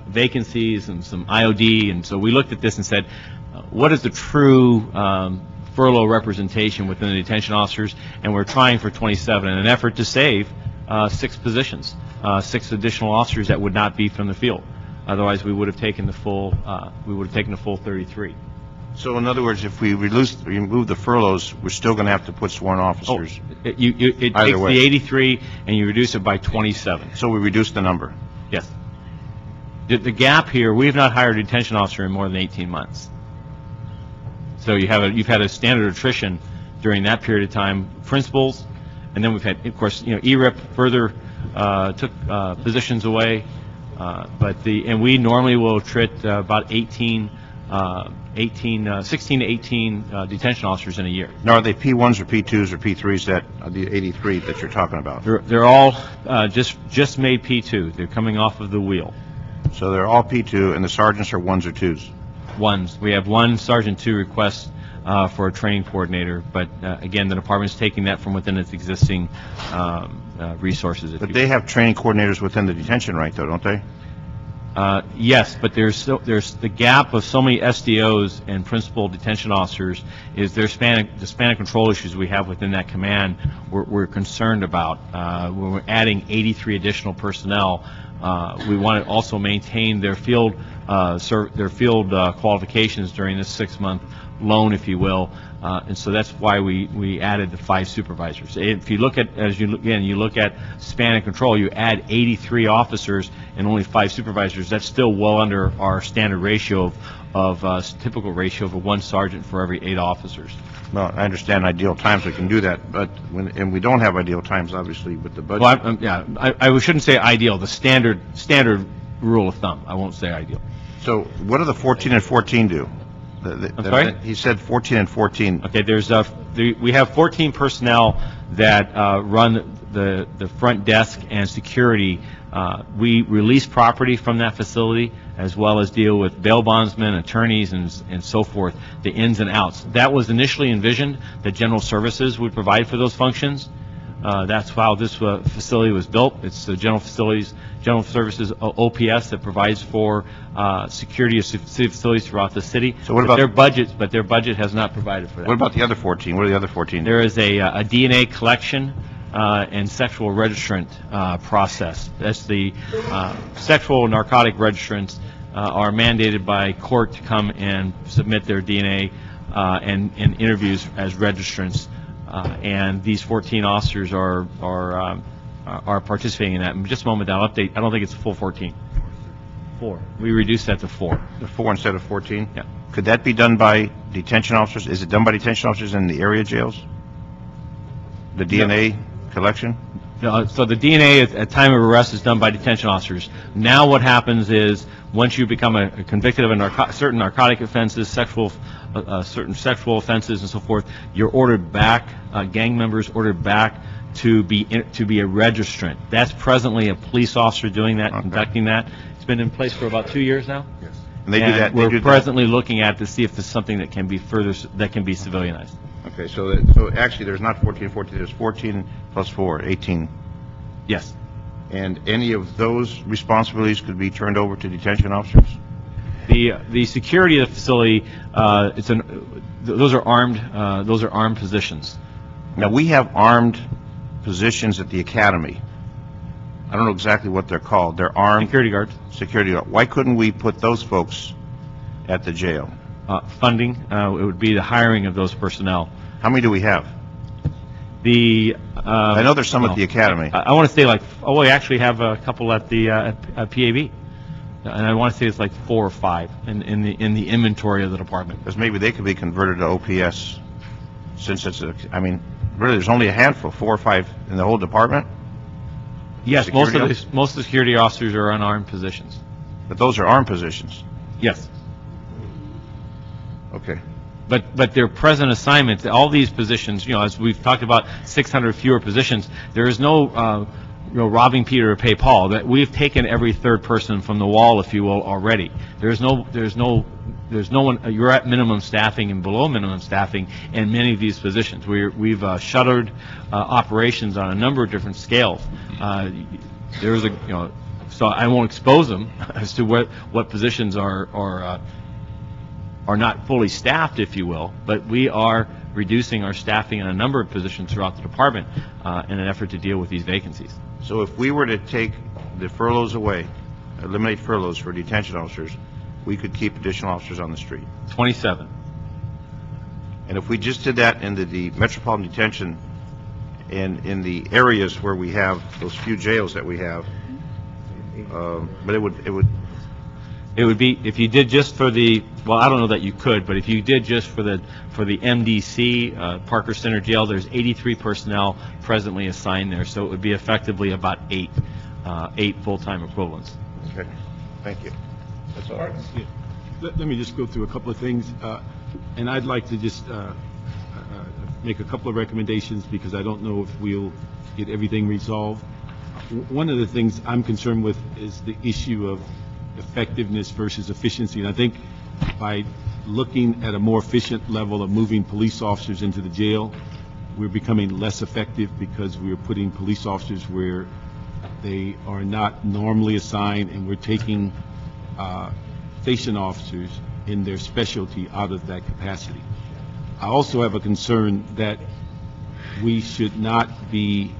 vacancies and some IOD, and so we looked at this and said, what is the true furlough representation within the detention officers? And we're trying for 27 in an effort to save 6 positions, 6 additional officers that would not be from the field. Otherwise, we would have taken the full 33. So in other words, if we remove the furloughs, we're still going to have to put sworn officers. It takes the 83 and you reduce it by 27. So we reduce the number. Yes. The gap here, we have not hired a detention officer in more than 18 months. So you've had a standard attrition during that period of time, principals, and then we've had, of course, ERIP further took positions away, and we normally will attrit about 16 to 18 detention officers in a year. Now, are they P1s or P2s or P3s that the 83 that you're talking about? They're all just made P2. They're coming off of the wheel. So they're all P2, and the sergeants are 1s or 2s? 1s. We have 1 Sergeant 2 request for a training coordinator, but again, the department's taking that from within its existing resources. But they have training coordinators within the detention, right, though, don't they? Yes, but there's the gap of so many SDOs and principal detention officers is the span of control issues we have within that command we're concerned about. When we're adding 83 additional personnel, we want to also maintain their field qualifications during this 6-month loan, if you will, and so that's why we added the 5 supervisors. If you look at, you look at span of control, you add 83 officers and only 5 supervisors, that's still well under our standard ratio of typical ratio of 1 sergeant for every 8 officers. Well, I understand ideal times we can do that, but and we don't have ideal times, obviously, with the budget. Well, I shouldn't say ideal, the standard rule of thumb. I won't say ideal. So what do the 14 and 14 do? I'm sorry? He said 14 and 14. Okay, we have 14 personnel that run the front desk and security. We release property from that facility as well as deal with bail bondsmen, attorneys, and so forth, the ins and outs. That was initially envisioned that general services would provide for those functions. That's how this facility was built. It's the general services OPS that provides for security of city facilities throughout the city. So what about their budget has not provided for that. What about the other 14? What are the other 14? There is a DNA collection and sexual registrant process. That's the sexual narcotic registrants are mandated by court to come and submit their DNA and interviews as registrants, and these 14 officers are participating in that. In just a moment, I'll update. I don't think it's a full 14. 4. We reduced that to 4. 4 instead of 14? Yeah. Could that be done by detention officers? Is it done by detention officers in the area jails? The DNA collection? So the DNA at time of arrest is done by detention officers. Now what happens is, once you become convicted of certain narcotic offenses, certain sexual offenses and so forth, you're ordered back, gang members ordered back to be a registrant. That's presently a police officer doing that, conducting that. It's been in place for about 2 years now. Yes. And they do that. We're presently looking at to see if there's something that can be civilianized. Okay, so actually there's not 14, there's 14 plus 4, 18. Yes. And any of those responsibilities could be turned over to detention officers? The security of the facility, those are armed positions. Now, we have armed positions at the academy. I don't know exactly what they're called. They're armed security guards. Security guards. Why couldn't we put those folks at the jail? Funding. It would be the hiring of those personnel. How many do we have? I know there's some at the academy. I want to say we actually have a couple at the PAB, and I want to say it's like 4 or 5 in the inventory of the department. Because maybe they could be converted to OPS, since really there's only a handful, 4 or 5 in the whole department. Yes, most of the security officers are unarmed positions. But those are armed positions. Yes. Okay. But their present assignments, all these positions, as we've talked about, 600 fewer positions. There is no, robbing Peter to pay Paul. That we've taken every third person from the wall, if you will, already. There's no one. You're at minimum staffing and below minimum staffing in many of these positions. We've shuttered operations on a number of different scales. There's so I won't expose them as to what positions are not fully staffed, if you will, but we are reducing our staffing in a number of positions throughout the department in an effort to deal with these vacancies. So if we were to take the furloughs away, eliminate furloughs for detention officers, we could keep additional officers on the street. 27. And if we just did that into the metropolitan detention and in the areas where we have those few jails that we have, but it would be, if you did just for the, well, I don't know that you could, but if you did just for the MDC, Parker Center Jail, there's 83 personnel presently assigned there, so it would be effectively about 8 full-time equivalents. Okay, thank you. That's all right. Let me just go through a couple of things, and I'd like to just make a couple of recommendations because I don't know if we'll get everything resolved. One of the things I'm concerned with is the issue of effectiveness versus efficiency, and I think by looking at a more efficient level of moving police officers into the jail, we're becoming less effective because we're putting police officers where they are not normally assigned, and we're taking station officers in their specialty out of that capacity. I also have a concern that we should not be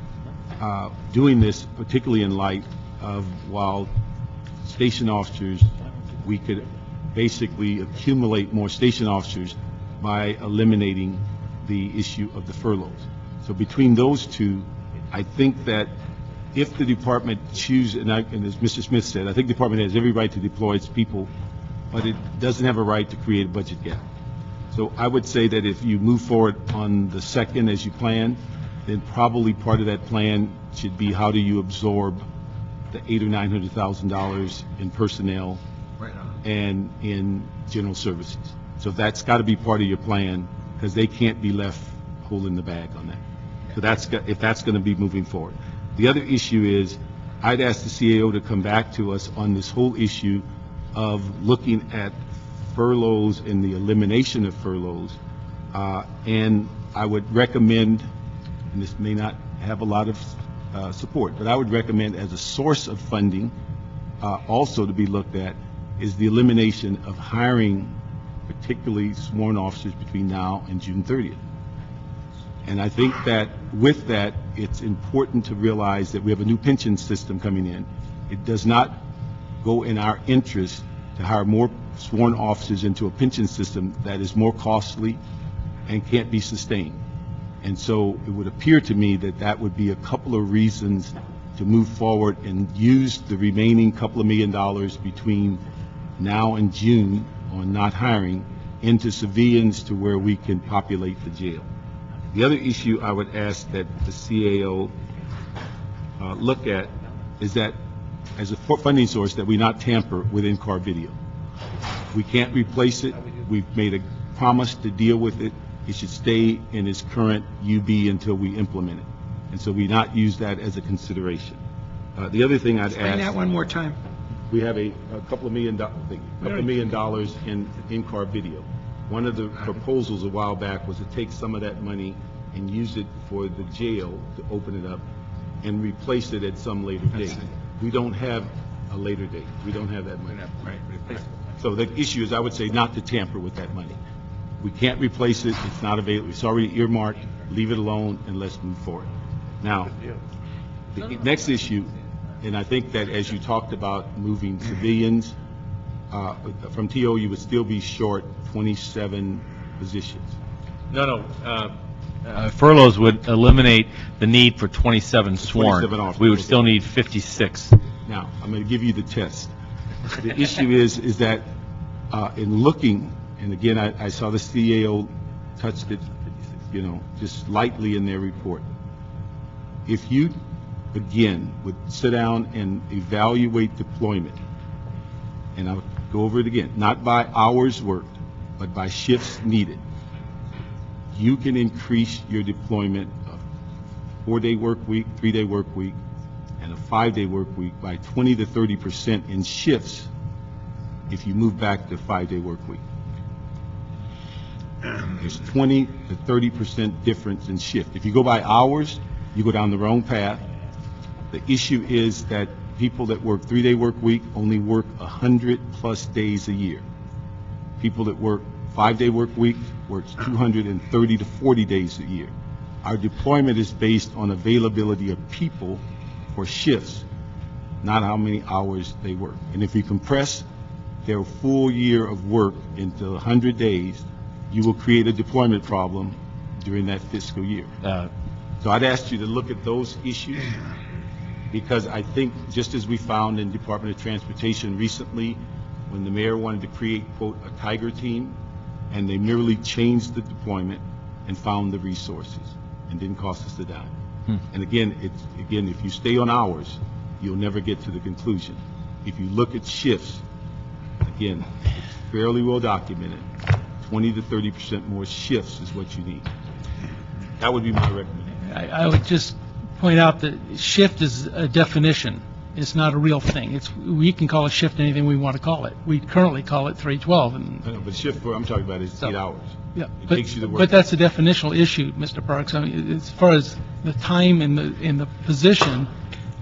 doing this, particularly in light of while station officers, we could basically accumulate more station officers by eliminating the issue of the furloughs. So between those two, I think that if the department chooses, and as Mr. Smith said, I think the department has every right to deploy its people, but it doesn't have a right to create a budget gap. So I would say that if you move forward on the second as you plan, then probably part of that plan should be how do you absorb the $800,000 or $900,000 in personnel and in general services. So that's got to be part of your plan because they can't be left holding the bag on that. So if that's going to be moving forward. The other issue is I'd ask the CAO to come back to us on this whole issue of looking at furloughs and the elimination of furloughs. And I would recommend, and this may not have a lot of support, but I would recommend as a source of funding also to be looked at is the elimination of hiring particularly sworn officers between now and June 30th. And I think that with that, it's important to realize that we have a new pension system coming in. It does not go in our interest to to hire more sworn officers into a pension system that is more costly and can't be sustained. And so it would appear to me that that would be a couple of reasons to move forward and use the remaining couple of $1 million between now and June on not hiring into civilians to where we can populate the jail. The other issue I would ask that the CAO look at is that as a funding source that we not tamper with in-car video. We can't replace it. We've made a promise to deal with it. It should stay in its current UB until we implement it. And so we not use that as a consideration. The other thing I'd Explain that ask, one more time. we have a couple of $1 million in in-car video. One of the proposals a while back was to take some of that money and use it for the jail to open it up and replace it at some later date. We don't have a later date. We don't have that money. So the issue is, I would say, not to tamper with that money. We can't replace it. It's not available. It's already earmarked. Leave it alone and let's move forward. Now, the next issue, and I think that as you talked about moving civilians, from TO, you would still be short 27 positions. No. Furloughs would eliminate the need for 27 sworn. 27 officers. We would still need 56. Now, I'm going to give you the test. The issue is that in looking, and again, I saw the CAO touched it, just lightly in their report. If you, again, would sit down and evaluate deployment, and I'll go over it again, not by hours worked, but by shifts needed, you can increase your deployment of 4-day work week, 3-day work week, and a 5-day work week by 20 to 30% in shifts if you move back to 5-day work week. There's 20 to 30% difference in shift. If you go by hours, you go down the wrong path. The issue is that people that work 3-day work week only work 100+ days a year. People that work 5-day work week works 230 to 40 days a year. Our deployment is based on availability of people for shifts, not how many hours they work. And if you compress their full year of work into 100 days, you will create a deployment problem during that fiscal year. So I'd ask you to look at those issues, because I think, just as we found in Department of Transportation recently, when the mayor wanted to create, quote, a tiger team, and they merely changed the deployment and found the resources and didn't cost us a dime. And again, if you stay on hours, you'll never get to the conclusion. If you look at shifts, again, it's fairly well documented. 20 to 30% more shifts is what you need. That would be my recommendation. I would just point out that shift is a definition. It's not a real thing. We can call a shift anything we want to call it. We currently call it 312. And but shift, what I'm talking about is 8 hours. Yeah, It takes you to work. but that's a definitional issue, Mr. Parks. I mean, as far as the time in the position,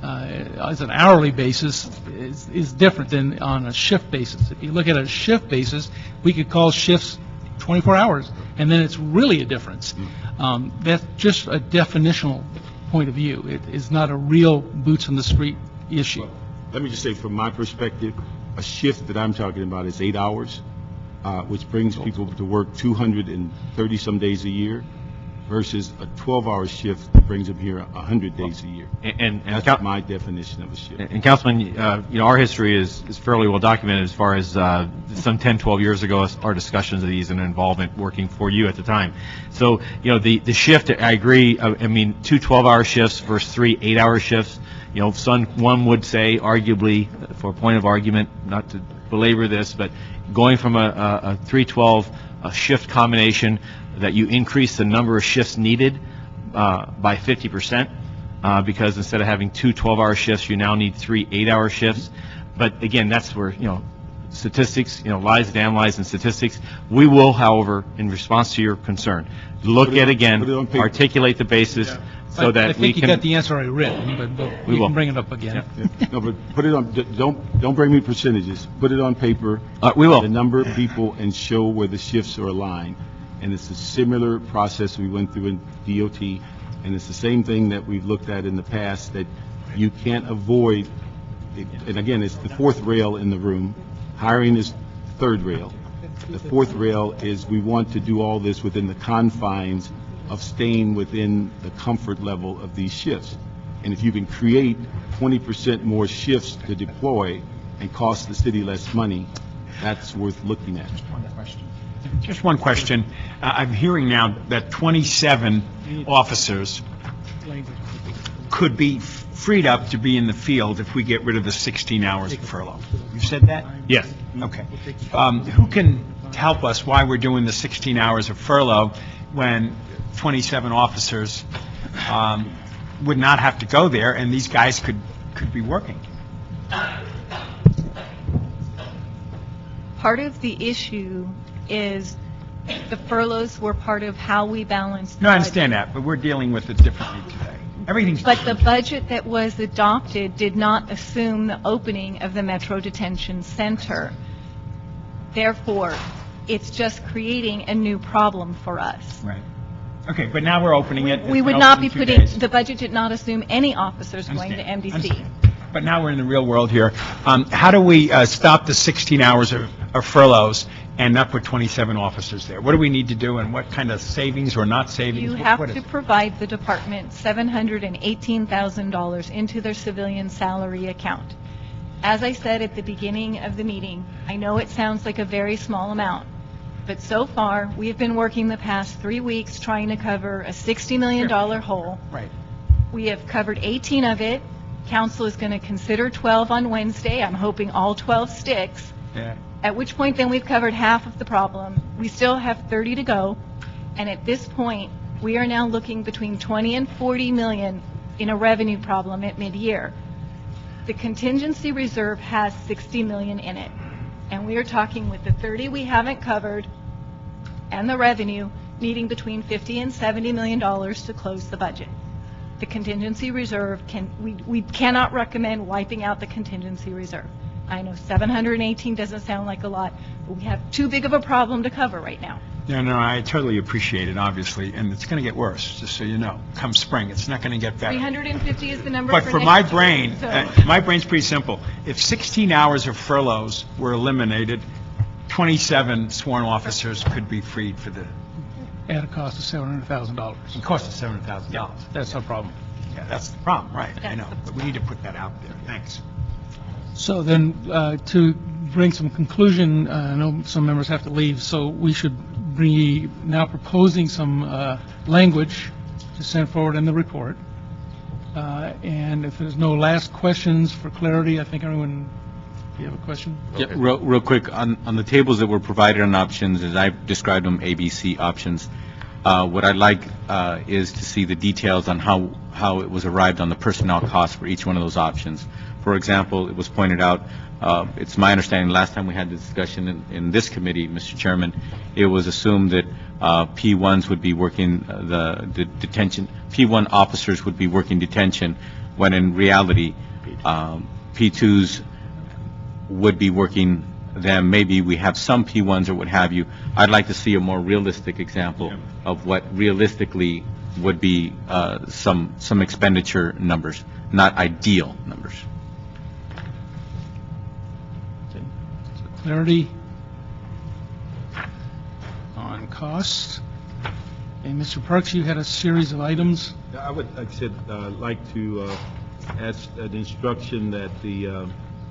as an hourly basis is different than on a shift basis. If you look at a shift basis, we could call shifts 24 hours, and then it's really a difference. That's just a definitional point of view. It is not a real boots on the street issue. Let me just say, from my perspective, a shift that I'm talking about is 8 hours, which brings people to work 230-some days a year, versus a 12-hour shift that brings them here 100 days a year. And that's my definition of a shift. And Councilman, our history is fairly well documented as far as some 10, 12 years ago, our discussions of these and involvement working for you at the time. So, the shift, I agree, I mean, 2 12-hour shifts versus 3 8-hour shifts. One would say, arguably, for a point of argument, not to belabor this, but going from a 3-12 shift combination, that you increase the number of shifts needed by 50%, because instead of having 2 12-hour shifts, you now need 3 8-hour shifts. But again, that's where, statistics, lies, damn lies, and statistics. We will, however, in response to your concern, look at again, articulate the basis, so that we can... I think you got the answer already written, but we can bring it up again. No, but put it on, don't bring me percentages. Put it on paper. We will. The number of people, and show where the shifts are aligned. And it's a similar process we went through in DOT, and it's the same thing that we've looked at in the past, that you can't avoid, and again, it's the fourth rail in the room, Hiring is third rail. The fourth rail is we want to do all this within the confines of staying within the comfort level of these shifts. And if you can create 20% more shifts to deploy and cost the city less money, that's worth looking at. Just one question. I'm hearing now that 27 officers could be freed up to be in the field if we get rid of the 16 hours of furlough. You said that? Yes. Okay. Who can help us why we're doing the 16 hours of furlough when 27 officers would not have to go there and these guys could be working? Part of the issue is the furloughs were part of how we balanced. No, I understand that, but we're dealing with it differently today. Everything's But the budget that was adopted did not assume the opening of the Metro Detention Center. Therefore, it's just creating a new problem for us. Right. Okay, but now we're opening it. We would not be putting, the budget did not assume any officers going to MDC. But now we're in the real world here. How do we stop the 16 hours of furloughs and not put 27 officers there? What do we need to do, and what kind of savings or not savings? You have to provide the department $718,000 into their civilian salary account. As I said at the beginning of the meeting, I know it sounds like a very small amount, but so far, we have been working the past 3 weeks trying to cover a $60 million hole. Right. We have covered 18 of it. Council is going to consider 12 on Wednesday. I'm hoping all 12 sticks. Yeah. At which point, then we've covered half of the problem. We still have 30 to go. And at this point, we are now looking between 20 and 40 million in a revenue problem at mid-year. The contingency reserve has 60 million in it. And we are talking with the 30 we haven't covered and the revenue needing between 50 and 70 million dollars to close the budget. The contingency reserve we cannot recommend wiping out the contingency reserve. I know 718 doesn't sound like a lot, but we have too big of a problem to cover right now. No, I totally appreciate it, obviously, and it's going to get worse, just so you know. Come spring, it's not going to get better. 350 is the number But for for next my year, brain, so- my brain's pretty simple. If 16 hours of furloughs were eliminated, 27 sworn officers could be freed for the... At a cost of $700,000. It cost us $700,000. That's our problem. Yeah, that's the problem, right, I know, but we need to put that out there. Thanks. So then, to bring some conclusion, I know some members have to leave, so we should be now proposing some language to send forward in the report. And if there's no last questions for clarity, I think everyone, do you have a question? Yeah, real quick, on the tables that were provided on options, as I've described them, ABC options, what I'd like is to see the details on how it was arrived on the personnel costs for each one of those options. For example, it was pointed out, it's my understanding, last time we had the discussion in this committee, Mr. Chairman, it was assumed that P1s would be working the detention, P1 officers would be working detention, when in reality, P2s would be working them. Maybe we have some P1s or what have you. I'd like to see a more realistic example of what realistically would be some expenditure numbers, not ideal numbers. Clarity on costs. And Mr. Parks, you had a series of items. I would, like I said, like to ask an instruction that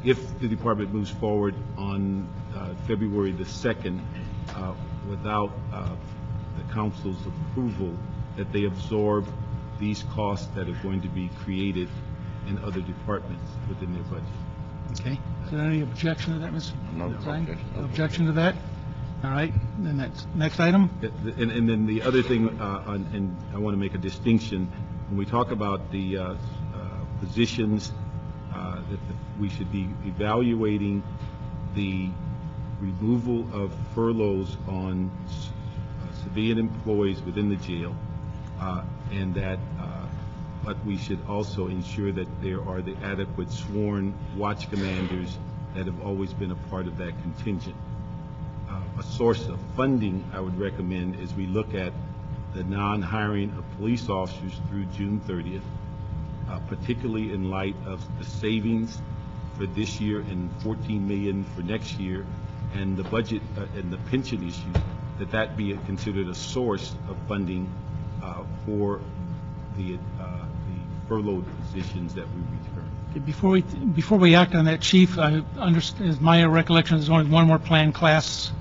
if the department moves forward on February the 2nd without the council's approval, that they absorb these costs that are going to be created in other departments within their budget. Okay. Is there any objection to that, Mr. No objection. No objection to that? All right. Then that's next item. And then the other thing, and I want to make a distinction, when we talk about the positions, that we should be evaluating the removal of furloughs on civilian employees within the jail, and that, but we should also ensure that there are the adequate sworn watch commanders that have always been a part of that contingent. A source of funding I would recommend is we look at the non-hiring of police officers through June 30th, particularly in light of the savings for this year and 14 million for next year, and the budget and the pension issue, that be considered a source of funding for the furloughed positions that we return. Okay, before we act on that, Chief, I understand, my recollection is only one more planned class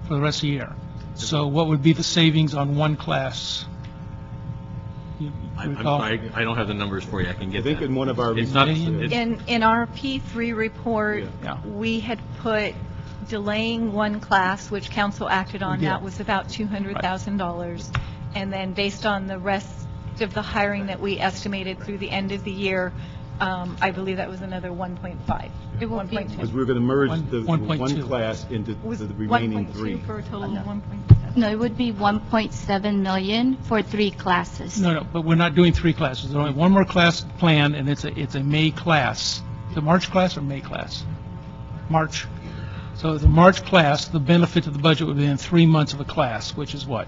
for the rest of the year. So what would be the savings on one class? I'm sorry, I don't have the numbers for you. I can get that. I think in one of our... It's not, In our P3 report, Yeah. we had put delaying one class, which council acted on. We did. That was about $200,000. And then based on the rest of the hiring that we estimated through the end of the year, I believe that was another 1.5. It will be 1.2. Because we're going to merge the 1.2. one class into Was the remaining 1.2 three. for a total of 1.7. No, it would be 1.7 million for 3 classes. No, but we're not doing 3 classes. There's only one more class planned, and it's a May class. The March class or May class? March. So the March class, the benefit to the budget would be in 3 months of a class, which is what?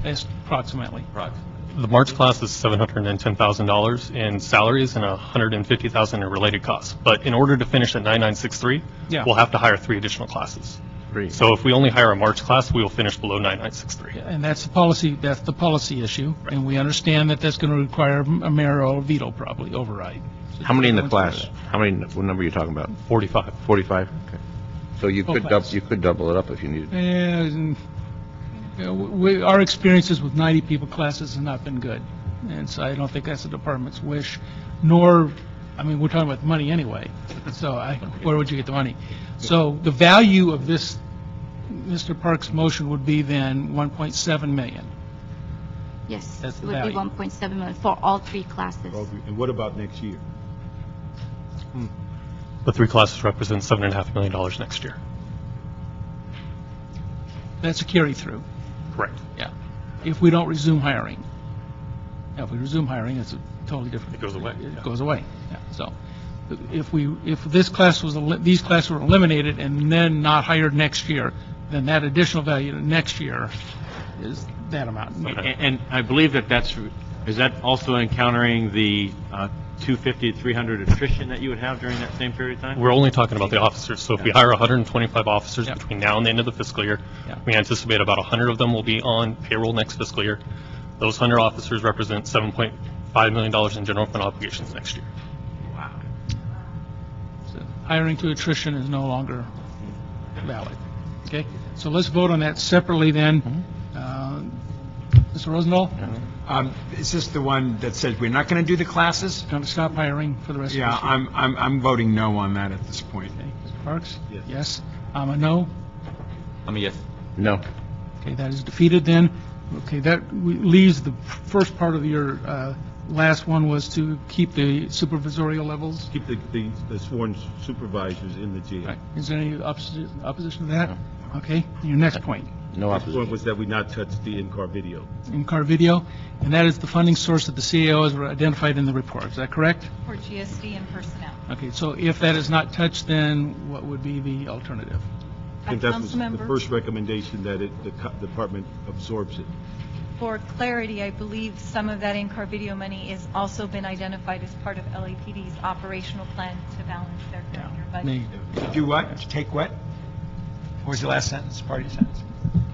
That's approximately. The March class is $710,000 in salaries and $150,000 in related costs. But in order to finish at 9963, Yeah. we'll have to hire 3 additional classes. So if we only hire a March class, we will finish below 9963. And that's the policy issue, and we understand that that's going to require a mayoral veto, probably, override. How many in the class? What number are you talking about? 45. 45? Okay. So you Full could class. you could double it up if you needed. And, our experiences with 90 people classes have not been good, and so I don't think that's the department's wish, nor, I mean, we're talking about the money anyway, so where would you get the money? So the value of this, Mr. Park's motion would be then 1.7 million. Yes, That's it the would be value. 1.7 million for all 3 classes. And what about next year? The 3 classes represent $7.5 million next year. That's a carry-through. Correct. Yeah. If we don't resume hiring. Now, if we resume hiring, it's a totally different. It goes away. It goes away. Yeah. So if these classes were eliminated and then not hired next year, then that additional value next year is that amount. and I believe is that also encountering the 250 to 300 attrition that you would have during that same period of time? We're only talking about the officers. So if we hire 125 officers between now and the end of the fiscal year, Yeah. we anticipate about 100 of them will be on payroll next fiscal year. Those 100 officers represent $7.5 million in general fund obligations next year. So hiring to attrition is no longer valid. Okay? So let's vote on that separately then. Mr. Rosendahl? Is this the one that says we're not going to do the classes? Going to stop hiring for the rest of Yeah, this year? I'm voting no on that at this point. Okay. Mr. Parks? Yes. I'm a no. I'm a yes. No. Okay, that is defeated then. Okay, that leaves the first part of your last one was to keep the supervisorial levels. Keep the sworn supervisors in the jail. Right. Is there any opposition to that? Okay, your next point. No The opposition. point was that we not touch the in-car video. In-car video, and that is the funding source that the CAO has identified in the report. Is that correct? For GSD and personnel. Okay, so if that is not touched, then what would be the alternative? I think that was the Councilmember? first recommendation, that the department absorbs it. For clarity, I believe some of that in-car video money has also been identified as part of LAPD's operational plan to balance their current year budget. Do what? Take what? What was the last sentence, part of your sentence?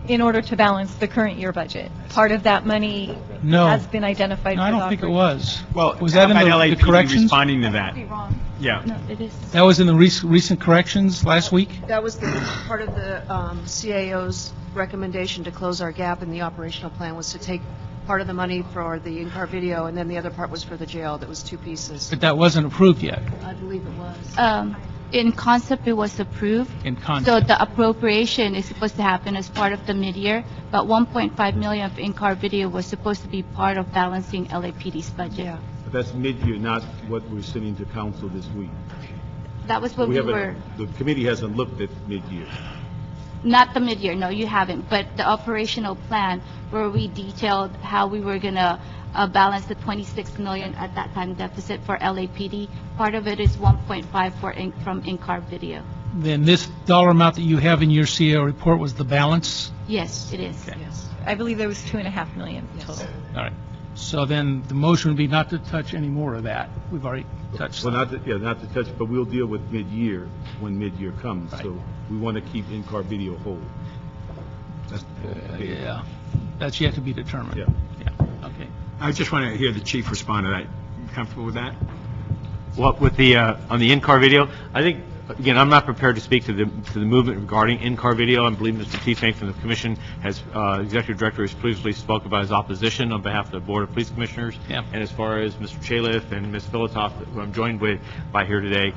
In order to balance the current year budget. Part of that money No. has been identified. No, I for don't think it operations. was. Well, Was that in how about the LAPD corrections? responding to that? Could be wrong. Yeah. No, it is. That was in the recent corrections last week? That was part of the CAO's recommendation to close our gap in the operational plan, was to take part of the money for the in-car video, and then the other part was for the jail. That was 2 pieces. But that wasn't approved yet. I believe it was. In concept, it was approved. In So concept. the appropriation is supposed to happen as part of the mid-year, but 1.5 million of in-car video was supposed to be part of balancing LAPD's budget. Yeah. But that's mid-year, not what we're sending to council this week. That was what we were, The committee hasn't looked at mid-year. not the mid-year, no, you haven't, but the operational plan where we detailed how we were going to balance the 26 million at that time deficit for LAPD. Part of it is 1.5 from in-car video. Then this dollar amount that you have in your CAO report was the balance? Yes, it is. Yes. I believe there was 2.5 million total. All right. So then the motion would be not to touch any more of that. We've already touched Well, that. not to touch, but we'll deal with mid-year when mid-year comes. So we want to keep in-car video whole. That's Yeah, that's yet to be determined. Yeah. Yeah, okay. I just want to hear the chief respond to that. You comfortable with that? Well, with the, on the in-car video, I think, again, I'm not prepared to speak to the movement regarding in-car video. I believe Mr. Teesbank from the commission has, Executive Director has previously spoke about his opposition on behalf of the Board of Police Commissioners. Yeah. And as far as Mr. Chaliff and Ms. Filotoff, who I'm joined by here today,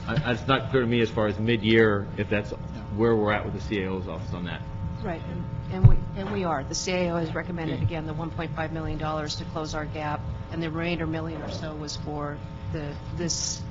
it's not clear to me as far as mid-year if that's where we're at with the CAO's office on that. Right, and we are. The CAO has recommended, again, the $1.5 million to close our gap, and the remainder million or so was for this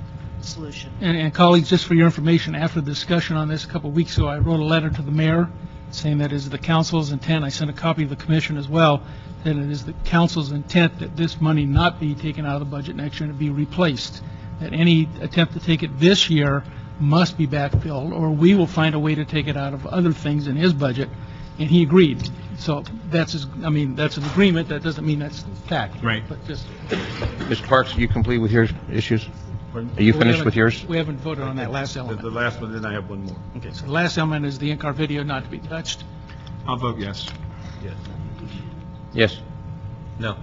solution. And colleagues, just for your information, after the discussion on this a couple of weeks ago, I wrote a letter to the mayor saying that is the council's intent. I sent a copy to the commission as well, that it is the council's intent that this money not be taken out of the budget next year and be replaced. That any attempt to take it this year must be backfilled, or we will find a way to take it out of other things in his budget, and he agreed. So that's that's an agreement. That doesn't mean that's fact. Right. But just. Mr. Parks, are you complete with your issues? Are you finished with yours? We haven't voted on that last element. The last one, then I have one more. Okay, so the last element is the in-car video not to be touched. I'll vote yes. Yes. No.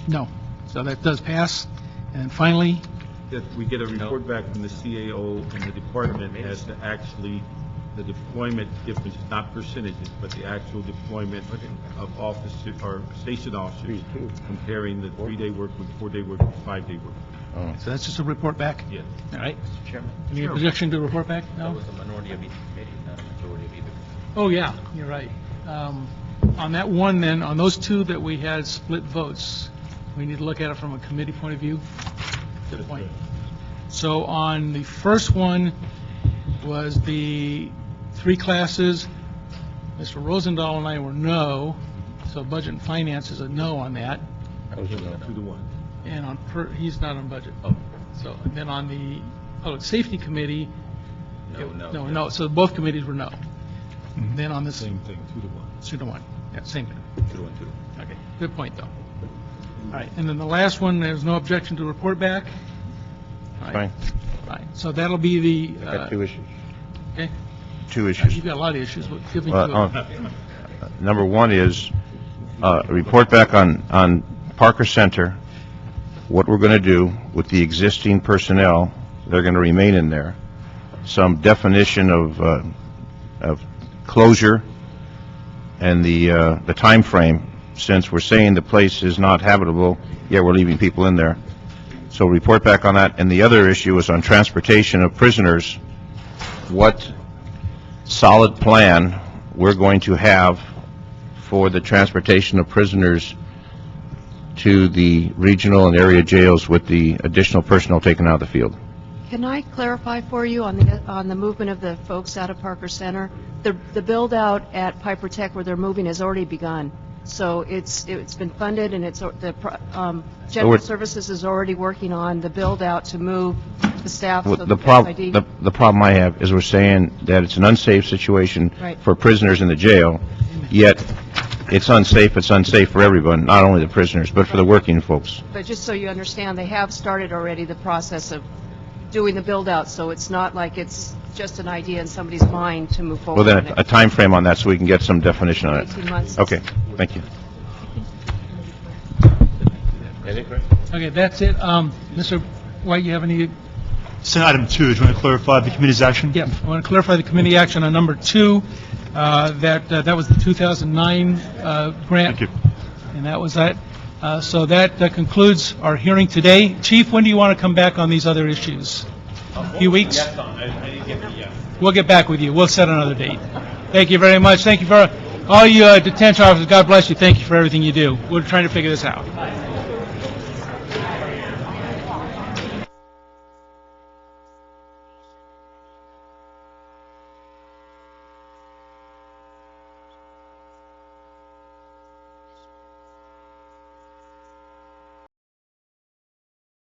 No. So that does pass. And finally, That we get a report back from the CAO and the department as to actually the deployment difference, not percentages, but the actual deployment of officers or station officers, comparing the 3-day work week, 4-day work week, 5-day work week. so that's just a report back? Yes. All right. Mr. Chairman? Any objection to a report back? No? That was a minority of each committee, not a majority of either. Oh, yeah, you're right. On that one then, on those two that we had split votes, we need to look at it from a committee point of view. Good point. So on the first one was the 3 classes. Mr. Rosendahl and I were no, so Budget and Finance is a no on that. I was 2-1. And on, he's not on budget. Oh. So, and then on the Public Safety Committee, no, so both committees were no. Then on this. Same thing, 2-1. 2-1, yeah, same thing. 2-1. Okay, good point, though. All right, and then the last one, there's no objection to report back? All right. Fine, so that'll be the. I got 2 issues. Okay. 2 issues. You've got a lot of issues, but give me 2 Well, of them. Number 1 is a report back on Parker Center, what we're going to do with the existing personnel that are going to remain in there, some definition of closure, and the time frame, since we're saying the place is not habitable, yet we're leaving people in there. So report back on that. And the other issue is on transportation of prisoners, what solid plan we're going to have for the transportation of prisoners to the regional and area jails with the additional personnel taken out of the field. Can I clarify for you on the movement of the folks out of Parker Center? The build-out at Piper Tech where they're moving has already begun. So it's been funded, and General Services is already working on the build-out to move the staff. So The problem I have is we're saying that it's an unsafe situation for prisoners in the jail, yet it's unsafe for everyone, not only the prisoners, but for the working folks. But just so you understand, they have started already the process of doing the build-out, so it's not like it's just an idea in somebody's mind to move forward. Well, then a time frame on that so we can get some definition on it. 18 months. Okay, thank you. Okay, that's it. Mr. White, you have any? Senate item 2, do you want to clarify the committee's action? Yeah, I want to clarify the committee action on number 2, that was the 2009 grant. Thank you. And that was that. So that concludes our hearing today. Chief, when do you want to come back on these other issues? A few weeks? We'll get back with you. We'll set another date. Thank you very much. Thank you for all you detention officers. God bless you. Thank you for everything you do. We're trying to figure this out.